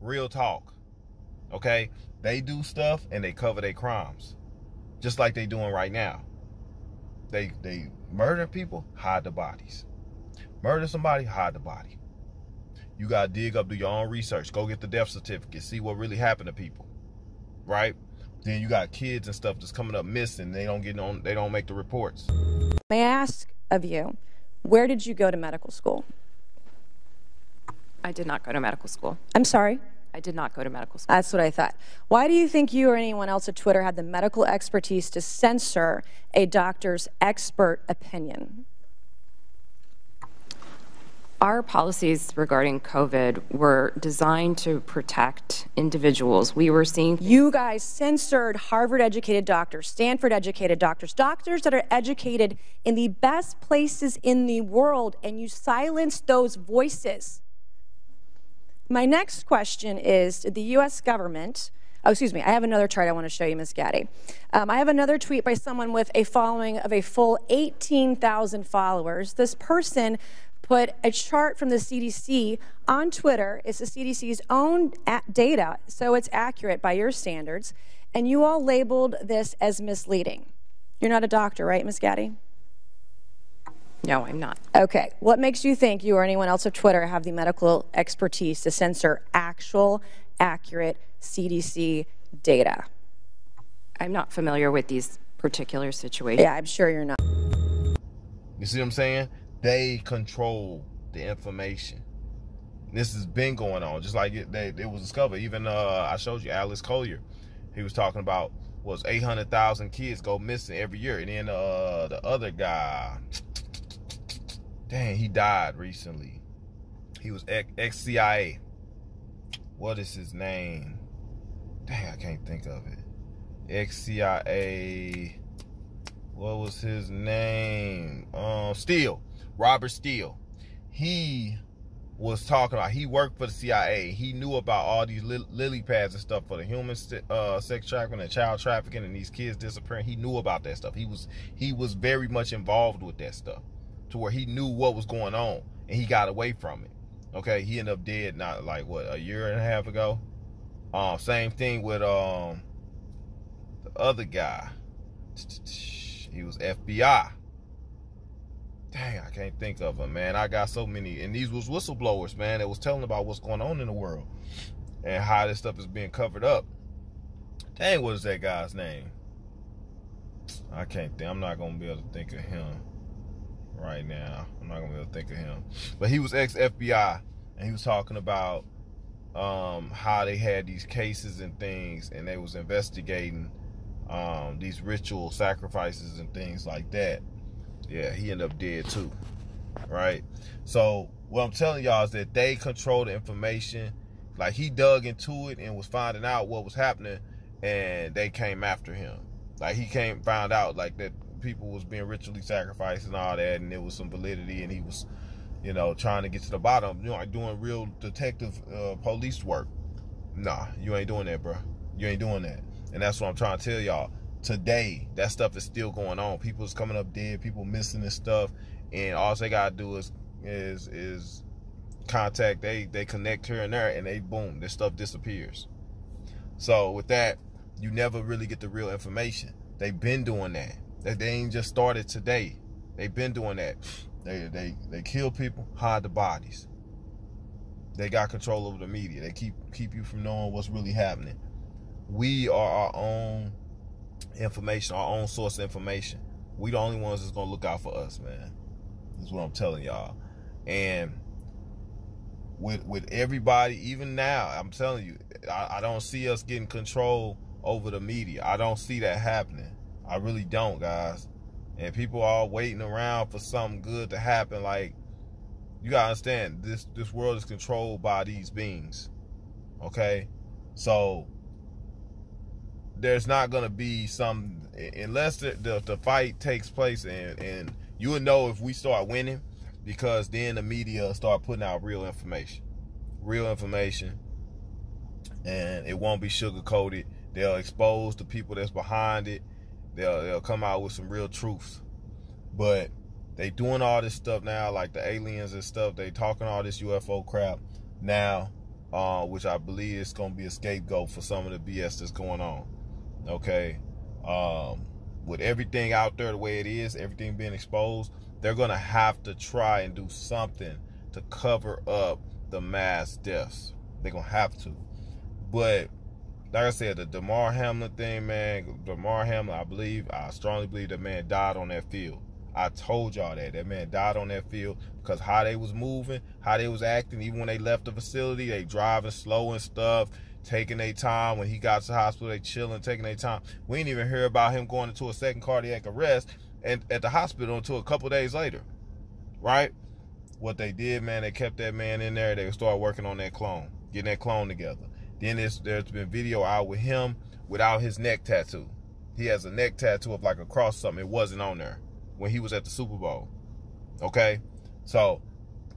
[SPEAKER 23] Real talk. Okay? They do stuff and they cover their crimes. Just like they doing right now. They murder people, hide the bodies. Murder somebody, hide the body. You gotta dig up, do your own research. Go get the death certificate, see what really happened to people. Right? Then you got kids and stuff that's coming up missing. They don't make the reports.
[SPEAKER 7] May I ask of you, where did you go to medical school?
[SPEAKER 8] I did not go to medical school.
[SPEAKER 7] I'm sorry?
[SPEAKER 8] I did not go to medical school.
[SPEAKER 7] That's what I thought. Why do you think you or anyone else at Twitter had the medical expertise to censor a doctor's expert opinion?
[SPEAKER 8] Our policies regarding COVID were designed to protect individuals. We were seeing...
[SPEAKER 7] You guys censored Harvard-educated doctors, Stanford-educated doctors, doctors that are educated in the best places in the world, and you silenced those voices. My next question is, did the U.S. government Oh, excuse me. I have another chart I want to show you, Ms. Gaddy. I have another tweet by someone with a following of a full 18,000 followers. This person put a chart from the CDC on Twitter. It's the CDC's own data, so it's accurate by your standards. And you all labeled this as misleading. You're not a doctor, right, Ms. Gaddy?
[SPEAKER 8] No, I'm not.
[SPEAKER 7] Okay. What makes you think you or anyone else of Twitter have the medical expertise to censor actual, accurate CDC data?
[SPEAKER 8] I'm not familiar with these particular situations.
[SPEAKER 7] Yeah, I'm sure you're not.
[SPEAKER 23] You see what I'm saying? They control the information. This has been going on, just like it was discovered. Even I showed you Alice Collier. He was talking about was 800,000 kids go missing every year, and then the other guy, dang, he died recently. He was ex-CIA. What is his name? Dang, I can't think of it. Ex-CIA. What was his name? Steele. Robert Steele. He was talking about, he worked for the CIA. He knew about all these lily pads and stuff for the human sex trafficking and child trafficking and these kids disappearing. He knew about that stuff. He was very much involved with that stuff to where he knew what was going on and he got away from it. Okay, he ended up dead not like what, a year and a half ago. Same thing with the other guy. He was FBI. Dang, I can't think of him, man. I got so many, and these was whistleblowers, man, that was telling about what's going on in the world and how this stuff is being covered up. Dang, what is that guy's name? I can't think. I'm not gonna be able to think of him right now. I'm not gonna be able to think of him. But he was ex-FBI, and he was talking about how they had these cases and things, and they was investigating these ritual sacrifices and things like that. Yeah, he ended up dead too, right? So what I'm telling y'all is that they control the information. Like, he dug into it and was finding out what was happening, and they came after him. Like, he found out like that people was being ritually sacrificed and all that, and there was some validity, and he was, you know, trying to get to the bottom, you know, like doing real detective police work. Nah, you ain't doing that, bro. You ain't doing that. And that's what I'm trying to tell y'all. Today, that stuff is still going on. People's coming up dead, people missing this stuff, and all they gotta do is contact. They connect here and there, and they boom, this stuff disappears. So with that, you never really get the real information. They've been doing that. They ain't just started today. They've been doing that. They kill people, hide the bodies. They got control over the media. They keep you from knowing what's really happening. We are our own information, our own source of information. We the only ones that's gonna look out for us, man. That's what I'm telling y'all. And with everybody, even now, I'm telling you, I don't see us getting control over the media. I don't see that happening. I really don't, guys. And people are waiting around for something good to happen. Like, you gotta understand, this world is controlled by these beings. Okay? So there's not gonna be some, unless the fight takes place, and you will know if we start winning, because then the media start putting out real information, and it won't be sugar-coated. They'll expose the people that's behind it. They'll come out with some real truths. But they doing all this stuff now, like the aliens and stuff. They talking all this UFO crap now, which I believe is gonna be a scapegoat for some of the BS that's going on. Okay, with everything out there the way it is, everything being exposed, they're gonna have to try and do something to cover up the mass deaths. They're gonna have to. But like I said, the Damar Hamlin thing, man, Damar Hamlin, I strongly believe that man died on that field. I told y'all that man died on that field because how they was moving, how they was acting, even when they left the facility, they driving slow and stuff, taking their time. When he got to the hospital, they chilling, taking their time. We didn't even hear about him going into a second cardiac arrest and at the hospital until a couple days later, right? What they did, man, they kept that man in there. They started working on that clone, getting that clone together. Then there's been video out with him without his neck tattoo. He has a neck tattoo of like a cross something. It wasn't on there when he was at the Super Bowl. Okay? So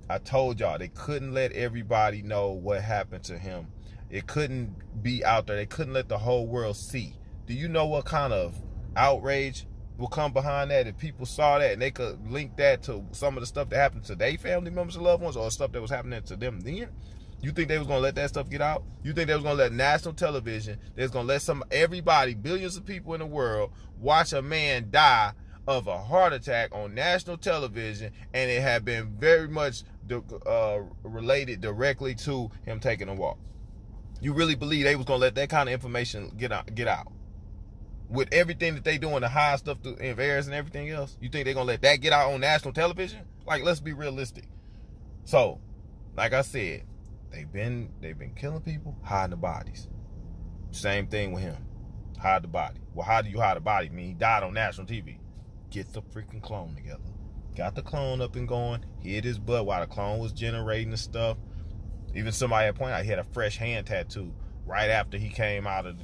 [SPEAKER 23] I told y'all they couldn't let everybody know what happened to him. It couldn't be out there. They couldn't let the whole world see. Do you know what kind of outrage will come behind that if people saw that and they could link that to some of the stuff that happened to their family members and loved ones, or stuff that was happening to them then? You think they was gonna let that stuff get out? You think they was gonna let national television, they was gonna let everybody, billions of people in the world, watch a man die of a heart attack on national television, and it had been very much related directly to him taking a walk? You really believe they was gonna let that kind of information get out? With everything that they doing, the high stuff through affairs and everything else, you think they're gonna let that get out on national television? Like, let's be realistic. So, like I said, they've been killing people, hiding the bodies. Same thing with him. Hide the body. Well, how do you hide a body? I mean, he died on national TV. Get the freaking clone together. Got the clone up and going, hid his butt while the clone was generating the stuff. Even somebody had pointed out he had a fresh hand tattoo right after he came out of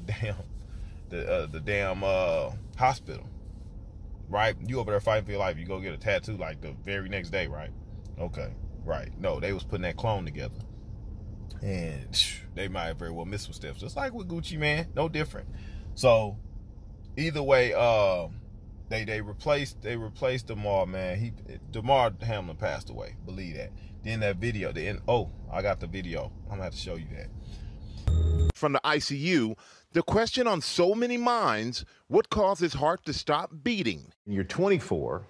[SPEAKER 23] the damn hospital. Right? You over there fighting for your life, you go get a tattoo like the very next day, right? Okay, right. No, they was putting that clone together. And they might have very well missed some steps. Just like with Gucci, man. No different. So, either way, they replaced DeMar, man. DeMar Hamlin passed away. Believe that. Then that video, I got the video. I'm gonna have to show you that.
[SPEAKER 9] From the ICU, the question on so many minds: what caused his heart to stop beating?
[SPEAKER 11] You're 24,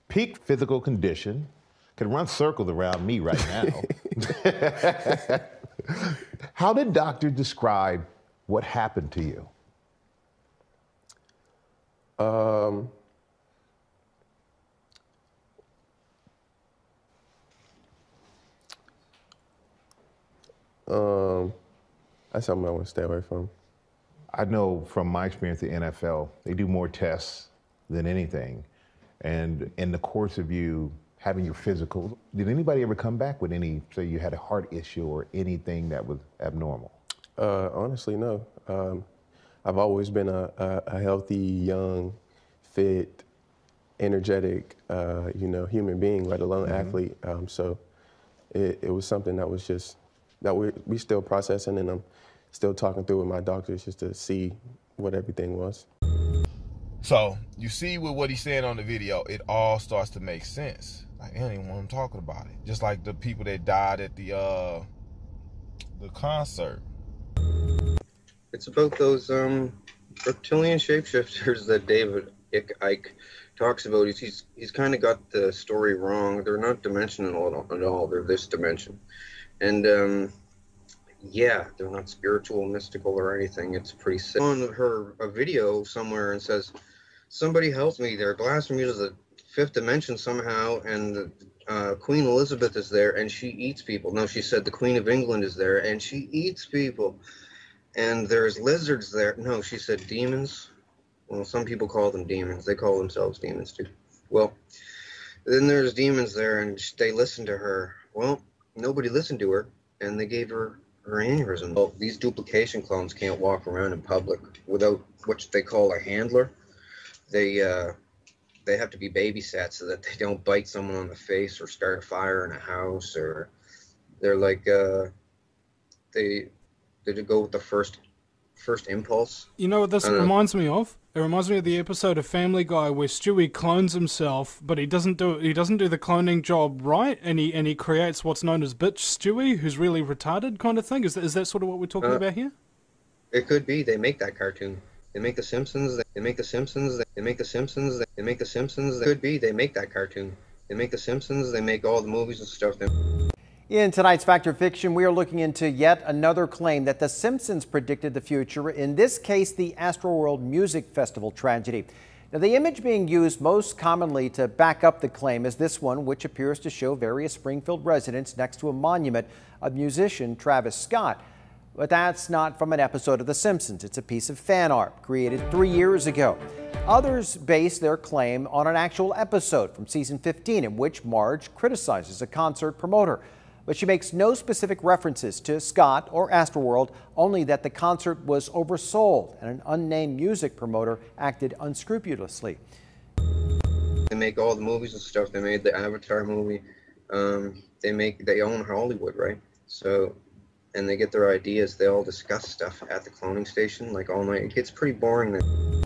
[SPEAKER 11] peak physical condition, could run circles around me right now. How did doctors describe what happened to you?
[SPEAKER 13] That's something I want to stay away from.
[SPEAKER 11] I know from my experience at the NFL, they do more tests than anything. And in the course of you having your physical, did anybody ever come back with any, say you had a heart issue or anything that was abnormal?
[SPEAKER 13] Honestly, no. I've always been a healthy, young, fit, energetic, human being, let alone athlete. So it was something that was just, that we still processing, and I'm still talking through with my doctors just to see what everything was.
[SPEAKER 23] So you see with what he's saying on the video, it all starts to make sense. Like, they don't even want him talking about it. Just like the people that died at the concert.
[SPEAKER 24] It's about those reptilian shapeshifters that David Icke talks about. He's kind of got the story wrong. They're not dimensional at all. They're this dimension. And yeah, they're not spiritual, mystical, or anything. It's pretty sick. On a video somewhere and says, somebody help me. They're blasting me to the fifth dimension somehow, and Queen Elizabeth is there, and she eats people. No, she said the Queen of England is there, and she eats people. And there's lizards there. No, she said demons. Well, some people call them demons. They call themselves demons too. Well, then there's demons there, and they listen to her. Well, nobody listened to her, and they gave her aneurysm. Well, these duplication clones can't walk around in public without what they call a handler. They have to be babysat so that they don't bite someone on the face or start a fire in a house, or they're like they go with the first impulse.
[SPEAKER 25] You know what this reminds me of? It reminds me of the episode of Family Guy where Stewie clones himself, but he doesn't do the cloning job right, and he creates what's known as bitch Stewie, who's really retarded kind of thing. Is that sort of what we're talking about here?
[SPEAKER 24] It could be. They make that cartoon. They make The Simpsons. They make The Simpsons. They make The Simpsons. They make The Simpsons. It could be. They make that cartoon. They make The Simpsons. They make all the movies and stuff.
[SPEAKER 26] In tonight's Fact or Fiction, we are looking into yet another claim that The Simpsons predicted the future, in this case, the Astroworld Music Festival tragedy. Now, the image being used most commonly to back up the claim is this one, which appears to show various Springfield residents next to a monument of musician Travis Scott. But that's not from an episode of The Simpsons. It's a piece of fan art created 3 years ago. Others base their claim on an actual episode from season 15 in which Marge criticizes a concert promoter. But she makes no specific references to Scott or Astroworld, only that the concert was oversold and an unnamed music promoter acted unscrupulously.
[SPEAKER 24] They make all the movies and stuff. They made the Avatar movie. They own Hollywood, right? So and they get their ideas, they all discuss stuff at the cloning station, like all night. It gets pretty boring then.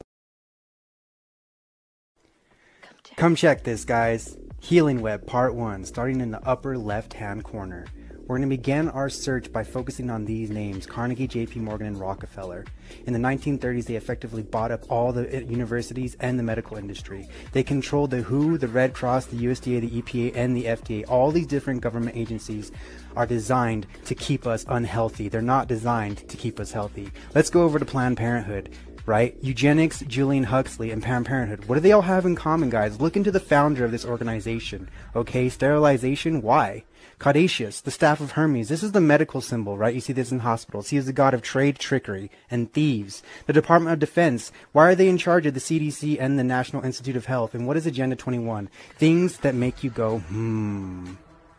[SPEAKER 2] Come check this, guys. Healing Web Part 1, starting in the upper left-hand corner. We're going to begin our search by focusing on these names: Carnegie, JP Morgan, and Rockefeller. In the 1930s, they effectively bought up all the universities and the medical industry. They controlled the WHO, the Red Cross, the USDA, the EPA, and the FDA. All these different government agencies are designed to keep us unhealthy. They're not designed to keep us healthy. Let's go over to Planned Parenthood. Right? Eugenics, Julian Huxley, and Planned Parenthood. What do they all have in common, guys? Look into the founder of this organization. Okay, sterilization, why? Caduceus, the staff of Hermes. This is the medical symbol, right? You see this in hospitals. He is the god of trade, trickery, and thieves. The Department of Defense. Why are they in charge of the CDC and the National Institute of Health? And what is Agenda 21? Things that make you go,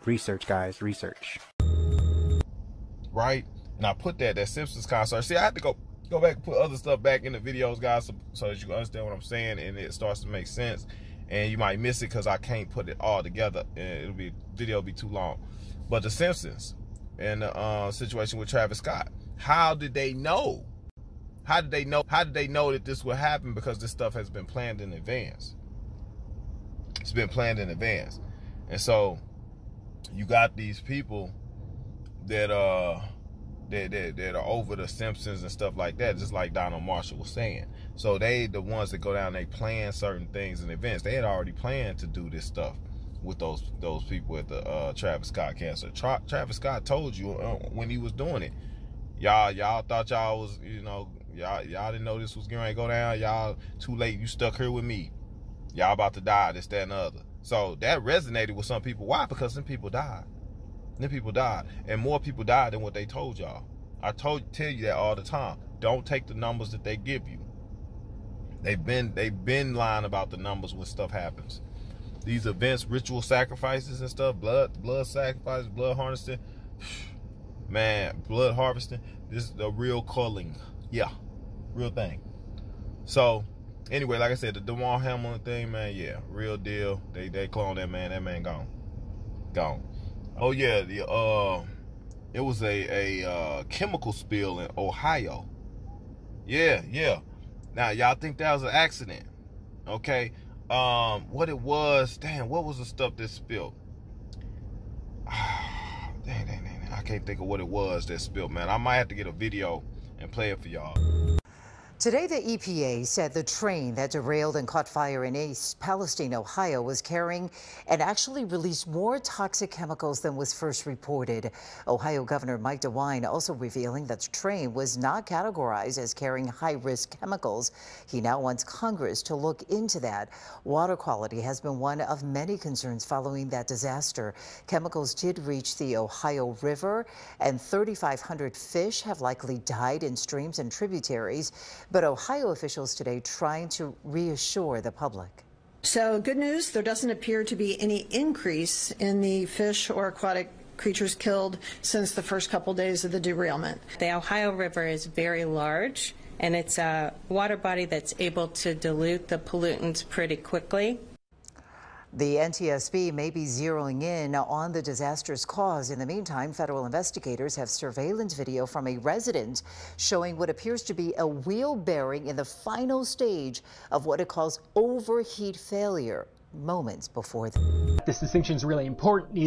[SPEAKER 2] Research, guys, research.
[SPEAKER 23] Right? And I put that Simpsons concert. See, I had to go back and put other stuff back in the videos, guys, so that you can understand what I'm saying and it starts to make sense. And you might miss it because I can't put it all together, and video will be too long. But the Simpsons and the situation with Travis Scott, how did they know? How did they know that this would happen? Because this stuff has been planned in advance. It's been planned in advance. And so you got these people that are over the Simpsons and stuff like that, just like Donald Marshall was saying. So they the ones that go down, they plan certain things in advance. They had already planned to do this stuff with those people at the Travis Scott cancer. Travis Scott told you when he was doing it, y'all thought y'all was, y'all didn't know this was going to go down. Y'all too late. You stuck here with me. Y'all about to die. This, that, and the other. So that resonated with some people. Why? Because some people died. Then people died, and more people died than what they told y'all. I tell you that all the time. Don't take the numbers that they give you. They've been lying about the numbers when stuff happens. These events, ritual sacrifices and stuff, blood sacrifices, blood harvesting, man, blood harvesting. This is the real calling, yeah, real thing. So anyway, like I said, the Damar Hamlin thing, man, yeah, real deal. They cloned that man. That man gone. Oh yeah, it was a chemical spill in Ohio. Yeah. Now y'all think that was an accident? Okay. What it was? Damn, what was the stuff that spilled? Dang. I can't think of what it was that spilled, man. I might have to get a video and play it for y'all.
[SPEAKER 5] Today, the EPA said the train that derailed and caught fire in East Palestine, Ohio, was carrying and actually released more toxic chemicals than was first reported. Ohio Governor Mike DeWine also revealing that the train was not categorized as carrying high-risk chemicals. He now wants Congress to look into that. Water quality has been one of many concerns following that disaster. Chemicals did reach the Ohio River, and 3,500 fish have likely died in streams and tributaries. But Ohio officials today trying to reassure the public.
[SPEAKER 10] So good news, there doesn't appear to be any increase in the fish or aquatic creatures killed since the first couple days of the derailment.
[SPEAKER 12] The Ohio River is very large, and it's a water body that's able to dilute the pollutants pretty quickly.
[SPEAKER 5] The NTSB may be zeroing in on the disaster's cause. In the meantime, federal investigators have surveillance video from a resident showing what appears to be a wheel bearing in the final stage of what it calls overheat failure, moments before
[SPEAKER 16] This distinction is really important.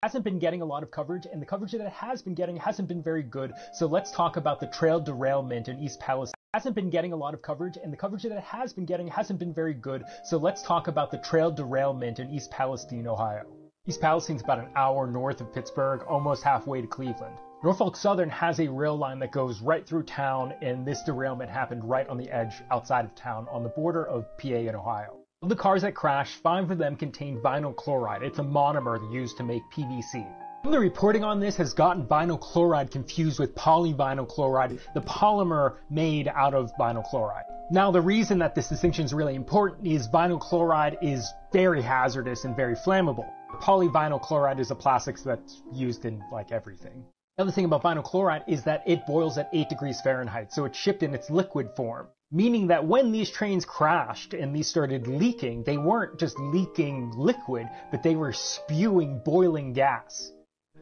[SPEAKER 16] Hasn't been getting a lot of coverage, and the coverage that it has been getting hasn't been very good. So let's talk about the trail derailment in East Palestine. Hasn't been getting a lot of coverage, and the coverage that it has been getting hasn't been very good. So let's talk about the trail derailment in East Palestine, Ohio. East Palestine's about an hour north of Pittsburgh, almost halfway to Cleveland. Norfolk Southern has a rail line that goes right through town, and this derailment happened right on the edge outside of town on the border of PA and Ohio. Of the cars that crashed, 5 of them contained vinyl chloride. It's a monomer used to make PVC. The reporting on this has gotten vinyl chloride confused with polyvinyl chloride, the polymer made out of vinyl chloride. Now, the reason that this distinction is really important is vinyl chloride is very hazardous and very flammable. Polyvinyl chloride is a plastic that's used in like everything. The other thing about vinyl chloride is that it boils at 8 degrees Fahrenheit, so it's shipped in its liquid form. Meaning that when these trains crashed and these started leaking, they weren't just leaking liquid, but they were spewing boiling gas.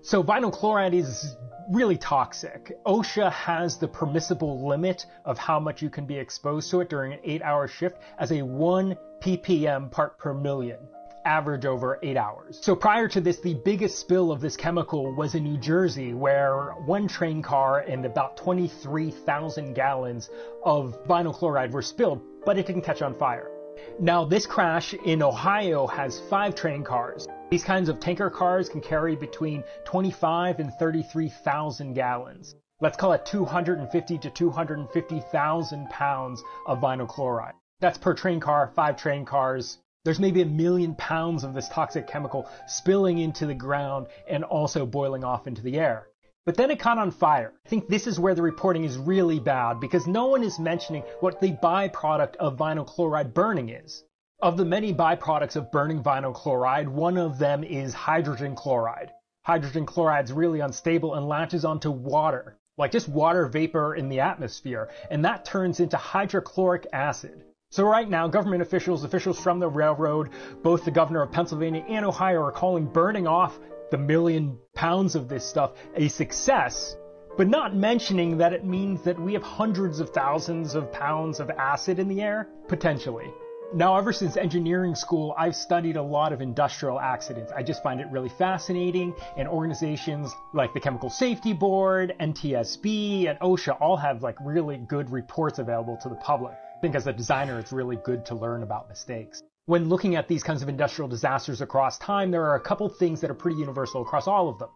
[SPEAKER 16] So vinyl chloride is really toxic. OSHA has the permissible limit of how much you can be exposed to it during an 8-hour shift as a 1 ppm part per million, average over 8 hours. So prior to this, the biggest spill of this chemical was in New Jersey, where one train car and about 23,000 gallons of vinyl chloride were spilled, but it didn't catch on fire. Now, this crash in Ohio has 5 train cars. These kinds of tanker cars can carry between 25 and 33,000 gallons. Let's call it 250 to 250,000 pounds of vinyl chloride. That's per train car, 5 train cars. There's maybe 1 million pounds of this toxic chemical spilling into the ground and also boiling off into the air. But then it caught on fire. I think this is where the reporting is really bad, because no one is mentioning what the byproduct of vinyl chloride burning is. Of the many byproducts of burning vinyl chloride, one of them is hydrogen chloride. Hydrogen chloride is really unstable and latches onto water, like just water vapor in the atmosphere, and that turns into hydrochloric acid. So right now, government officials from the railroad, both the governor of Pennsylvania and Ohio, are calling burning off the 1 million pounds of this stuff a success, but not mentioning that it means that we have hundreds of thousands of pounds of acid in the air, potentially. Now, ever since engineering school, I've studied a lot of industrial accidents. I just find it really fascinating, and organizations like the Chemical Safety Board, NTSB, and OSHA all have like really good reports available to the public. I think as a designer, it's really good to learn about mistakes. When looking at these kinds of industrial disasters across time, there are a couple things that are pretty universal across all of them.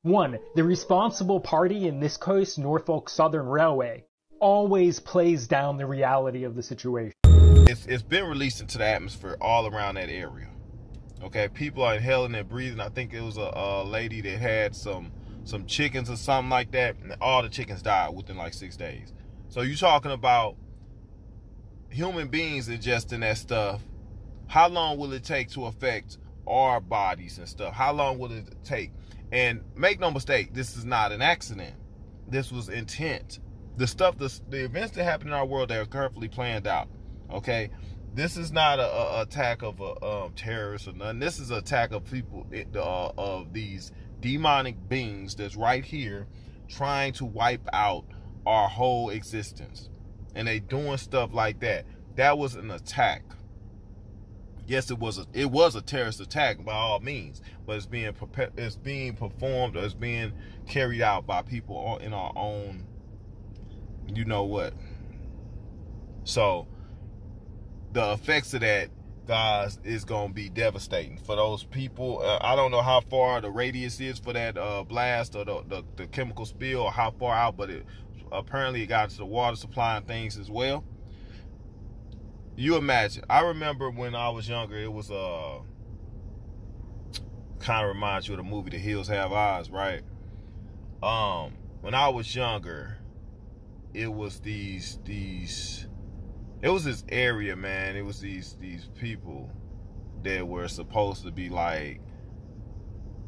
[SPEAKER 16] One, the responsible party, in this case, Norfolk Southern Railway, always plays down the reality of the situation.
[SPEAKER 23] It's been released into the atmosphere all around that area. Okay, people are inhaling and breathing. I think it was a lady that had some chickens or something like that, and all the chickens died within like 6 days. So you're talking about human beings ingesting that stuff. How long will it take to affect our bodies and stuff? How long will it take? And make no mistake, this is not an accident. This was intent. The events that happen in our world, they are carefully planned out. Okay, this is not a attack of a terrorist or nothing. This is an attack of people, of these demonic beings that's right here trying to wipe out our whole existence. And they doing stuff like that. That was an attack. Yes, it was a terrorist attack by all means, but it's being performed, or it's being carried out by people in our own, you know what. So the effects of that, guys, is going to be devastating for those people. I don't know how far the radius is for that blast or the chemical spill, or how far out, but apparently it got to the water supply and things as well. You imagine. I remember when I was younger, it was kind of reminds you of the movie The Hills Have Eyes, right? When I was younger, it was this area, man. It was these people that were supposed to be like,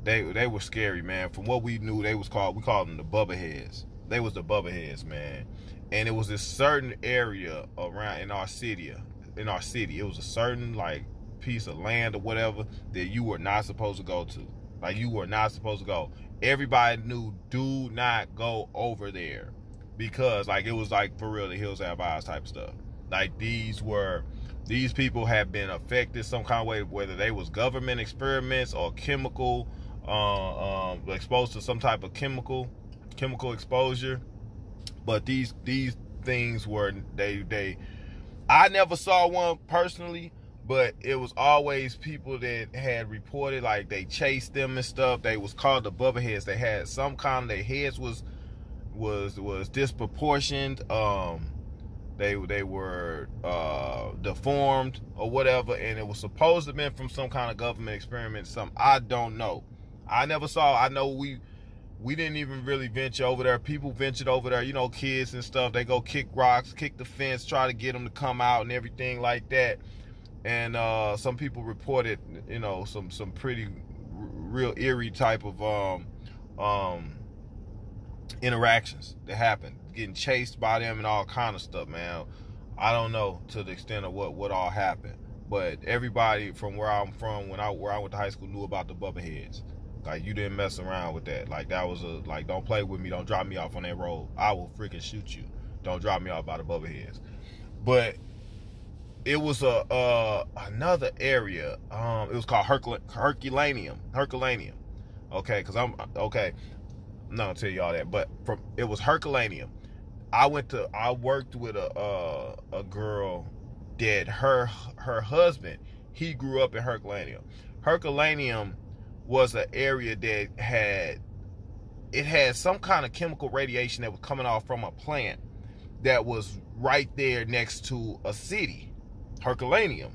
[SPEAKER 23] they were scary, man. From what we knew, we called them the Bubba Heads. They was the Bubba Heads, man. And it was this certain area around in our city. It was a certain like piece of land or whatever that you were not supposed to go to. Like, you were not supposed to go. Everybody knew, do not go over there, because like it was like for real, the Hills Have Eyes type of stuff. Like these people have been affected some kind of way, whether they was government experiments or chemical exposed to some type of chemical exposure. But these things were I never saw one personally, but it was always people that had reported like they chased them and stuff. They was called the Bubba Heads. They had some kind of, their heads was disproportioned. They were deformed or whatever, and it was supposed to have been from some kind of government experiment. Something I don't know. I never saw. I know we didn't even really venture over there. People ventured over there, you know, kids and stuff. They go kick rocks, kick the fence, try to get them to come out and everything like that. And some people reported, you know, some pretty real eerie type of interactions that happened, getting chased by them and all kind of stuff, man. I don't know to the extent of what all happened, but everybody from where I'm from, where I went to high school, knew about the Bubba Heads. Like, you didn't mess around with that. Like, that was like, don't play with me. Don't drop me off on that road. I will freaking shoot you. Don't drop me off by the bubble heads. But it was another area. It was called Herculaneum. Okay, because I'm okay. I'm not gonna tell you all that, but it was Herculaneum. I worked with a girl that her husband, he grew up in Herculaneum. Herculaneum was an area that had some kind of chemical radiation that was coming off from a plant that was right there next to a city, Herculaneum.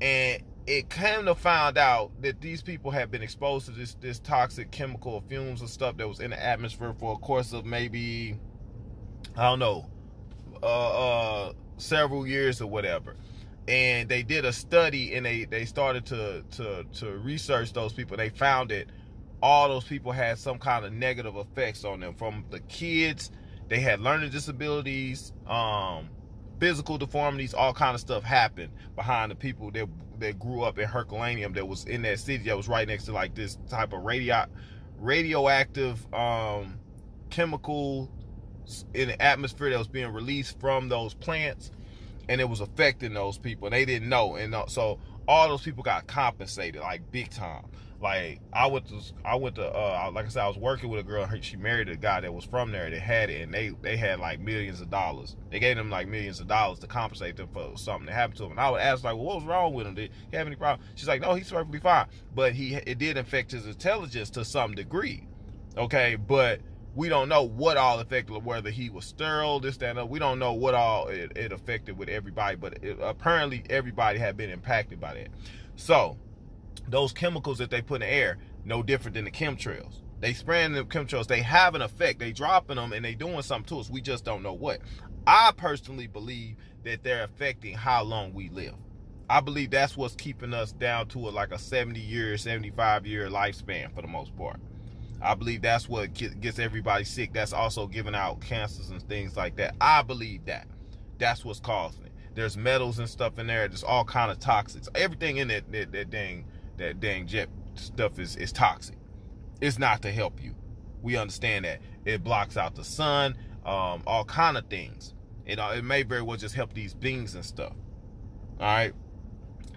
[SPEAKER 23] And it came to find out that these people had been exposed to this toxic chemical fumes and stuff that was in the atmosphere for a course of maybe, I don't know, several years or whatever. And they did a study, and they started to research those people. They found that all those people had some kind of negative effects on them. From the kids, they had learning disabilities, physical deformities, all kind of stuff happened behind the people that grew up in Herculaneum, that was in that city, that was right next to like this type of radioactive chemical in the atmosphere that was being released from those plants, and it was affecting those people, and they didn't know. And so all those people got compensated like big time. Like, I went to like I said, I was working with a girl. She married a guy that was from there that had it, and they had like millions of dollars. They gave them like millions of dollars to compensate them for something that happened to them. And I would ask, like, well, what was wrong with him? Did he have any problem? She's like, no, he's perfectly fine. But it did affect his intelligence to some degree. Okay, but we don't know what all affected, whether he was sterile, this, that, and that. We don't know what all it affected with everybody, but apparently everybody had been impacted by that. So those chemicals that they put in the air, no different than the chemtrails. They spraying the chemtrails. They have an effect. They dropping them, and they doing something to us. We just don't know what. I personally believe that they're affecting how long we live. I believe that's what's keeping us down to like a 70-year, 75-year lifespan for the most part. I believe that's what gets everybody sick. That's also giving out cancers and things like that. I believe that. That's what's causing it. There's metals and stuff in there. There's all kind of toxics. Everything in that dang jet stuff is toxic. It's not to help you. We understand that. It blocks out the sun, all kind of things. It may very well just help these beings and stuff. All right?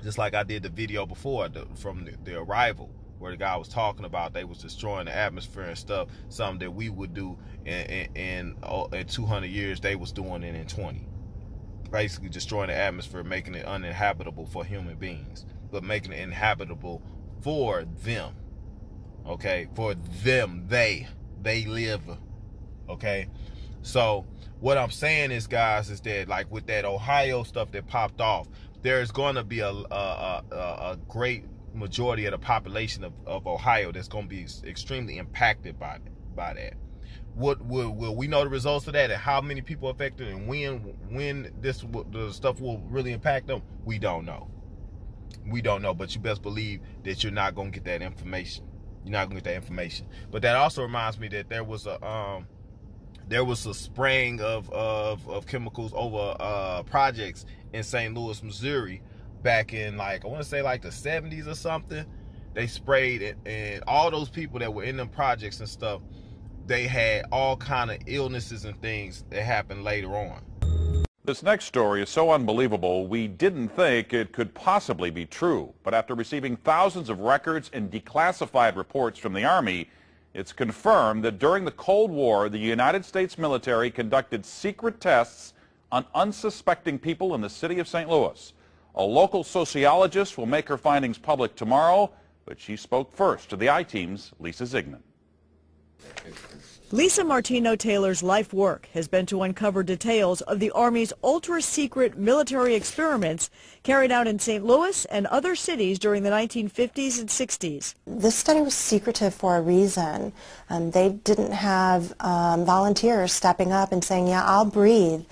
[SPEAKER 23] Just like I did the video before from the arrival, where the guy was talking about they was destroying the atmosphere and stuff, something that we would do in 200 years, they was doing it in 20. Basically destroying the atmosphere, making it uninhabitable for human beings, but making it inhabitable for them. Okay, for them, they live. Okay, so what I'm saying is, guys, is that like with that Ohio stuff that popped off, there's going to be a great majority of the population of Ohio that's going to be extremely impacted by that. Will we know the results of that, and how many people affected, and when the stuff will really impact them? We don't know. We don't know, but you best believe that you're not going to get that information. You're not going to get that information. But that also reminds me that there was a spraying of chemicals over projects in St. Louis, Missouri, back in like, I want to say like the 70s or something. They sprayed it, and all those people that were in them projects and stuff, they had all kind of illnesses and things that happened later on.
[SPEAKER 14] This next story is so unbelievable, we didn't think it could possibly be true. But after receiving thousands of records and declassified reports from the Army, it's confirmed that during the Cold War, the United States military conducted secret tests on unsuspecting people in the city of St. Louis. A local sociologist will make her findings public tomorrow, but she spoke first to the I-Team's Lisa Zigman.
[SPEAKER 17] Lisa Martino-Taylor's life work has been to uncover details of the Army's ultra-secret military experiments carried out in St. Louis and other cities during the 1950s and 60s.
[SPEAKER 18] This study was secretive for a reason. They didn't have volunteers stepping up and saying, yeah, I'll breathe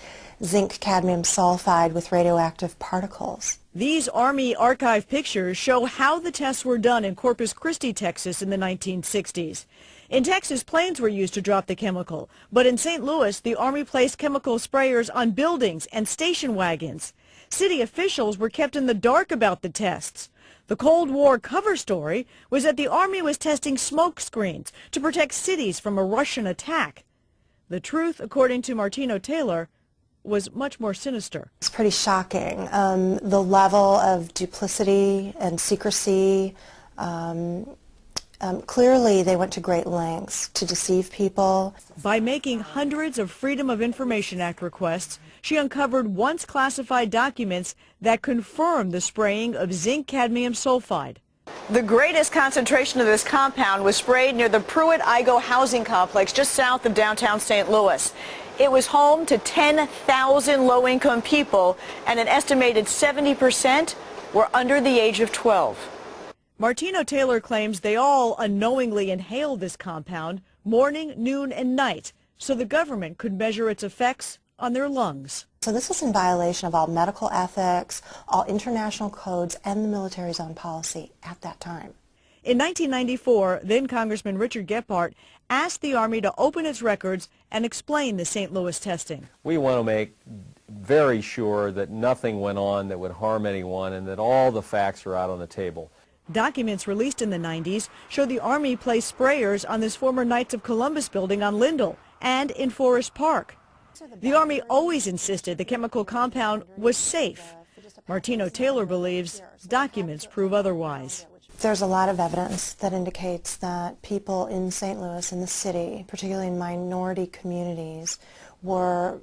[SPEAKER 18] zinc cadmium sulfide with radioactive particles.
[SPEAKER 17] These Army archive pictures show how the tests were done in Corpus Christi, Texas in the 1960s. In Texas, planes were used to drop the chemical, but in St. Louis, the Army placed chemical sprayers on buildings and station wagons. City officials were kept in the dark about the tests. The Cold War cover story was that the Army was testing smoke screens to protect cities from a Russian attack. The truth, according to Martino Taylor, was much more sinister.
[SPEAKER 18] It's pretty shocking. The level of duplicity and secrecy, clearly they went to great lengths to deceive people.
[SPEAKER 17] By making hundreds of Freedom of Information Act requests, she uncovered once classified documents that confirmed the spraying of zinc cadmium sulfide. The greatest concentration of this compound was sprayed near the Pruitt-Igoe housing complex just south of downtown St. Louis. It was home to 10,000 low-income people, and an estimated 70% were under the age of 12. Martino Taylor claims they all unknowingly inhaled this compound morning, noon, and night, so the government could measure its effects on their lungs.
[SPEAKER 18] So this was in violation of all medical ethics, all international codes, and the military's own policy at that time.
[SPEAKER 17] In 1994, then Congressman Richard Gephardt asked the Army to open its records and explain the St. Louis testing.
[SPEAKER 1] We want to make very sure that nothing went on that would harm anyone and that all the facts are out on the table.
[SPEAKER 17] Documents released in the 90s show the Army placed sprayers on this former Knights of Columbus building on Lindell and in Forest Park. The Army always insisted the chemical compound was safe. Martino Taylor believes documents prove otherwise.
[SPEAKER 18] There's a lot of evidence that indicates that people in St. Louis, in the city, particularly in minority communities, were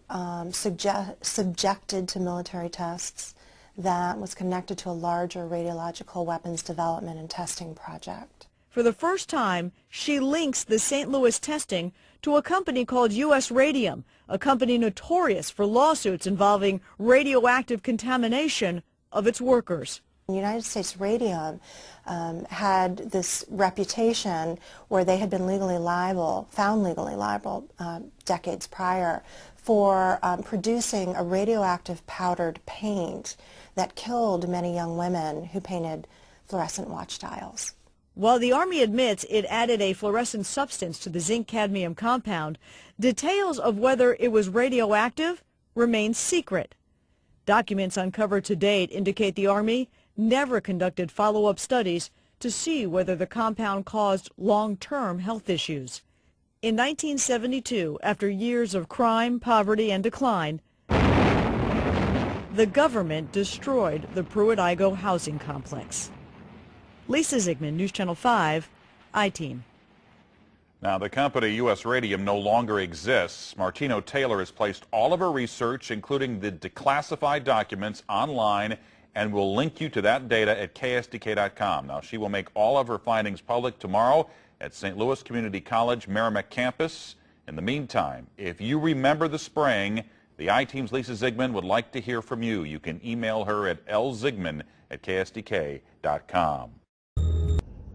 [SPEAKER 18] subjected to military tests that was connected to a larger radiological weapons development and testing project.
[SPEAKER 17] For the first time, she links the St. Louis testing to a company called U.S. Radium, a company notorious for lawsuits involving radioactive contamination of its workers.
[SPEAKER 18] United States Radium had this reputation where they had been found legally liable decades prior for producing a radioactive powdered paint that killed many young women who painted fluorescent watch dials.
[SPEAKER 17] While the Army admits it added a fluorescent substance to the zinc-cadmium compound, details of whether it was radioactive remain secret. Documents uncovered to date indicate the Army never conducted follow-up studies to see whether the compound caused long-term health issues. In 1972, after years of crime, poverty, and decline, the government destroyed the Pruitt-Igoe housing complex. Lisa Zigman, News Channel 5, I-Team.
[SPEAKER 14] Now, the company U.S. Radium no longer exists. Martino Taylor has placed all of her research, including the declassified documents, online, and will link you to that data at ksdk.com. Now, she will make all of her findings public tomorrow at St. Louis Community College Merrimack campus. In the meantime, if you remember the spraying, the I-Team's Lisa Zigman would like to hear from you. You can email her at lzigman@ksdk.com.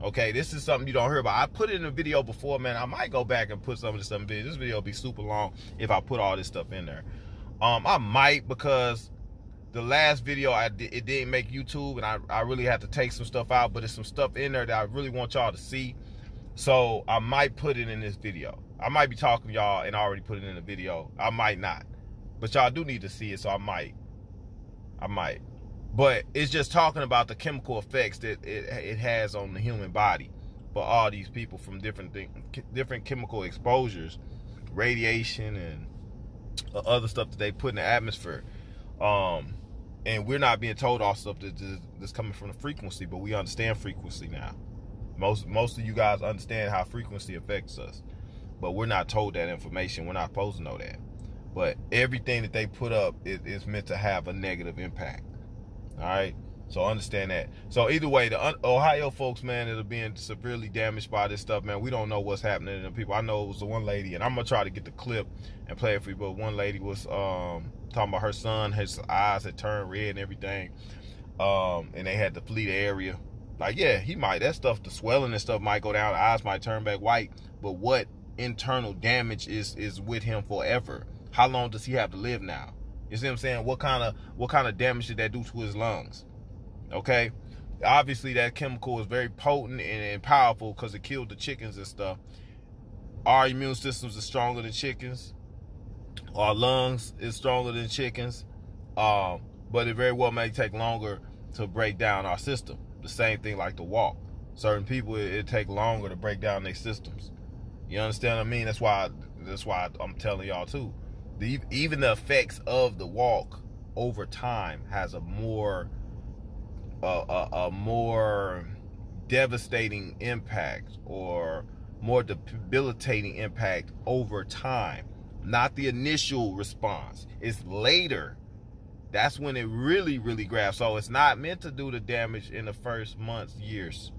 [SPEAKER 23] Okay, this is something you don't hear about. I put it in a video before, man. I might go back and put some of this stuff in video. This video will be super long if I put all this stuff in there. I might, because the last video it didn't make YouTube, and I really had to take some stuff out, but there's some stuff in there that I really want y'all to see. So I might put it in this video. I might be talking to y'all and already put it in the video. I might not. But y'all do need to see it, so I might. But it's just talking about the chemical effects that it has on the human body for all these people from different chemical exposures, radiation and other stuff that they put in the atmosphere. And we're not being told all stuff that's coming from the frequency, but we understand frequency now. Most of you guys understand how frequency affects us, but we're not told that information. We're not supposed to know that. But everything that they put up is meant to have a negative impact. All right, so understand that. So either way, the Ohio folks, man, that are being severely damaged by this stuff, man, we don't know what's happening to them people. I know it was the one lady, and I'm gonna try to get the clip and play it for you, but one lady was talking about her son, his eyes had turned red and everything, and they had to flee the area. Like, yeah, he might, that stuff, the swelling and stuff might go down, the eyes might turn back white, but what internal damage is with him forever? How long does he have to live now? You see what I'm saying? What kind of damage did that do to his lungs? Okay, obviously that chemical is very potent and powerful because it killed the chickens and stuff. Our immune systems are stronger than chickens. Our lungs is stronger than chickens. But it very well may take longer to break down our system. The same thing like the walk. Certain people, it take longer to break down their systems. You understand what I mean? That's why I'm telling y'all too. Even the effects of the walk over time has a more devastating impact or more debilitating impact over time. Not the initial response. It's later. That's when it really, really grabs. So it's not meant to do the damage in the first months, years.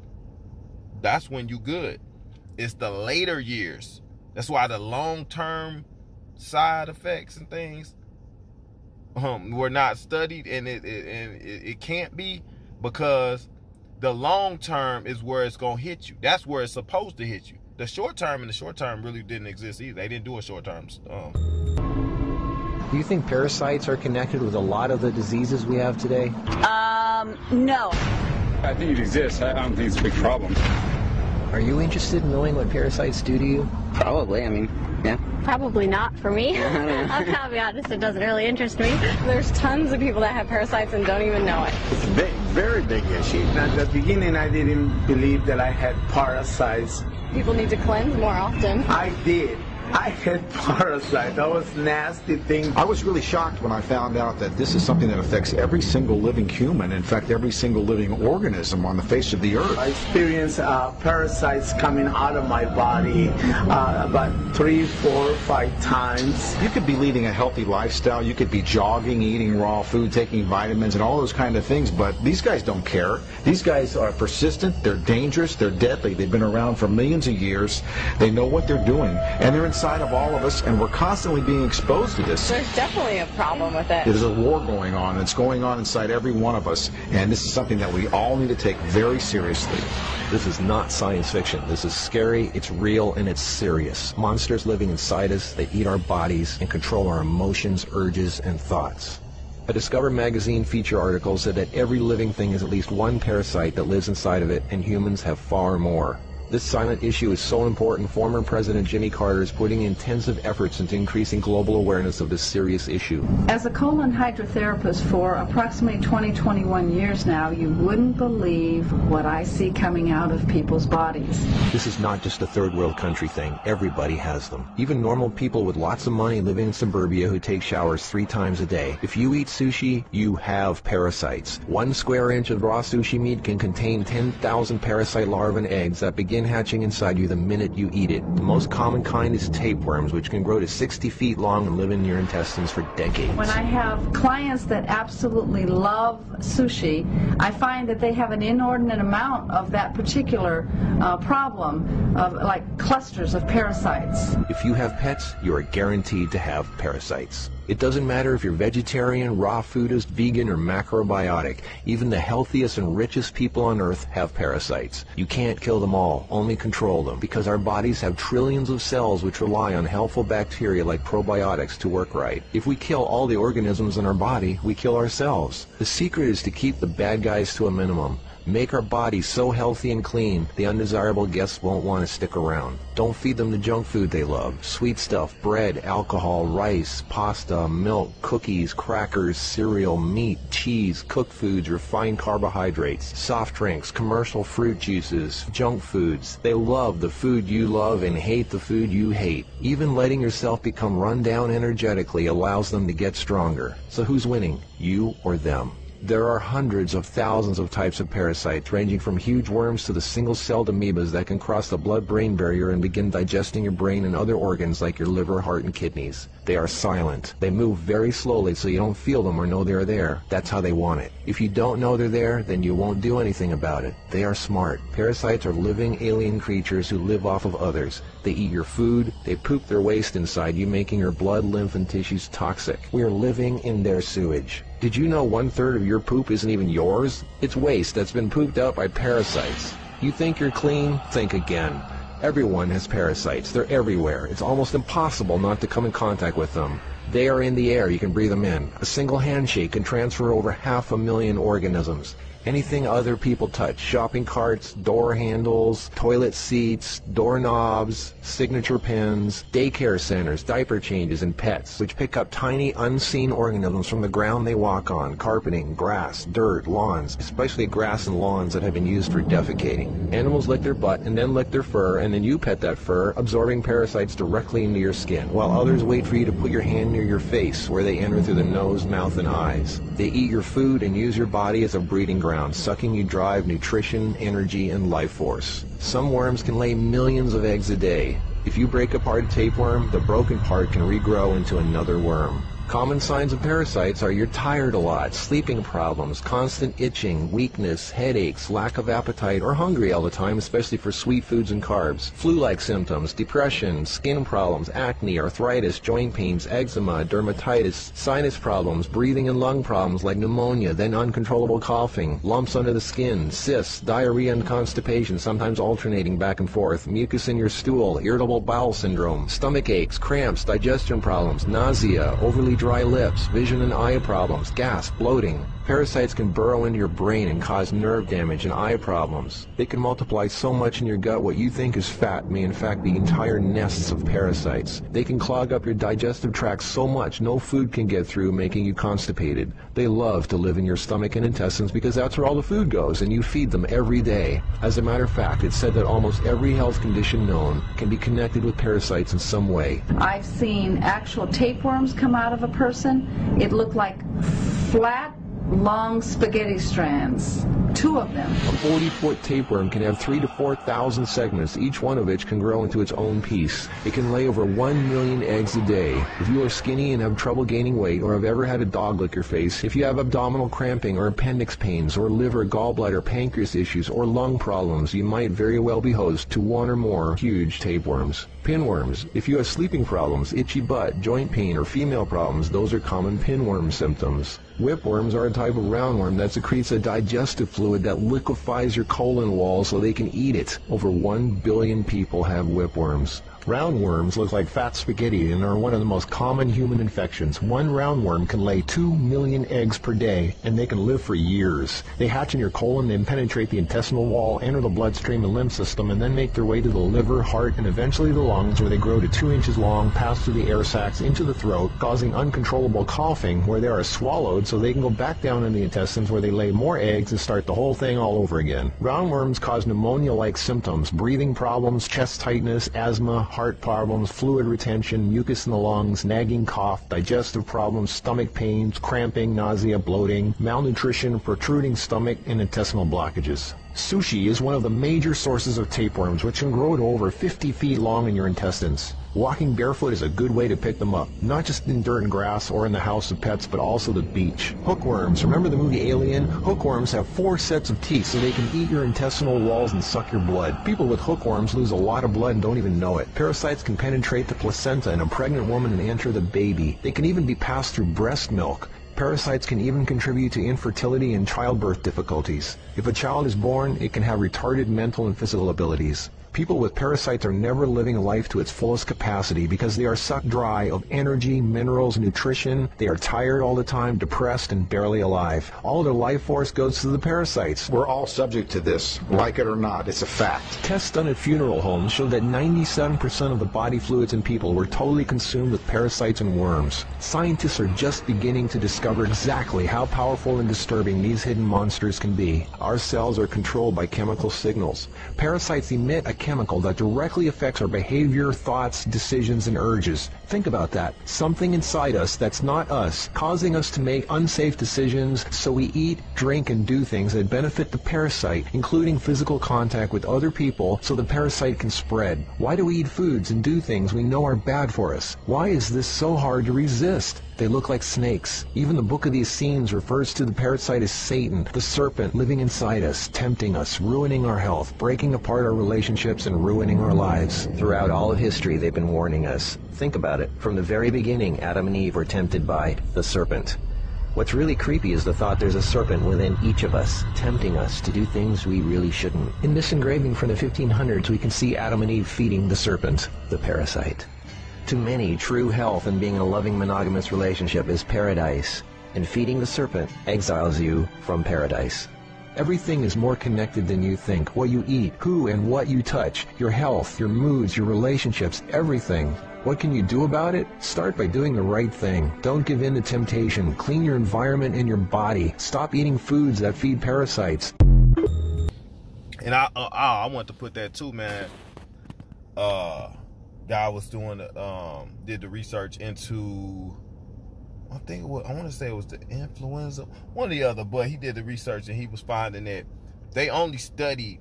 [SPEAKER 23] That's when you good. It's the later years. That's why the long-term side effects and things were not studied, and it can't be, because the long term is where it's gonna hit you. That's where it's supposed to hit you. The short term really didn't exist either. They didn't do a short term.
[SPEAKER 3] Do you think parasites are connected with a lot of the diseases we have today?
[SPEAKER 15] No.
[SPEAKER 19] I think it exists. I don't think it's a big problem.
[SPEAKER 3] Are you interested in knowing what parasites do to you?
[SPEAKER 15] Probably, I mean, yeah. Probably not for me. I'll be honest, it doesn't really interest me. There's tons of people that have parasites and don't even know it.
[SPEAKER 20] It's a big, very big issue. At the beginning, I didn't believe that I had parasites.
[SPEAKER 15] People need to cleanse more often.
[SPEAKER 20] I did. I had parasites. That was nasty thing.
[SPEAKER 21] I was really shocked when I found out that this is something that affects every single living human, in fact, every single living organism on the face of the earth.
[SPEAKER 20] I experienced parasites coming out of my body about 3, 4, 5 times.
[SPEAKER 21] You could be leading a healthy lifestyle. You could be jogging, eating raw food, taking vitamins, and all those kind of things, but these guys don't care. These guys are persistent, they're dangerous, they're deadly. They've been around for millions of years. They know what they're doing, and they're inside of all of us, and we're constantly being exposed to this.
[SPEAKER 15] There's definitely a problem with it.
[SPEAKER 21] There's a war going on, and it's going on inside every one of us, and this is something that we all need to take very seriously.
[SPEAKER 3] This is not science fiction. This is scary, it's real, and it's serious. Monsters living inside us, they eat our bodies and control our emotions, urges, and thoughts. A Discover magazine feature article said that every living thing has at least one parasite that lives inside of it, and humans have far more. This silent issue is so important, former President Jimmy Carter is putting intensive efforts into increasing global awareness of this serious issue.
[SPEAKER 22] As a colon hydrotherapist for approximately 21 years now, you wouldn't believe what I see coming out of people's bodies.
[SPEAKER 3] This is not just a third world country thing. Everybody has them. Even normal people with lots of money living in suburbia who take showers 3 times a day. If you eat sushi, you have parasites. 1 square inch of raw sushi meat can contain 10,000 parasite larvae and eggs that begin hatching inside you the minute you eat it. The most common kind is tapeworms, which can grow to 60 feet long and live in your intestines for decades.
[SPEAKER 22] When I have clients that absolutely love sushi, I find that they have an inordinate amount of that particular problem of like clusters of parasites.
[SPEAKER 3] If you have pets, you are guaranteed to have parasites. It doesn't matter if you're vegetarian, raw foodist, vegan, or macrobiotic. Even the healthiest and richest people on earth have parasites. You can't kill them all, only control them, because our bodies have trillions of cells which rely on helpful bacteria like probiotics to work right. If we kill all the organisms in our body, we kill ourselves. The secret is to keep the bad guys to a minimum. Make our bodies so healthy and clean, the undesirable guests won't want to stick around. Don't feed them the junk food they love. Sweet stuff, bread, alcohol, rice, pasta, milk, cookies, crackers, cereal, meat, cheese, cooked foods, refined carbohydrates, soft drinks, commercial fruit juices, junk foods. They love the food you love and hate the food you hate. Even letting yourself become run down energetically allows them to get stronger. So who's winning, you or them? There are hundreds of thousands of types of parasites, ranging from huge worms to the single-celled amoebas that can cross the blood-brain barrier and begin digesting your brain and other organs like your liver, heart, and kidneys. They are silent. They move very slowly so you don't feel them or know they're there. That's how they want it. If you don't know they're there, then you won't do anything about it. They are smart. Parasites are living alien creatures who live off of others. They eat your food. They poop their waste inside you, making your blood, lymph, and tissues toxic. We are living in their sewage. Did you know 1/3 of your poop isn't even yours? It's waste that's been pooped out by parasites. You think you're clean? Think again. Everyone has parasites. They're everywhere. It's almost impossible not to come in contact with them. They are in the air. You can breathe them in. A single handshake can transfer over 500,000 organisms. Anything other people touch, shopping carts, door handles, toilet seats, doorknobs, signature pens, daycare centers, diaper changes, and pets, which pick up tiny unseen organisms from the ground they walk on, carpeting, grass, dirt, lawns, especially grass and lawns that have been used for defecating. Animals lick their butt and then lick their fur, and then you pet that fur, absorbing parasites directly into your skin, while others wait for you to put your hand near your face, where they enter through the nose, mouth, and eyes. They eat your food and use your body as a breeding ground, sucking you dry of nutrition, energy, and life force. Some worms can lay millions of eggs a day. If you break apart a tapeworm, the broken part can regrow into another worm. Common signs of parasites are you're tired a lot, sleeping problems, constant itching, weakness, headaches, lack of appetite, or hungry all the time, especially for sweet foods and carbs, flu-like symptoms, depression, skin problems, acne, arthritis, joint pains, eczema, dermatitis, sinus problems, breathing and lung problems like pneumonia, then uncontrollable coughing, lumps under the skin, cysts, diarrhea and constipation, sometimes alternating back and forth, mucus in your stool, irritable bowel syndrome, stomach aches, cramps, digestion problems, nausea, overly dry lips, vision and eye problems, gas, bloating. Parasites can burrow into your brain and cause nerve damage and eye problems. They can multiply so much in your gut what you think is fat may in fact be entire nests of parasites. They can clog up your digestive tract so much no food can get through, making you constipated. They love to live in your stomach and intestines because that's where all the food goes, and you feed them every day. As a matter of fact, it's said that almost every health condition known can be connected with parasites in some way.
[SPEAKER 22] I've seen actual tapeworms come out of a person. It looked like flat, long spaghetti strands, 2 of them.
[SPEAKER 3] A 40-foot tapeworm can have 3,000 to 4,000 segments, each one of which can grow into its own piece. It can lay over 1 million eggs a day. If you are skinny and have trouble gaining weight, or have ever had a dog lick your face, if you have abdominal cramping or appendix pains, or liver, gallbladder, pancreas issues, or lung problems, you might very well be host to 1 or more huge tapeworms. Pinworms. If you have sleeping problems, itchy butt, joint pain, or female problems, those are common pinworm symptoms. Whipworms are a type of roundworm that secretes a digestive fluid that liquefies your colon wall so they can eat it. Over 1 billion people have whipworms. Roundworms look like fat spaghetti and are one of the most common human infections. One roundworm can lay 2 million eggs per day, and they can live for years. They hatch in your colon, then penetrate the intestinal wall, enter the bloodstream and lymph system, and then make their way to the liver, heart, and eventually the lungs, where they grow to 2 inches long, pass through the air sacs into the throat, causing uncontrollable coughing, where they are swallowed so they can go back down in the intestines, where they lay more eggs and start the whole thing all over again. Roundworms cause pneumonia-like symptoms, breathing problems, chest tightness, asthma, heart problems, fluid retention, mucus in the lungs, nagging cough, digestive problems, stomach pains, cramping, nausea, bloating, malnutrition, protruding stomach, and intestinal blockages. Sushi is one of the major sources of tapeworms, which can grow to over 50 feet long in your intestines. Walking barefoot is a good way to pick them up, not just in dirt and grass or in the house of pets, but also the beach. Hookworms. Remember the movie Alien? Hookworms have 4 sets of teeth so they can eat your intestinal walls and suck your blood. People with hookworms lose a lot of blood and don't even know it. Parasites can penetrate the placenta in a pregnant woman and enter the baby. They can even be passed through breast milk. Parasites can even contribute to infertility and childbirth difficulties. If a child is born, it can have retarded mental and physical abilities. People with parasites are never living life to its fullest capacity because they are sucked dry of energy, minerals, nutrition. They are tired all the time, depressed, and barely alive. All their life force goes to the parasites.
[SPEAKER 21] We're all subject to this, like it or not. It's a fact.
[SPEAKER 3] Tests done at funeral homes show that 97% of the body fluids in people were totally consumed with parasites and worms. Scientists are just beginning to discover exactly how powerful and disturbing these hidden monsters can be. Our cells are controlled by chemical signals. Parasites emit a chemical that directly affects our behavior, thoughts, decisions, and urges. Think about that. Something inside us that's not us, causing us to make unsafe decisions, so we eat, drink, and do things that benefit the parasite, including physical contact with other people so the parasite can spread. Why do we eat foods and do things we know are bad for us? Why is this so hard to resist? They look like snakes. Even the Book of the Essenes refers to the parasite as Satan, the serpent living inside us, tempting us, ruining our health, breaking apart our relationships, and ruining our lives. Throughout all of history, they've been warning us. Think about it. From the very beginning, Adam and Eve were tempted by the serpent. What's really creepy is the thought there's a serpent within each of us, tempting us to do things we really shouldn't. In this engraving from the 1500s, we can see Adam and Eve feeding the serpent, the parasite. To many, true health and being in a loving monogamous relationship is paradise, and feeding the serpent exiles you from paradise. Everything is more connected than you think. What you eat, who and what you touch, your health, your moods, your relationships, everything. What can you do about it? Start by doing the right thing. Don't give in to temptation. Clean your environment and your body. Stop eating foods that feed parasites.
[SPEAKER 23] And I want to put that too, man. Guy was doing did the research into, I want to say it was the influenza, one or the other, but he did the research and he was finding that they only studied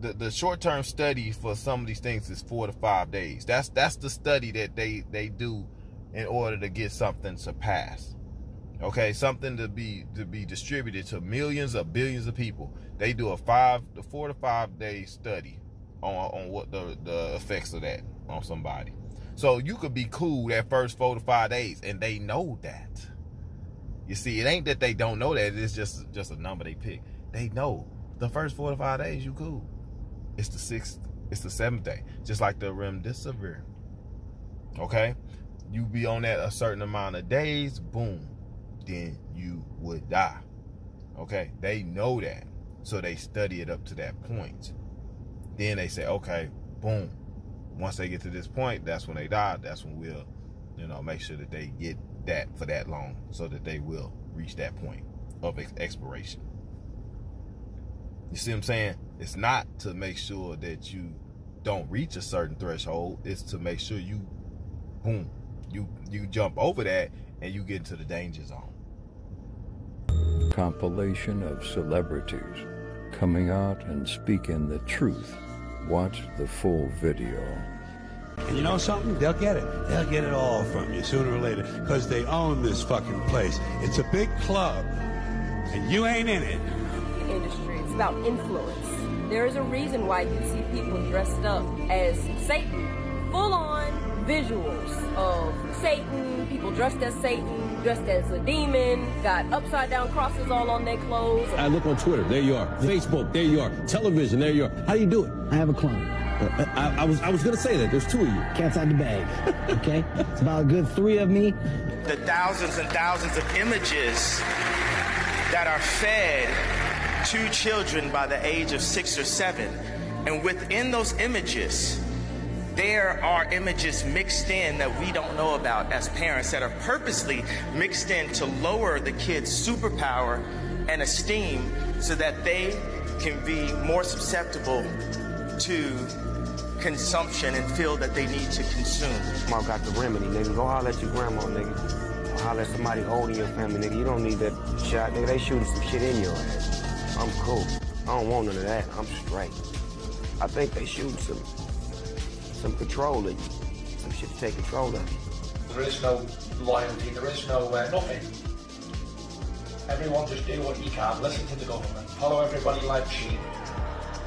[SPEAKER 23] the short-term study for some of these things is 4 to 5 days. That's the study that they do in order to get something to pass. Okay, something to be distributed to millions or billions of people. They do a 4 to 5 day study on what the effects of that on somebody. So you could be cool that first 4 to 5 days, and they know that. You see, it ain't that they don't know that. It's just a number they pick. They know the first 4 to 5 days you cool. It's the 6th, it's the 7th day, just like the remdesivir. Okay, you be on that a certain amount of days, boom, then you would die. Okay, they know that, so they study it up to that point. Then they say, okay, boom. Once they get to this point, that's when they die. That's when we'll, make sure that they get that for that long, so that they will reach that point of expiration. You see what I'm saying? It's not to make sure that you don't reach a certain threshold. It's to make sure you, boom, you jump over that and you get into the danger zone.
[SPEAKER 4] Compilation of celebrities coming out and speaking the truth. Watch the full video.
[SPEAKER 6] And you know something? They'll get it. They'll get it all from you sooner or later, because they own this fucking place. It's a big club, and you ain't in it.
[SPEAKER 7] Industry. It's about influence. There is a reason why you see people dressed up as Satan. Full-on visuals of Satan, people dressed as Satan, dressed as a demon, got upside-down crosses all on their clothes.
[SPEAKER 8] I look on Twitter, there you are. Facebook, there you are. Television, there you are. How do you do it?
[SPEAKER 9] I have a clone.
[SPEAKER 8] I was going to say that. There's 2 of you.
[SPEAKER 9] Cat's out the bag, okay? It's about a good 3 of me.
[SPEAKER 11] The thousands and thousands of images that are fed to children by the age of 6 or 7. And within those images, there are images mixed in that we don't know about as parents, that are purposely mixed in to lower the kids' superpower and esteem so that they can be more susceptible to consumption and feel that they need to consume.
[SPEAKER 27] Mom got the remedy, nigga. Go holler at your grandma, nigga. Go holler at somebody old in your family, nigga. You don't need that shot, nigga. They shooting some shit in your ass. I'm cool. I don't want none of that. I'm straight. I think they shooting some control in you. Some shit to take control of you.
[SPEAKER 28] There is no loyalty, there is no nothing. Everyone just do what you can, listen to the government, follow everybody like sheep,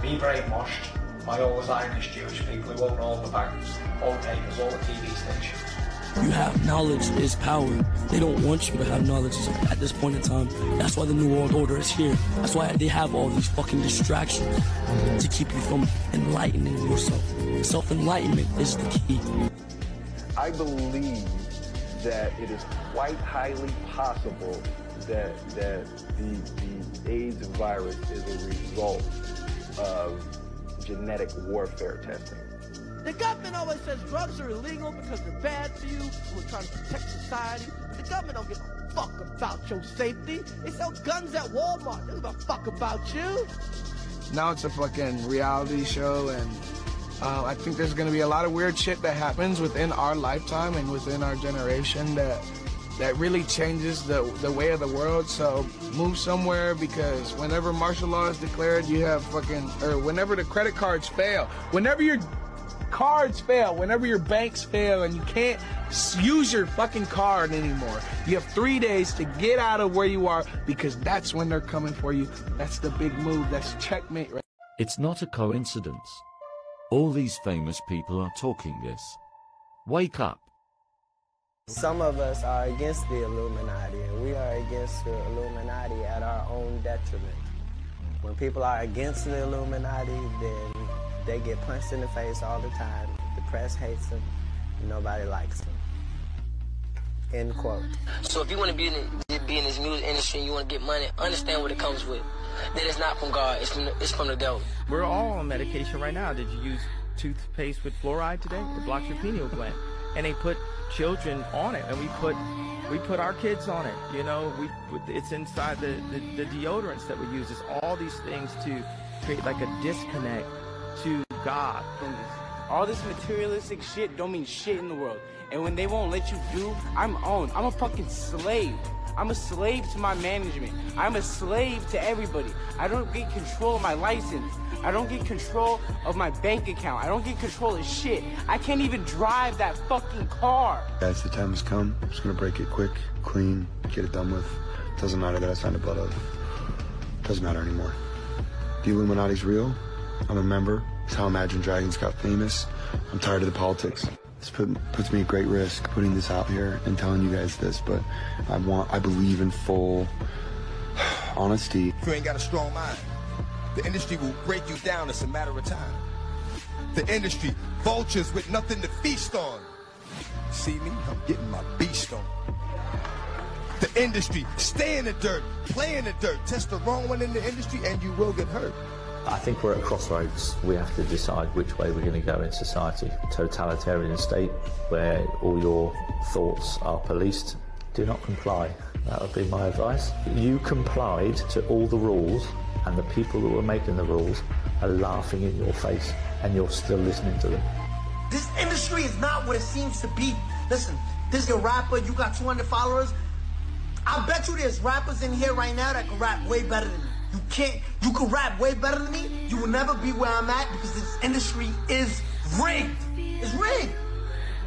[SPEAKER 28] be brainwashed by all the Zionist Jewish people who own all the banks, all the papers, all the TV stations.
[SPEAKER 29] You have knowledge is power. They don't want you to have knowledge at this point in time. That's why the New World Order is here. That's why they have all these fucking distractions to keep you from enlightening yourself. Self-enlightenment is the key.
[SPEAKER 30] I believe that it is quite highly possible that the AIDS virus is a result of genetic warfare testing.
[SPEAKER 31] The government always says drugs are illegal because they're bad for you, and we're trying to protect society. But the government don't give a fuck about your safety. They sell guns at Walmart. They don't give a fuck about you.
[SPEAKER 32] Now it's a fucking reality show, and I think there's going to be a lot of weird shit that happens within our lifetime and within our generation that really changes the way of the world. So move somewhere, because whenever martial law is declared, you have whenever the credit cards fail, whenever your cards fail, whenever your banks fail and you can't use your fucking card anymore, you have 3 days to get out of where you are, because that's when they're coming for you. That's the big move. That's checkmate. Right?
[SPEAKER 33] It's not a coincidence. All these famous people are talking this. Wake up.
[SPEAKER 9] Some of us are against the Illuminati, and we are against the Illuminati at our own detriment. When people are against the Illuminati, then they get punched in the face all the time. The press hates them. Nobody likes them. End quote.
[SPEAKER 1] So if you want to be in this music industry and you want to get money, understand what it comes with. That it's not from God, it's from the devil.
[SPEAKER 2] We're all on medication right now. Did you use toothpaste with fluoride today? It blocks your pineal gland. And they put children on it, and we put our kids on it. You know, it's inside the deodorants that we use. It's all these things to create like a disconnect to God.
[SPEAKER 5] All this materialistic shit don't mean shit in the world. And when they won't let you do, I'm a fucking slave. I'm a slave to my management. I'm a slave to everybody. I don't get control of my license. I don't get control of my bank account. I don't get control of shit. I can't even drive that fucking car.
[SPEAKER 10] Guys, the time has come. I'm just gonna break it quick, clean, get it done with. Doesn't matter that I signed a blood oath. Doesn't matter anymore. The Illuminati's real. I'm a member. It's how Imagine Dragons got famous. I'm tired of the politics. This puts me at great risk putting this out here and telling you guys this, but I believe in full honesty.
[SPEAKER 12] If you ain't got a strong mind, the industry will break you down. It's a matter of time. The industry, vultures with nothing to feast on. See me? I'm getting my beast on. The industry, stay in the dirt, play in the dirt. Test the wrong one in the industry and you will get hurt.
[SPEAKER 13] I think we're at a crossroads. We have to decide which way we're going to go in society. A totalitarian state where all your thoughts are policed. Do not comply. That would be my advice. You complied to all the rules, and the people who are making the rules are laughing in your face, and you're still listening to them.
[SPEAKER 14] This industry is not what it seems to be. Listen, this is a rapper, you got 200 followers. I bet you there's rappers in here right now that can rap way better than me. You can rap way better than me. You will never be where I'm at because this industry is rigged. It's rigged.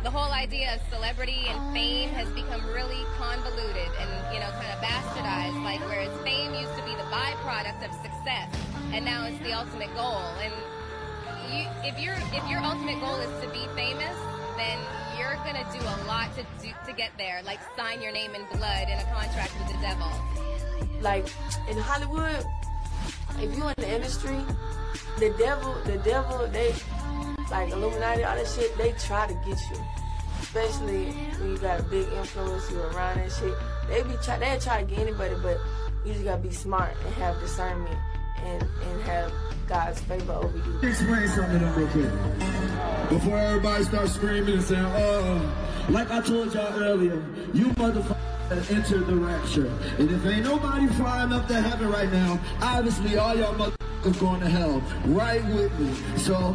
[SPEAKER 16] The whole idea of celebrity and fame has become really convoluted and, you know, kind of bastardized, like whereas fame used to be the byproduct of success, and now it's the ultimate goal. And if your ultimate goal is to be famous, then you're gonna do a lot to get there, like sign your name in blood in a contract with the devil.
[SPEAKER 17] Like in Hollywood, if you in the industry, the devil, they like Illuminati, all that shit, they try to get you. Especially when you got a big influence, you're around and shit. They try to get anybody, but you just gotta be smart and have discernment and have God's favor over you.
[SPEAKER 18] Explain something to them real quick. Before everybody starts screaming and saying, like I told y'all earlier, you motherfuckers enter the rapture. And if ain't nobody flying up to heaven right now, obviously all y'all motherfuckers going to hell. Right with me. So,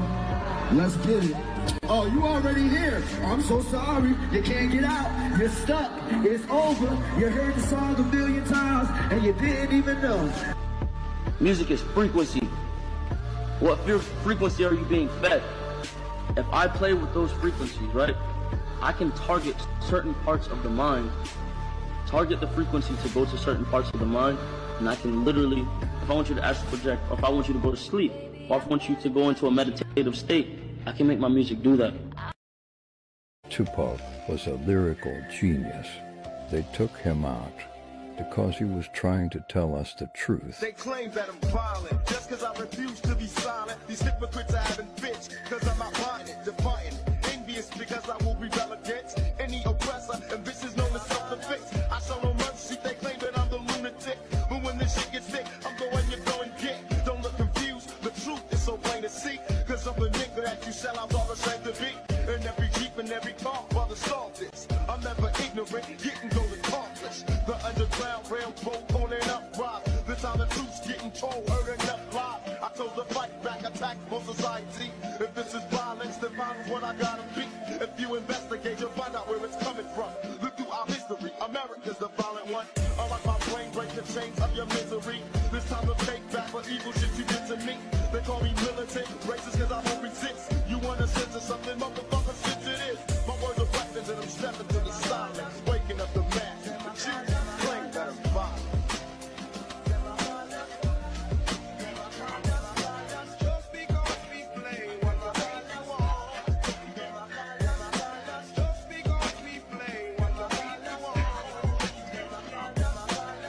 [SPEAKER 18] let's get it. Oh, you already here. I'm so sorry. You can't get out. You're stuck. It's over. You heard the song a million times and you didn't even know.
[SPEAKER 24] Music is frequency. What frequency are you being fed? If I play with those frequencies, right, I can target certain parts of the mind, target the frequency to go to certain parts of the mind, and I can literally, if I want you to astral project, or if I want you to go to sleep, or if I want you to go into a meditative state, I can make my music do that.
[SPEAKER 4] Tupac was a lyrical genius. They took him out because he was trying to tell us the truth.
[SPEAKER 25] They claim that I'm violent just because I refuse to be silent. These hypocrites are having fits because I'm not buying it, defiant, envious because I will rebel against any oppressor, and this is known as self-defense. I show no mercy, they claim that I'm the lunatic, but when this shit gets thick, I'm going, you go and get. Don't look confused, the truth is so plain to see, because I'm the nigga that you sell out all the same to be. In every Jeep and every car, brother, solve this. I'm never ignorant, getting gold accomplished. The underground railroad on and up rise. This time the truth's getting told, heard enough lies. I told the fight back, attack for society. If this is violence, then violence what I gotta be. If you investigate, you'll find out where it's coming from. Look through our history, America's the violent one. I like my brain break the chains of your misery. This time to take back for evil shit you did to me. They call me militant, racist cause I won't resist. You wanna censor something, motherfucker, since it is. My words are weapons and I'm stepping to the silence, waking up the mass. But you claim that I'm violent.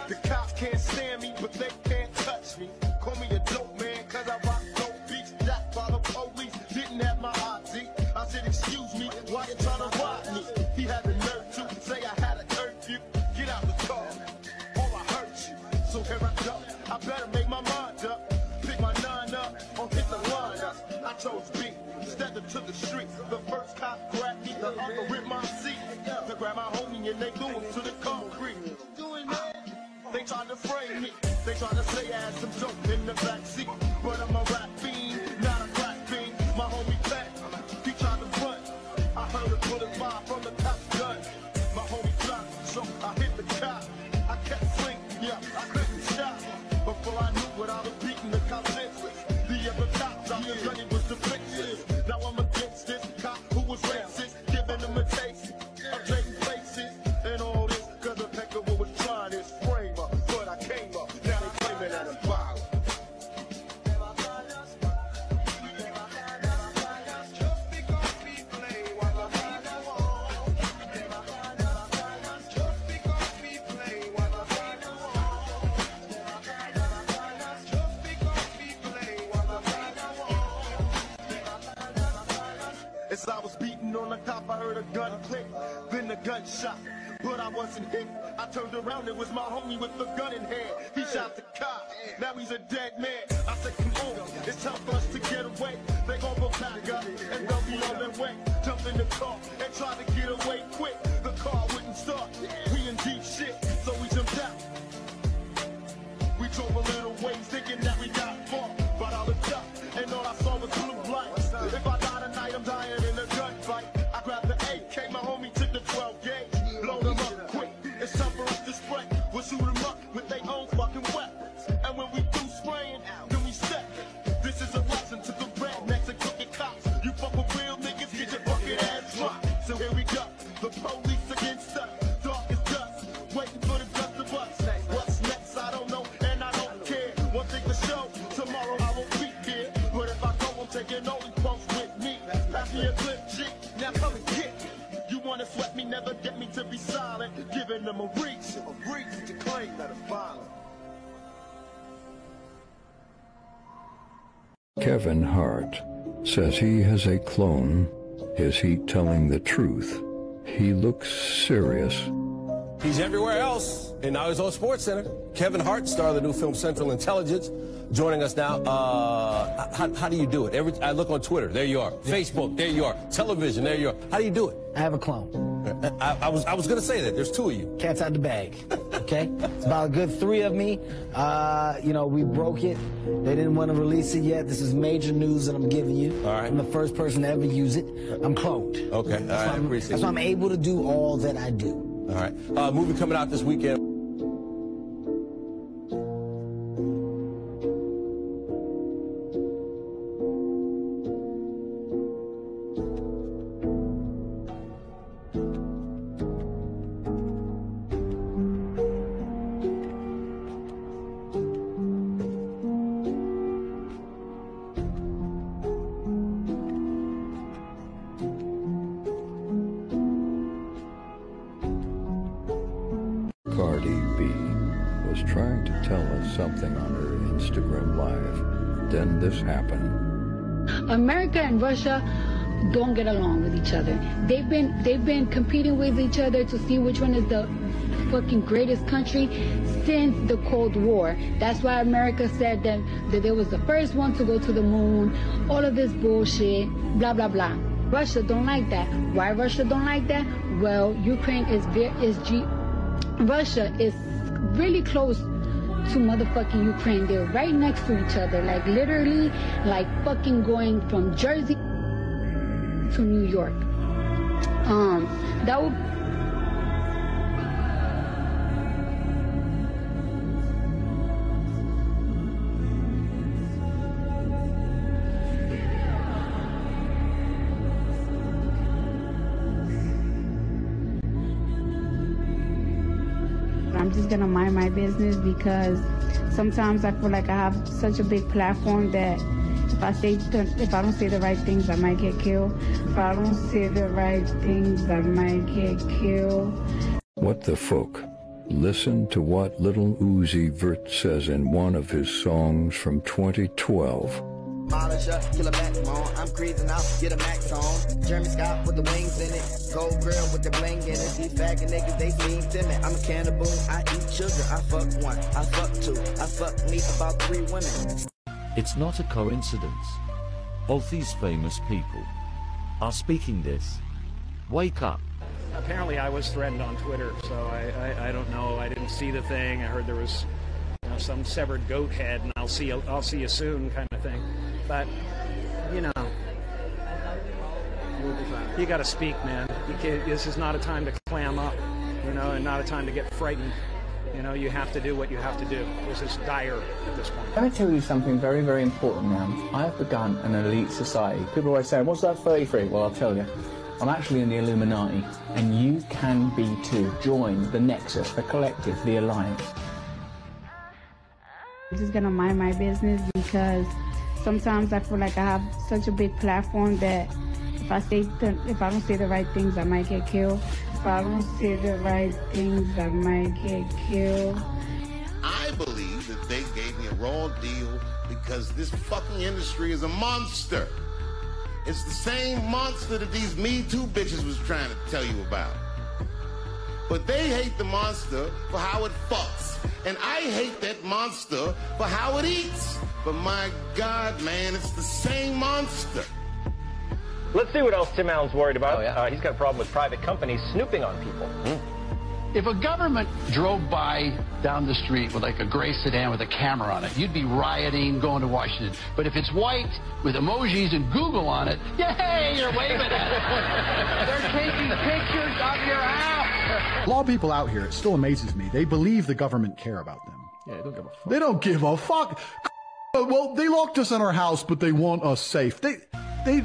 [SPEAKER 25] The cops can't stand me, but they can't touch me. Call me a chose B. Stepped into the street. The first cop grabbed me, the other ripped my seat. To grab my homie and they threw him to the concrete. They tried to frame me. They tried to say I had some dope in the back seat. But I'm a rap fiend, not a crack fiend. My homie Pat, he tried to run. I heard a bullet fire from the top gun. My homie dropped, so I hit the cop. I kept swinging, yeah, I couldn't stop. Before I knew what I was beating the cops senseless. The other cops I was running was the fixes. Now I'm against this cop who was racist, giving them a taste of trading places and all this. Cause the pecker was trying his frame up, but I came up. Now they claiming that I'm violent. As I was beating on the cop, I heard a gun click, then the gunshot. But I wasn't hit. I turned around, it was my homie with the gun in hand. He shot the cop, now he's a dead man. I said, come on, it's time for us to get away. They gon' go back up, and they'll be on their way. Jump in the car, and try to get away quick. The car wouldn't start, we in deep shit, so we jumped out. We drove a little ways, thinking that we got far. But I looked up, and all I saw was blue lights. If I die tonight, I'm dying in a gunfight. I grabbed the AK, my homie took the 12 gauge. Load them up quick, it's time for us to spray. We'll shoot them up with their own fucking weapons. And when we do spraying, then we step. This is a lesson to the rednecks and crooked cops. You fuck with real niggas, get your fucking ass dropped. So here we go, the police against us. Dark as dust, waiting for the dust of us. What's next, I don't know, and I don't care. One thing for sure, tomorrow I won't be here. But if I go, I'm taking only folks with me. Pass me a clip, G, now come and get me. You wanna sweat me, never get me to be silent. Giving them a reason to claim that I'm violent.
[SPEAKER 4] Kevin Hart says he has a clone. Is he telling the truth? He looks serious.
[SPEAKER 3] He's everywhere else, and now he's on SportsCenter. Kevin Hart, star of the new film Central Intelligence, joining us now. How do you do it? I look on Twitter, there you are. Facebook, there you are. Television, there you are. How do you do it?
[SPEAKER 6] I have a clone.
[SPEAKER 3] I was going to say that. There's two of you.
[SPEAKER 6] Cat's out the bag. Okay? It's about a good 3 of me. We broke it. They didn't want to release it yet. This is major news that I'm giving you.
[SPEAKER 3] All right.
[SPEAKER 6] I'm the first person to ever use it. I'm cloned.
[SPEAKER 3] Okay. All right. I appreciate it.
[SPEAKER 6] That's why I'm able to do all that I do.
[SPEAKER 3] All right. Movie coming out this weekend.
[SPEAKER 4] Cardi B was trying to tell us something on her Instagram Live. Then this happened.
[SPEAKER 7] America and Russia don't get along with each other. They've been competing with each other to see which one is the fucking greatest country since the Cold War. That's why America said that they was the first one to go to the moon. All of this bullshit, blah blah blah. Russia don't like that. Why Russia don't like that? Well, Ukraine Russia is really close to motherfucking Ukraine. They're right next to each other, like literally, like fucking going from Jersey to New York. That would.
[SPEAKER 8] I'm just gonna mind my business because sometimes I feel like I have such a big platform that if I don't say the right things, I might get killed. If I don't say the right things, I might get killed.
[SPEAKER 4] What the fuck? Listen to what Lil Uzi Vert says in one of his songs from 2012.
[SPEAKER 11] Kill a backbone. I'm crazy now, get a max on. Jeremy Scott with the wings in it. Gold grill with the bling in it. These faggot niggas, they seem timid. I'm a cannibal, I eat children. I fuck one, I fuck two, I fuck me about 3 women.
[SPEAKER 33] It's not a coincidence. Both these famous people are speaking this. Wake up.
[SPEAKER 15] Apparently I was threatened on Twitter, so I don't know. I didn't see the thing. I heard there was some severed goat head, and I'll see you soon kind of thing. But, you know, you got to speak, man. This is not a time to clam up, and not a time to get frightened. You have to do what you have to do. This is dire at this point.
[SPEAKER 19] Let me tell you something very, very important now. I have begun an elite society. People are always saying, what's that 33? Well, I'll tell you. I'm actually in the Illuminati, and you can be too. Join the Nexus, the collective, the alliance.
[SPEAKER 8] I'm just gonna mind my business because sometimes I feel like I have such a big platform that if I don't say the right things, I might get killed. If I don't say the right things, I might get killed.
[SPEAKER 20] I believe that they gave me a raw deal because this fucking industry is a monster. It's the same monster that these Me Too bitches was trying to tell you about. But they hate the monster for how it fucks. And I hate that monster for how it eats. But my God, man, it's the same monster.
[SPEAKER 21] Let's see what else Tim Allen's worried about. He's got a problem with private companies snooping on people.
[SPEAKER 22] If a government drove by down the street with like a gray sedan with a camera on it, you'd be rioting, going to Washington. But if it's white with emojis and Google on it, yay, you're waving at it. They're taking pictures of your house.
[SPEAKER 23] A lot of people out here, it still amazes me, they believe the government care about them.
[SPEAKER 2] Yeah, they don't give a fuck.
[SPEAKER 23] They don't give a fuck. Well, they locked us in our house, but they want us safe.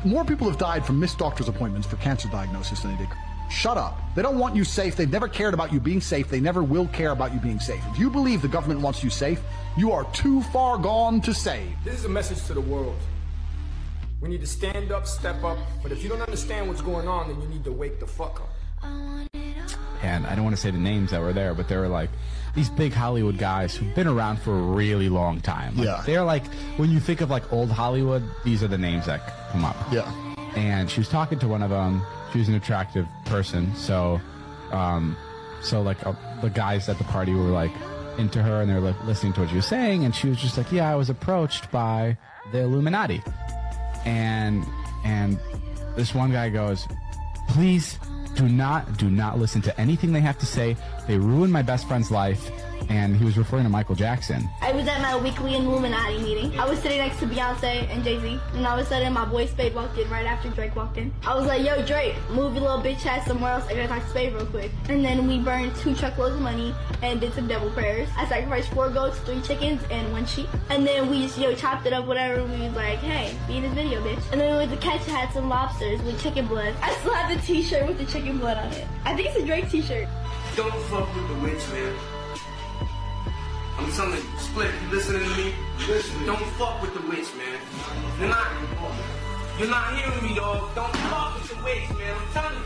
[SPEAKER 23] More people have died from missed doctor's appointments for cancer diagnosis than they did. Shut up. They don't want you safe. They've never cared about you being safe. They never will care about you being safe. If you believe the government wants you safe, you are too far gone to save.
[SPEAKER 26] This is a message to the world. We need to stand up, step up, but if you don't understand what's going on, then you need to wake the fuck up.
[SPEAKER 27] And I don't want to say the names that were there, but they were like these big Hollywood guys who've been around for a really long time. Like, they're like, when you think of like old Hollywood, these are the names that come up.
[SPEAKER 23] Yeah.
[SPEAKER 27] And she was talking to one of them. She was an attractive person, so the guys at the party were like into her, and they were like listening to what she was saying, and she was just like, yeah, I was approached by the Illuminati, and this one guy goes, please do not listen to anything they have to say. They ruined my best friend's life. And he was referring to Michael Jackson.
[SPEAKER 28] I was at my weekly Illuminati meeting. I was sitting next to Beyonce and Jay-Z, and all of a sudden my boy Spade walked in right after Drake walked in. I was like, yo, Drake, move your little bitch ass somewhere else. I gotta talk to Spade real quick. And then we burned 2 truckloads of money and did some devil prayers. I sacrificed 4 goats, 3 chickens, and 1 sheep. And then we just, chopped it up, whatever. We was like, hey, be in this video, bitch. And then we went to catch and had some lobsters with chicken blood. I still have the t-shirt with the chicken blood on it. I think it's a Drake t-shirt.
[SPEAKER 29] Don't fuck with the witch, man. I'm telling you, Split, you listening to me? Listen. Don't fuck with the witch, man. You're not hearing me, dog. Don't fuck with the witch, man. I'm telling you.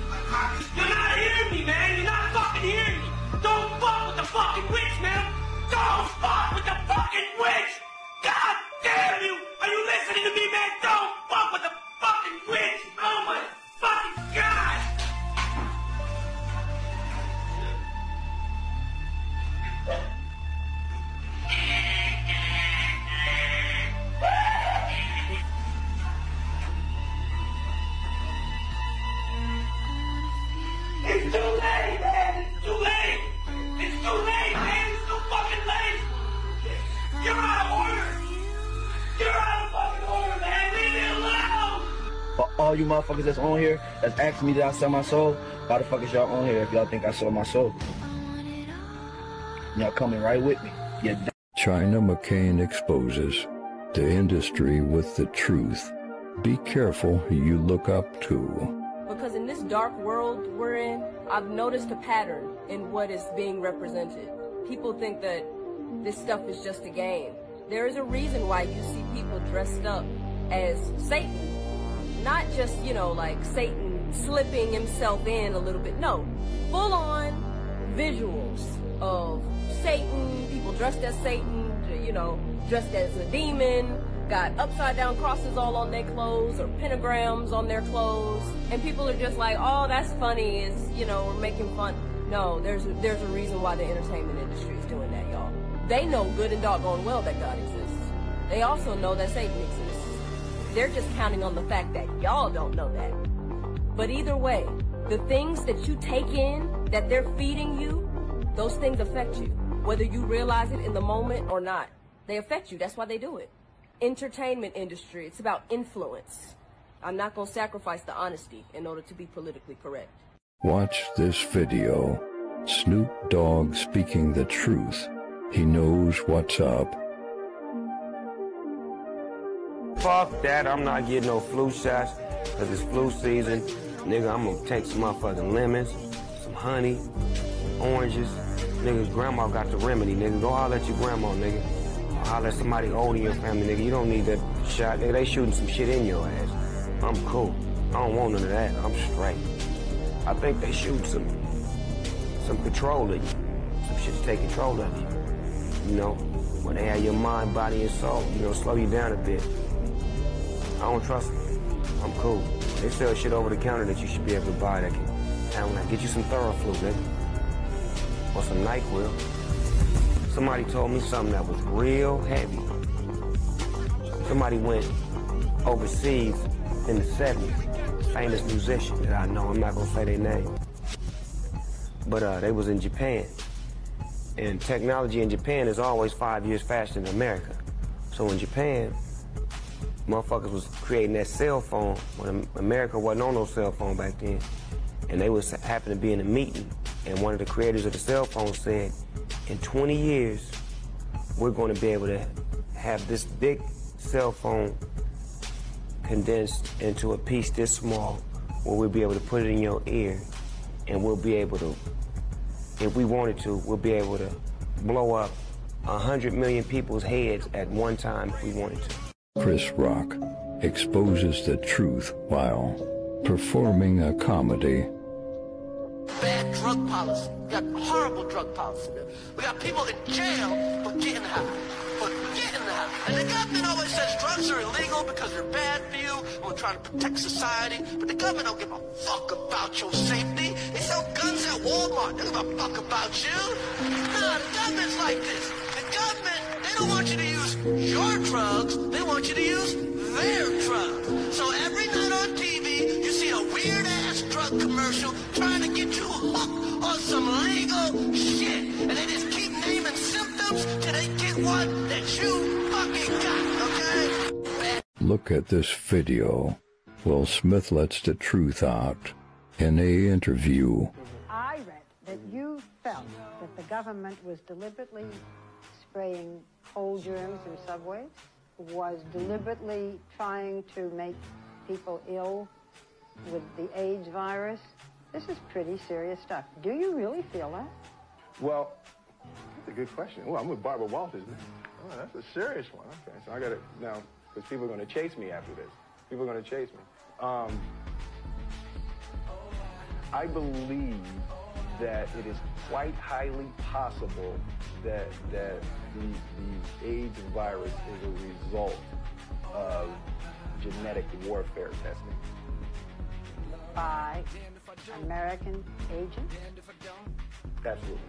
[SPEAKER 29] You're not hearing me, man. You're not fucking hearing me. Don't fuck with the fucking witch, man. Don't fuck with the fucking witch. God damn you. Are you listening to me, man? Don't fuck with the fucking witch. Oh my fucking God. It's too late, man! It's too late! It's too late, man! It's too fucking late! You're out of order! You're out of fucking order, man! Leave me alone!
[SPEAKER 30] For all you motherfuckers that's on here, that's asking me did I sell my soul, why the fuck is y'all on here if y'all think I sold my soul? Y'all coming right with me.
[SPEAKER 4] China McCain exposes the industry with the truth. Be careful who you look up to.
[SPEAKER 17] Because in this dark world we're in, I've noticed a pattern in what is being represented. People think that this stuff is just a game. There is a reason why you see people dressed up as Satan. Not just, like Satan slipping himself in a little bit. No, full-on visuals of Satan, people dressed as Satan, dressed as a demon, got upside-down crosses all on their clothes or pentagrams on their clothes, and people are just like, oh, that's funny, we're making fun. No, there's a reason why the entertainment industry is doing that, y'all. They know good and doggone well that God exists. They also know that Satan exists.
[SPEAKER 1] They're just counting on the fact that y'all don't know that. But either way, the things that you take in, that they're feeding you, those things affect you. Whether you realize it in the moment or not, they affect you. That's why they do it. Entertainment industry, it's about influence. I'm not going to sacrifice the honesty in order to be politically correct.
[SPEAKER 4] Watch this video. Snoop Dogg speaking the truth. He knows what's up.
[SPEAKER 5] Fuck that, I'm not getting no flu shots, because it's flu season. Nigga, I'm gonna take some motherfucking lemons, some honey, oranges. Nigga, grandma got the remedy, nigga. Go holler at your grandma, nigga. Or holler at somebody older in your family, nigga. You don't need that shot. Nigga, they shooting some shit in your ass. I'm cool. I don't want none of that. I'm straight. I think they shoot some control of you. Some shit to take control of you. You know, when they have your mind, body, and soul, you know, slow you down a bit. I don't trust them. I'm cool. They sell shit over the counter that you should be able to buy that can, I don't know, get you some Theraflu, nigga. Or some NyQuil. Somebody told me something that was real heavy. Somebody went overseas in the 70s. Famous musician that I know, I'm not gonna say their name. But they was in Japan. And technology in Japan is always 5 years faster than America. So in Japan, motherfuckers was creating that cell phone when America wasn't on no cell phone back then. And they was happened to be in a meeting, and one of the creators of the cell phone said, in 20 years, we're going to be able to have this big cell phone condensed into a piece this small, where we'll be able to put it in your ear, and we'll be able to, if we wanted to, we'll be able to blow up 100 million people's heads at one time if we wanted to.
[SPEAKER 4] Chris Rock exposes the truth while performing a comedy.
[SPEAKER 9] Bad drug policy. We got horrible drug policy. We got people in jail for getting high. And the government always says drugs are illegal because they're bad for you, and we're trying to protect society. But the government don't give a fuck about your safety. They sell guns at Walmart. They don't give a fuck about you. Nah, the government's like this. The government, they don't want you to use your drugs. They want you to use their drugs. So every night on TV, you see a weird-ass drug commercial trying to get you hooked on some legal shit. And they just keep naming symptoms till they get one that you fucking got, okay?
[SPEAKER 4] Look at this video. Will Smith lets the truth out in a interview.
[SPEAKER 10] I read that you felt that the government was deliberately spraying cold germs in subways, was deliberately trying to make people ill with the AIDS virus. This is pretty serious stuff. Do you really feel that?
[SPEAKER 12] Well, that's a good question. Well, I'm with Barbara Walters. Oh, that's a serious one. Okay, so I got to now, because people are going to chase me after this. People are going to chase me. I believe that it is quite highly possible that the AIDS virus is a result of genetic warfare testing.
[SPEAKER 10] By American agents?
[SPEAKER 12] Absolutely.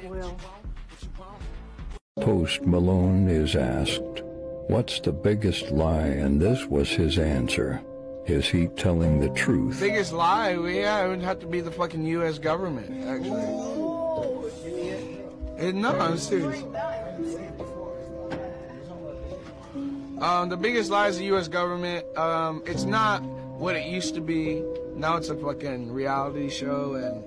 [SPEAKER 10] Will.
[SPEAKER 4] Post Malone is asked, what's the biggest lie? And this was his answer. Is he telling the truth?
[SPEAKER 13] Biggest lie? Yeah, it would have to be the fucking U.S. government, actually. No, I'm serious. The biggest lie is the U.S. government. It's not what it used to be. Now it's a fucking reality show, and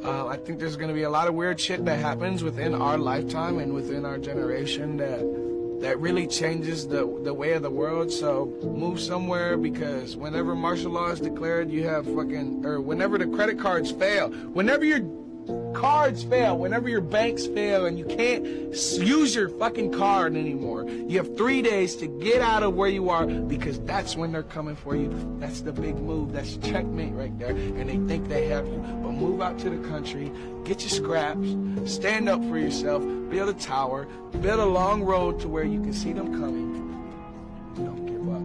[SPEAKER 13] I think there's going to be a lot of weird shit that happens within our lifetime and within our generation that really changes the way of the world. So move somewhere, because whenever martial law is declared, you have fucking, or whenever the credit cards fail, whenever your cards fail, whenever your banks fail and you can't use your fucking card anymore, you have 3 days to get out of where you are, because that's when they're coming for you. That's the big move. That's checkmate right there. And they think they have you. But move out to the country, get your scraps, stand up for yourself, build a tower, build a long road to where you can see them coming. Don't give up.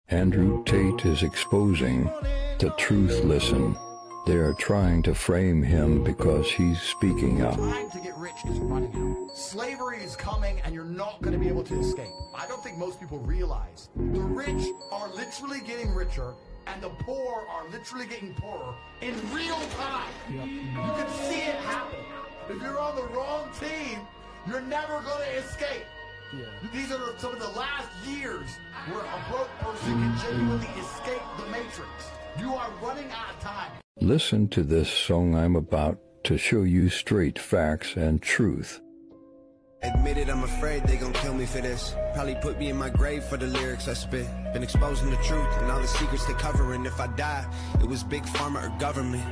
[SPEAKER 4] Andrew Tate is exposing the truth. Listen. They are trying to frame him because he's speaking up.
[SPEAKER 23] Time to get rich is running out. Slavery is coming and you're not going to be able to escape. I don't think most people realize the rich are literally getting richer and the poor are literally getting poorer in real time. You can see it happen. If you're on the wrong team, you're never going to escape. These are some of the last years where a broke person can genuinely escape the matrix. You are running out of time.
[SPEAKER 4] Listen to this song I'm about to show you straight facts and truth.
[SPEAKER 3] Admit it, I'm afraid they gon' kill me for this. Probably put me in my grave for the lyrics I spit. Been exposing the truth and all the secrets they're covering. If I die, it was big pharma or government.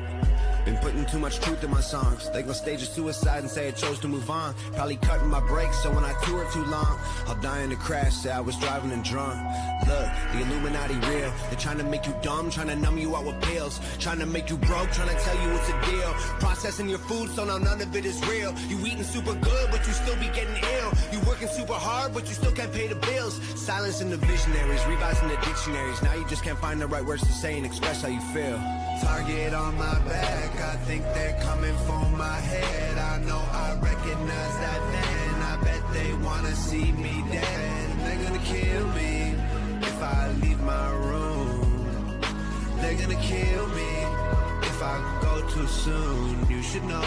[SPEAKER 3] Been putting too much truth in my songs. They gon' stage a suicide and say I chose to move on. Probably cutting my brakes, so when I tour too long, I'll die in a crash, say I was driving and drunk. Look, the Illuminati real. They're trying to make you dumb, trying to numb you out with pills. Trying to make you broke, trying to tell you it's a deal. Processing your food, so now none of it is real. You eating super good, but you still be getting ill. You working super hard, but you still can't pay the bills. Silencing the visionaries, revising the dictionaries. Now you just can't find the right words to say and express how you feel. Target on my back, I think they're coming for my head. I know I recognize that then. I bet they wanna see me dead. They're gonna kill me if I leave my room. They're gonna kill me if I go too soon. You should know.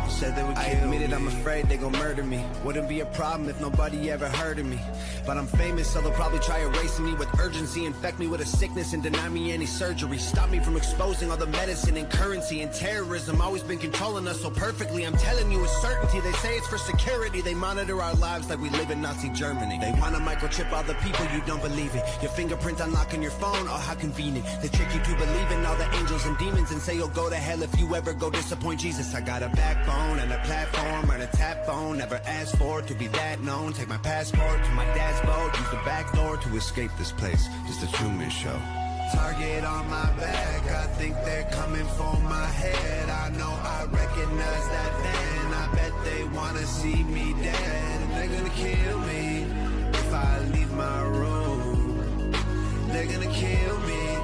[SPEAKER 3] Said they would kill me. I admit it, I'm afraid they gon' murder me. Wouldn't be a problem if nobody ever heard of me. But I'm famous, so they'll probably try erasing me with urgency. Infect me with a sickness and deny me any surgery. Stop me from exposing all the medicine and currency and terrorism. Always been controlling us so perfectly. I'm telling you with certainty. They say it's for security. They monitor our lives like we live in Nazi Germany. They wanna microchip all the people, you don't believe it. Your fingerprint unlocking your phone, oh how convenient. They trick you to believe in all the angels and demons and say you'll go to hell if you ever go disappoint Jesus. I got a backbone and a platform and a tap phone. Never asked for it to be that known. Take my passport to my dad's boat. Use the back door to escape this place. Just a Truman Show. Target on my back. I think they're coming for my head. I know I recognize that then. I bet they wanna see me dead. And they're gonna kill me if I leave my room. They're gonna kill me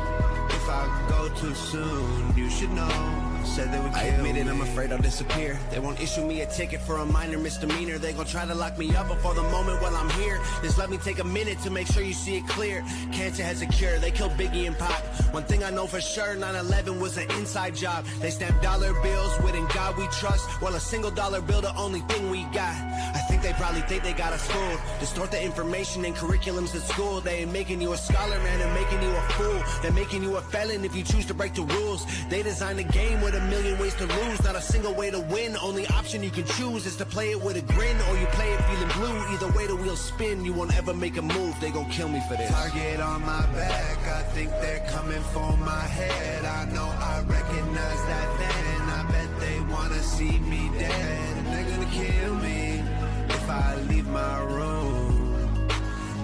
[SPEAKER 3] if I go too soon. You should know. Said they would kill me. I admit it, I'm afraid I'll disappear. They won't issue me a ticket for a minor misdemeanor. They gon' try to lock me up before the moment while I'm here. Just let me take a minute to make sure you see it clear. Cancer has a cure, they killed Biggie and Pop. One thing I know for sure, 9/11 was an inside job. They stamped dollar bills with "In God We Trust." Well, a single dollar bill, the only thing we got. I think they probably think they got us fooled. Distort the information and curriculums at school. They ain't making you a scholar, man, they're making you a fool. They're making you a felon if you choose to break the rules. They designed a game with a million ways to lose, not a single way to win. Only option you can choose is to play it with a grin, or you play it feeling blue. Either way the wheels spin, you won't ever make a move. They gon' kill me for this. Target on my back, I think they're coming for my head. I know I recognize that then. I bet they wanna see me dead. And they're gonna kill me if I leave my room.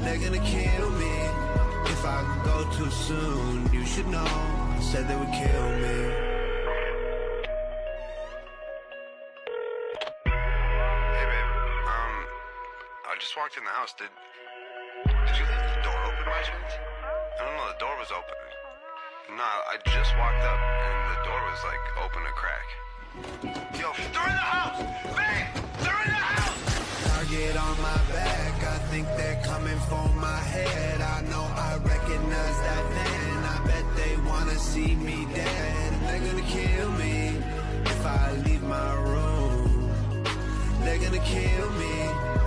[SPEAKER 3] They're gonna kill me if I go too soon. You should know. Said they would kill me.
[SPEAKER 6] I just walked in the house. Did you leave the door open by chance? I don't know, the door was open. No, I just walked up and the door was like open a crack. Yo, they're in the house! Bang! They're in the house!
[SPEAKER 3] Target on my back, I think they're coming for my head. I know I recognize that then. I bet they wanna see me dead. And they're gonna kill me if I leave my room. They're gonna kill me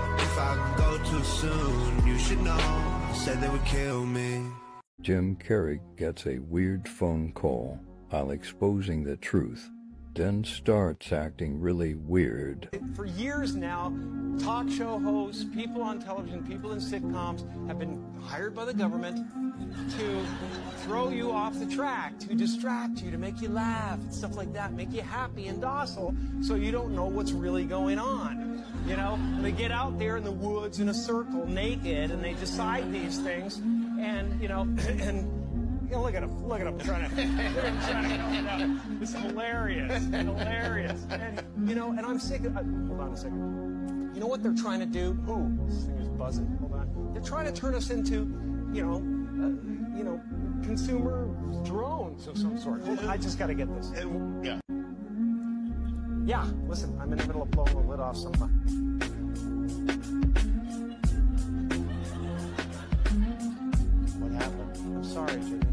[SPEAKER 3] if I go too soon. You should know. Said they would kill me.
[SPEAKER 4] Jim Carrey gets a weird phone call while exposing the truth, then starts acting really weird.
[SPEAKER 7] For years now, talk show hosts, people on television, people in sitcoms have been hired by the government to throw you off the track, to distract you, to make you laugh, and stuff like that, make you happy and docile so you don't know what's really going on. You know, they get out there in the woods in a circle naked and they decide these things, and, you know, look at him trying to, it's hilarious, hilarious. And, you know, and I'm sick of, hold on a second. You know what they're trying to do? Ooh, this thing is buzzing, hold on. They're trying to turn us into, consumer drones of some sort. Hold on, I just got to get this.
[SPEAKER 12] Yeah.
[SPEAKER 7] Yeah, listen, I'm in the middle of blowing the lid off something. What happened? I'm sorry, Jimmy.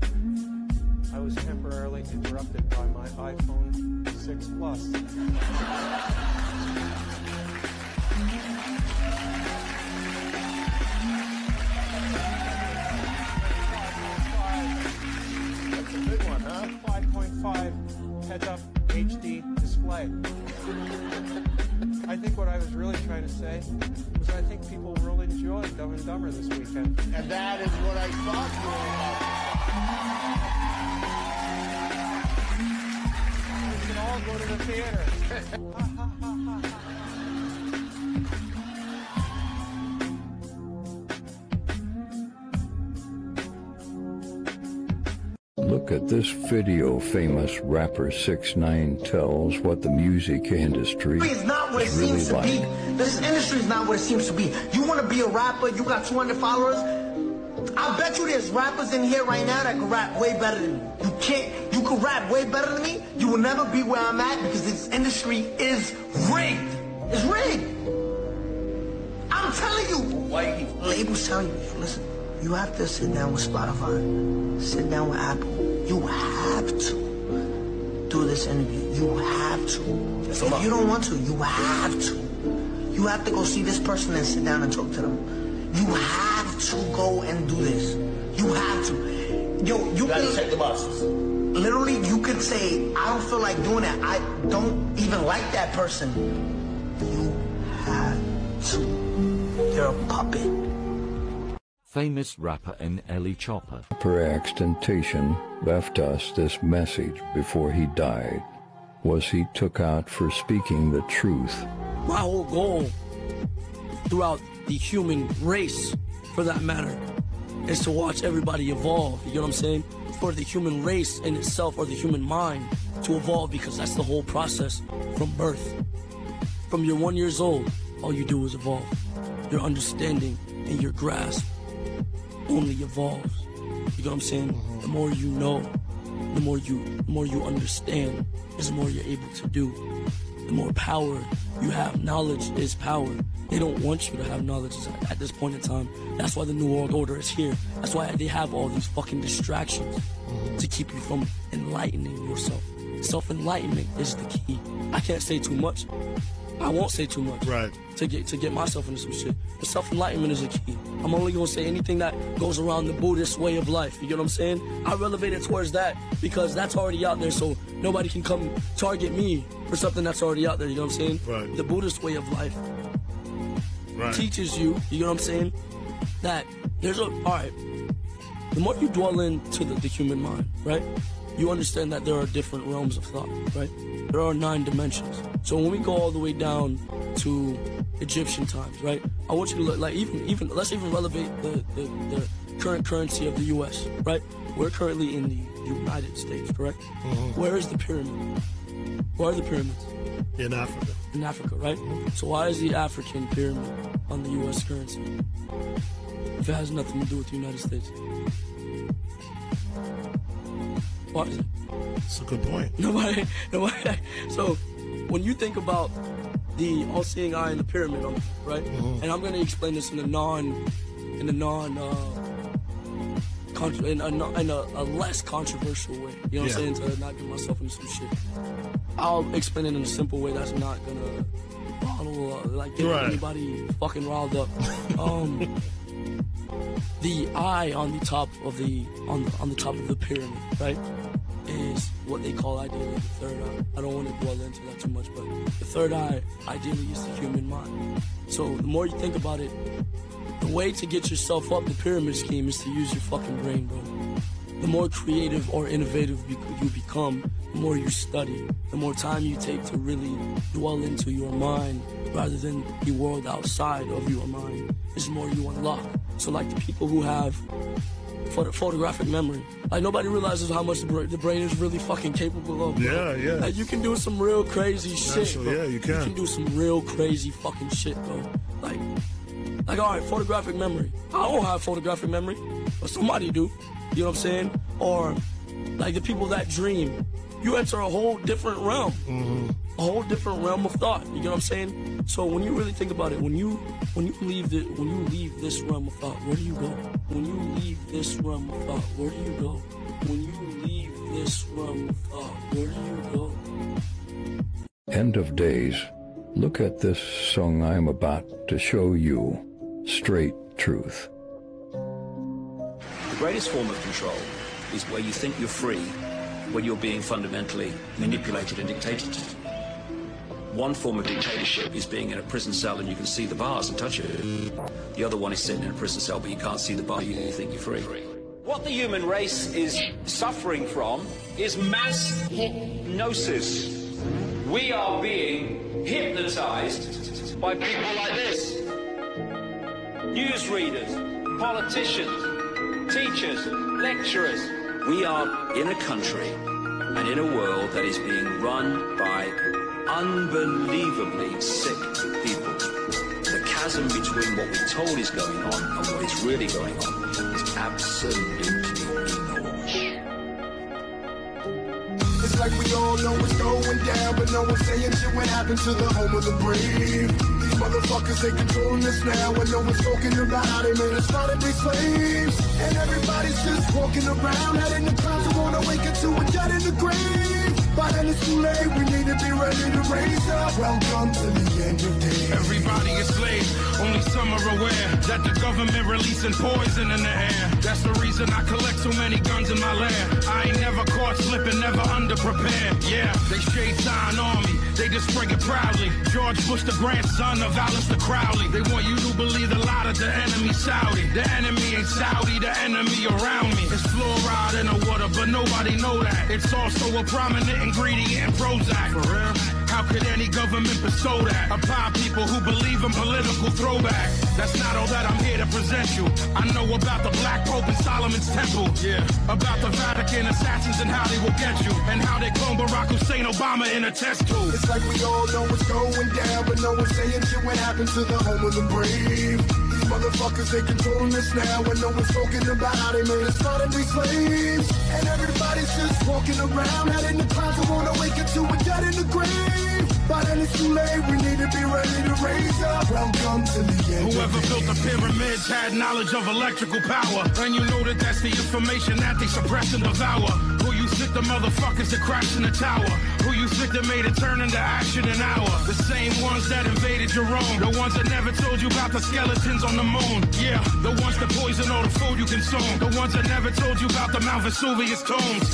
[SPEAKER 7] I was temporarily interrupted by my iPhone 6 Plus.
[SPEAKER 12] That's a big one, huh?
[SPEAKER 7] 5.5 heads-up HD display. I think what I was really trying to say was I think people will enjoy Dumb and Dumber this weekend.
[SPEAKER 12] And that is what I thought you
[SPEAKER 7] We should all go to the theater.
[SPEAKER 4] Look at this video. Famous rapper 6ix9ine tells what the music industry
[SPEAKER 9] It's not what it
[SPEAKER 4] is really
[SPEAKER 9] seems to
[SPEAKER 4] like.
[SPEAKER 9] be. This industry is not what it seems to be. You want to be a rapper, you got 200 followers. I bet you there's rappers in here right now that can rap way better than me. You can't. You can rap way better than me. You will never be where I'm at because this industry is rigged. It's rigged. I'm telling you. Why you keep labels tell you? Listen, you have to sit down with Spotify, sit down with Apple. You have to do this interview. You have to. If you don't want to, you have to. You have to go see this person and sit down and talk to them. You have to go and do this. You have to. Yo, you can check the boxes. Literally, you could say, I don't feel like doing that. I don't even like that person. You have to. You're a puppet.
[SPEAKER 8] Famous rapper N.L.E. Chopper.
[SPEAKER 4] Rapper XXXTentacion left us this message before he died. Was he took out for speaking the truth.
[SPEAKER 11] My whole goal throughout the human race, for that matter, is to watch everybody evolve. You know what I'm saying? For the human race in itself, or the human mind, to evolve, because that's the whole process from birth. From you're 1 year old, all you do is evolve. Your understanding and your grasp only evolves. You know what I'm saying? The more you know, the more you understand, is the more you're able to do. The more power you have. Knowledge is power. They don't want you to have knowledge at this point in time. That's why the New World Order is here. That's why they have all these fucking distractions to keep you from enlightening yourself. Self-enlightenment is the key. I can't say too much. I won't say too much.
[SPEAKER 14] Right.
[SPEAKER 11] To get myself into some shit. But self-enlightenment is the key. I'm only gonna say anything that goes around the Buddhist way of life. You get what I'm saying? I relevate it towards that because that's already out there, so nobody can come target me for something that's already out there. You know what I'm saying?
[SPEAKER 14] Right.
[SPEAKER 11] The Buddhist way of life teaches you, you know what I'm saying, that there's alright, the more you dwell into the human mind, right, you understand that there are different realms of thought, right? There are 9 dimensions. So when we go all the way down to Egyptian times, right, I want you to look, like, even let's even relevate the current currency of the US, right? We're currently in the United States, correct? Where is the pyramid? Where are the pyramids?
[SPEAKER 14] In Africa.
[SPEAKER 11] In Africa, right? So why is the African pyramid on the US currency if it has nothing to do with the United States? Why is it?
[SPEAKER 14] That's a good point.
[SPEAKER 11] Nobody. So when you think about the all-seeing eye in the pyramid, right? And I'm going to explain this in a less controversial way. You know what I'm saying? To not get myself into some shit. I'll explain it in a simple way that's not gonna get anybody fucking riled up. The eye on the top of the top of the pyramid, right, is what they call ideally the third eye. I don't want to dwell into that too much, but the third eye ideally is the human mind. So the more you think about it, the way to get yourself up the pyramid scheme is to use your fucking brain, bro. The more creative or innovative you become, the more you study, the more time you take to really dwell into your mind rather than the world outside of your mind, is the more you unlock. So like the people who have photographic memory, like nobody realizes how much the brain is really fucking capable of. Bro.
[SPEAKER 14] Yeah.
[SPEAKER 11] Like you can do some real crazy shit, bro.
[SPEAKER 14] Yeah, you can.
[SPEAKER 11] You can do some real crazy fucking shit, bro. Like all right, photographic memory. I don't have photographic memory, but somebody do. You know what I'm saying? or like the people that dream, you enter a whole different realm. A whole different realm of thought. You know what I'm saying? So when you really think about it, when you leave this realm of thought, where do you go? When you leave this realm of thought, where do you go? When you leave this realm of thought, where do you go?
[SPEAKER 4] End of days. Look at this song I'm about to show you. Straight truth.
[SPEAKER 2] The greatest form of control is where you think you're free, when you're being fundamentally manipulated and dictated to. One form of dictatorship is being in a prison cell and you can see the bars and touch it. The other one is sitting in a prison cell but you can't see the bar, you think you're free.
[SPEAKER 15] What the human race is suffering from is mass hypnosis. We are being hypnotized by people like this. Newsreaders, politicians, teachers, lecturers.
[SPEAKER 2] We are in a country and in a world that is being run by unbelievably sick people. The chasm between what we're told is going on and what is really going on is absolutely enormous.
[SPEAKER 16] It's like we all know what's going down, but no one's saying shit what happened to the home of the brave. These motherfuckers, they controlling us now, and no one's talking about how they made us try to be slaves. And everybody's just walking around, heading the clouds, who wanna wake up to a dead in the grave. But then it's too late, we need to be ready to raise up. Welcome to the end of days.
[SPEAKER 18] Everybody is slaves, only some are aware that the government releasing poison in the air. That's the reason I collect so many guns in my lair. I ain't never caught slipping, never underprepared. Yeah, they shade sign on me, they just spray it proudly. George Bush, the grandson of Alistair Crowley. They want you to believe the lie that the enemy Saudi. The enemy ain't Saudi, the enemy around me. It's fluoride in the water, but nobody know that. It's also a prominent ingredient in Prozac. For real? How could any government bestow that upon people who believe in political throwback? That's not all that I'm here to present you. I know about the Black Pope and Solomon's Temple. Yeah. About the Vatican assassins and how they will get you. And how they clone Barack Hussein Obama in a test tube.
[SPEAKER 16] It's like we all know what's going down, but no one's saying shit what happened to the home of the brave. These motherfuckers, they controlling us now, and no one's talking about how they made us try to be slaves. And everybody's just walking around, heading the clouds, who wanna wake up to a dead in the grave. By then it's too late, we need to be ready to raise up. Welcome to the end.
[SPEAKER 18] Whoever built the pyramids had knowledge of electrical power. And you know that that's the information that they suppress and devour. Who you think the motherfuckers that crashed in the tower? Who you think that made it turn into action an hour? The same ones that invaded your own. The ones that never told you about the skeletons on the moon. Yeah, the ones that poison all the food you consume. The ones that never told you about the Mount Vesuvius tombs.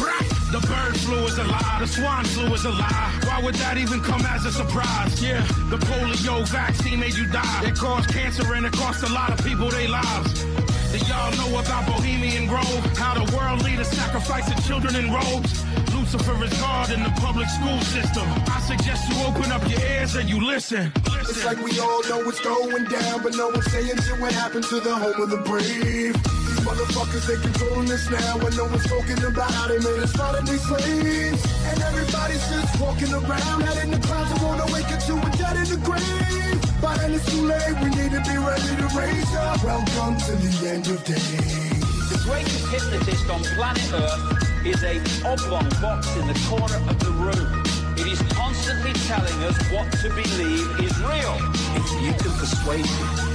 [SPEAKER 18] The bird flu is a lie, the swine flu is a lie. Why would that even come as a surprise? Yeah, the polio vaccine made you die. It caused cancer and it cost a lot of people their lives. Do y'all know about Bohemian Grove? How the world leaders sacrificing children in robes? Lucifer is God in the public school system. I suggest you open up your ears and you listen.
[SPEAKER 16] It's like we all know what's going down, but no one's saying shit what happened to the home of the brave. These motherfuckers, they controlling us now, and no one's talking about how they made us try to be slaves. And everybody's just walking around, heading the clouds, who wanna wake up to a dead in the grave. By then it's too late, we need to be ready to raise up. Welcome to the end of days.
[SPEAKER 15] The greatest hypnotist on planet Earth is a oblong box in the corner of the room. It is constantly telling us what to believe is real.
[SPEAKER 2] If you can persuade people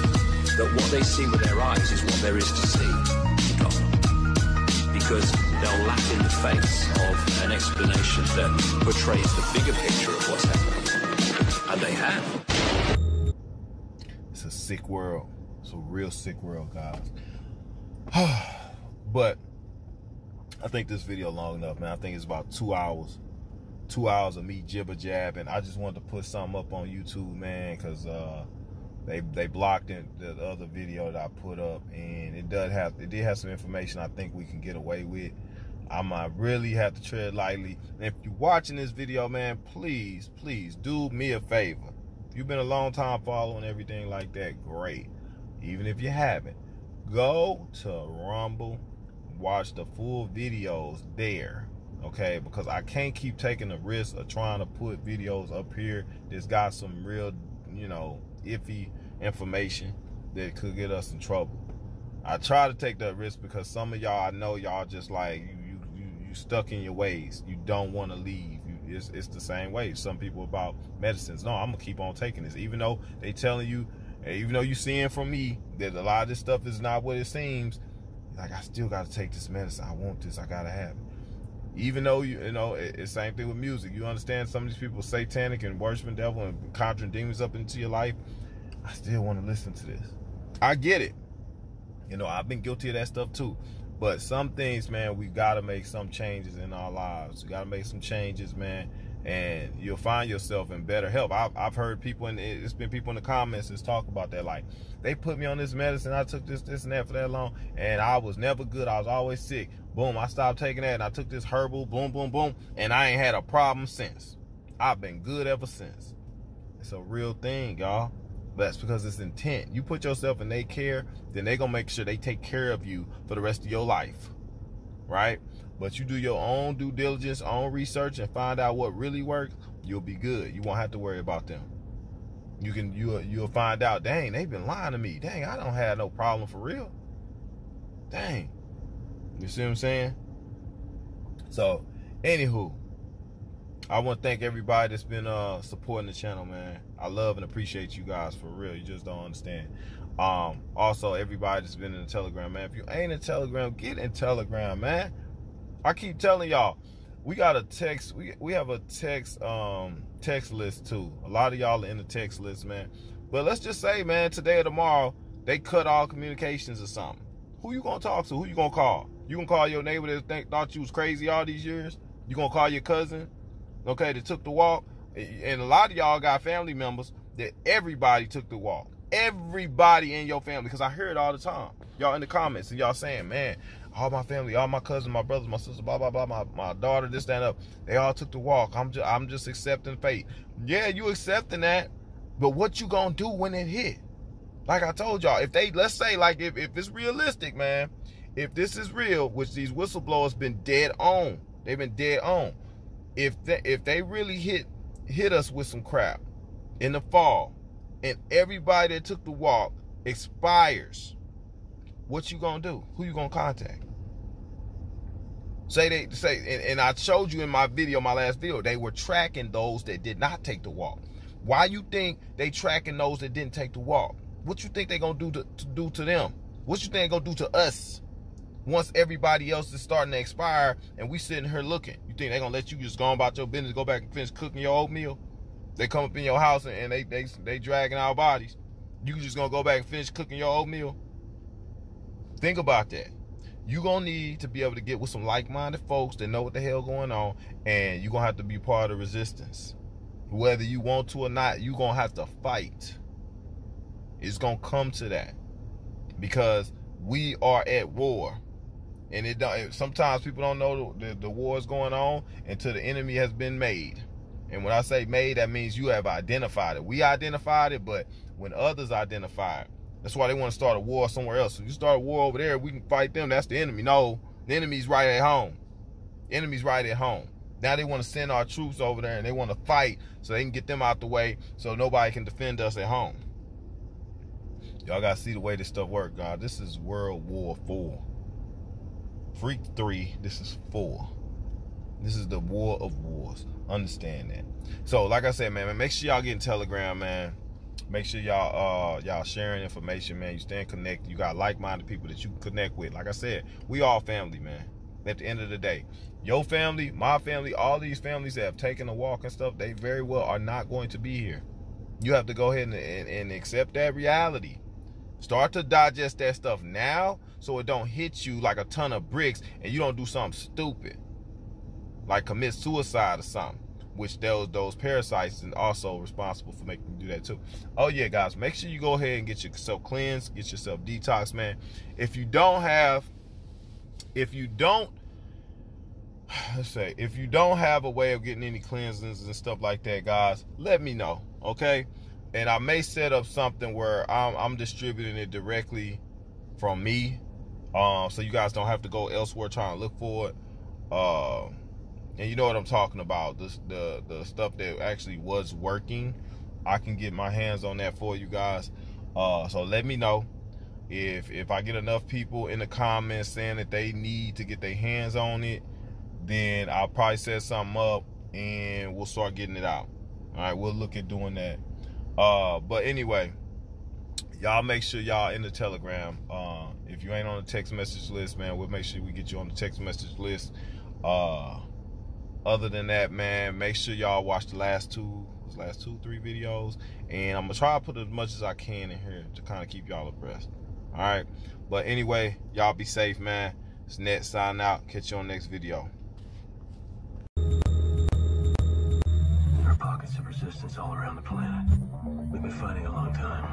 [SPEAKER 2] that what they see with their eyes is what there is to see, you got them. Because they'll laugh in the face of an explanation that portrays the bigger picture of what's happening. And they have.
[SPEAKER 19] It's a sick world. It's a real sick world, guys. But I think this video long enough, man. I think it's about 2 hours. 2 hours of me jibber jabbing. I just wanted to put something up on YouTube, man, because they blocked the other video that I put up, and it did have some information I think we can get away with. I might really have to tread lightly. And if you're watching this video, man, please do me a favor. If you've been a long time following everything like that, great. Even if you haven't, go to Rumble, watch the full videos there, okay? Because I can't keep taking the risk of trying to put videos up here that's got some real, iffy information that could get us in trouble. I try to take that risk because some of y'all, I know y'all just like, you stuck in your ways. You don't want to leave. It's the same way. Some people about medicines. No, I'm gonna keep on taking this, even though they telling you, even though you seeing from me that a lot of this stuff is not what it seems. Like, I still got to take this medicine. I want this. I gotta have it. Even though you know, it's same thing with music. You understand some of these people satanic and worshiping devil and conjuring demons up into your life. I still want to listen to this. I get it. You know, I've been guilty of that stuff too. But some things, man, we got to make some changes in our lives. We got to make some changes, man. And you'll find yourself in better health. I've heard people, and it's been people in the comments that talk about that. Like, they put me on this medicine. I took this and that for that long, and I was never good. I was always sick. Boom, I stopped taking that, and I took this herbal, boom, boom, boom, and I ain't had a problem since. I've been good ever since. It's a real thing, y'all. But that's because it's intent. You put yourself in their care, then they gonna make sure they take care of you for the rest of your life, right? But you do your own due diligence, own research, and find out what really works, you'll be good. You won't have to worry about them. You'll find out, dang, they've been lying to me. Dang, I don't have no problem for real. Dang. You see what I'm saying? So, anywho, I want to thank everybody that's been supporting the channel, man. I love and appreciate you guys, for real. You just don't understand. Also, everybody that's been in the Telegram, man. If you ain't in Telegram, get in Telegram, man. I keep telling y'all, we got a text. We have a text list too. A lot of y'all are in the text list, man. But let's just say, man, today or tomorrow, they cut all communications or something. Who you gonna talk to? Who you gonna call? You gonna call your neighbor that thought you was crazy all these years? You gonna call your cousin, okay, that took the walk? And a lot of y'all got family members that everybody took the walk. Everybody in your family, because I hear it all the time. Y'all in the comments, and y'all saying, man, all my family, all my cousins, my brothers, my sisters, blah, blah, blah, my daughter, this, that, and up, they all took the walk. I'm just accepting fate. Yeah, you accepting that, but what you gonna do when it hit? Like I told y'all, if they, let's say, like, if it's realistic, man, if this is real, which these whistleblowers been dead on, they've been dead on. If they really hit us with some crap in the fall, and everybody that took the walk expires, what you gonna do? Who you gonna contact? And I showed you in my video, my last video, they were tracking those that did not take the walk. Why you think they tracking those that didn't take the walk? What you think they gonna do to them? What you think they gonna do to us once everybody else is starting to expire and we sitting here looking? You think they gonna let you just go on about your business, go back and finish cooking your oatmeal? They come up in your house and they dragging our bodies. You just gonna go back and finish cooking your oatmeal? Think about that. You gonna need to be able to get with some like-minded folks that know what the hell going on, and you gonna have to be part of the resistance. Whether you want to or not, you gonna have to fight. It's gonna come to that, because we are at war, and sometimes people don't know the war is going on until the enemy has been made. And when I say made, that means you have identified it. We identified it, but when others identify it, that's why they want to start a war somewhere else. If you start a war over there, we can fight them. That's the enemy. No, the enemy's right at home. The enemy's right at home. Now they want to send our troops over there, and they want to fight so they can get them out the way so nobody can defend us at home. Y'all got to see the way this stuff works, God. This is World War IV. Freak 3, this is 4. This is the war of wars. Understand that. So, like I said, man, make sure y'all get in Telegram, man. Make sure y'all sharing information, man. You staying connected. You got like-minded people that you can connect with. Like I said, we all family, man. At the end of the day, your family, my family, all these families that have taken a walk and stuff, they very well are not going to be here. You have to go ahead and accept that reality. Start to digest that stuff now so it don't hit you like a ton of bricks and you don't do something stupid, like commit suicide or something, which those parasites are also responsible for making you do that too. Oh yeah, guys, make sure you go ahead and get yourself cleansed, get yourself detox, man. If you don't have a way of getting any cleansings and stuff like that, guys, let me know, okay? And I may set up something where I'm distributing it directly from me, so you guys don't have to go elsewhere trying to look for it. And you know what I'm talking about, the stuff that actually was working. I can get my hands on that for you guys. So let me know if I get enough people in the comments saying that they need to get their hands on it, then I'll probably set something up and we'll start getting it out. All right, we'll look at doing that. But anyway, y'all make sure y'all in the Telegram. If you ain't on the text message list, man, we'll make sure we get you on the text message list. Other than that, man, make sure y'all watch the last 3 videos, and I'm gonna try to put as much as I can in here to kind of keep y'all abreast. All right, but anyway, y'all be safe, man. It's Net signing out. Catch you on the next video.
[SPEAKER 20] There are pockets of resistance all around the planet. We've been fighting a long time.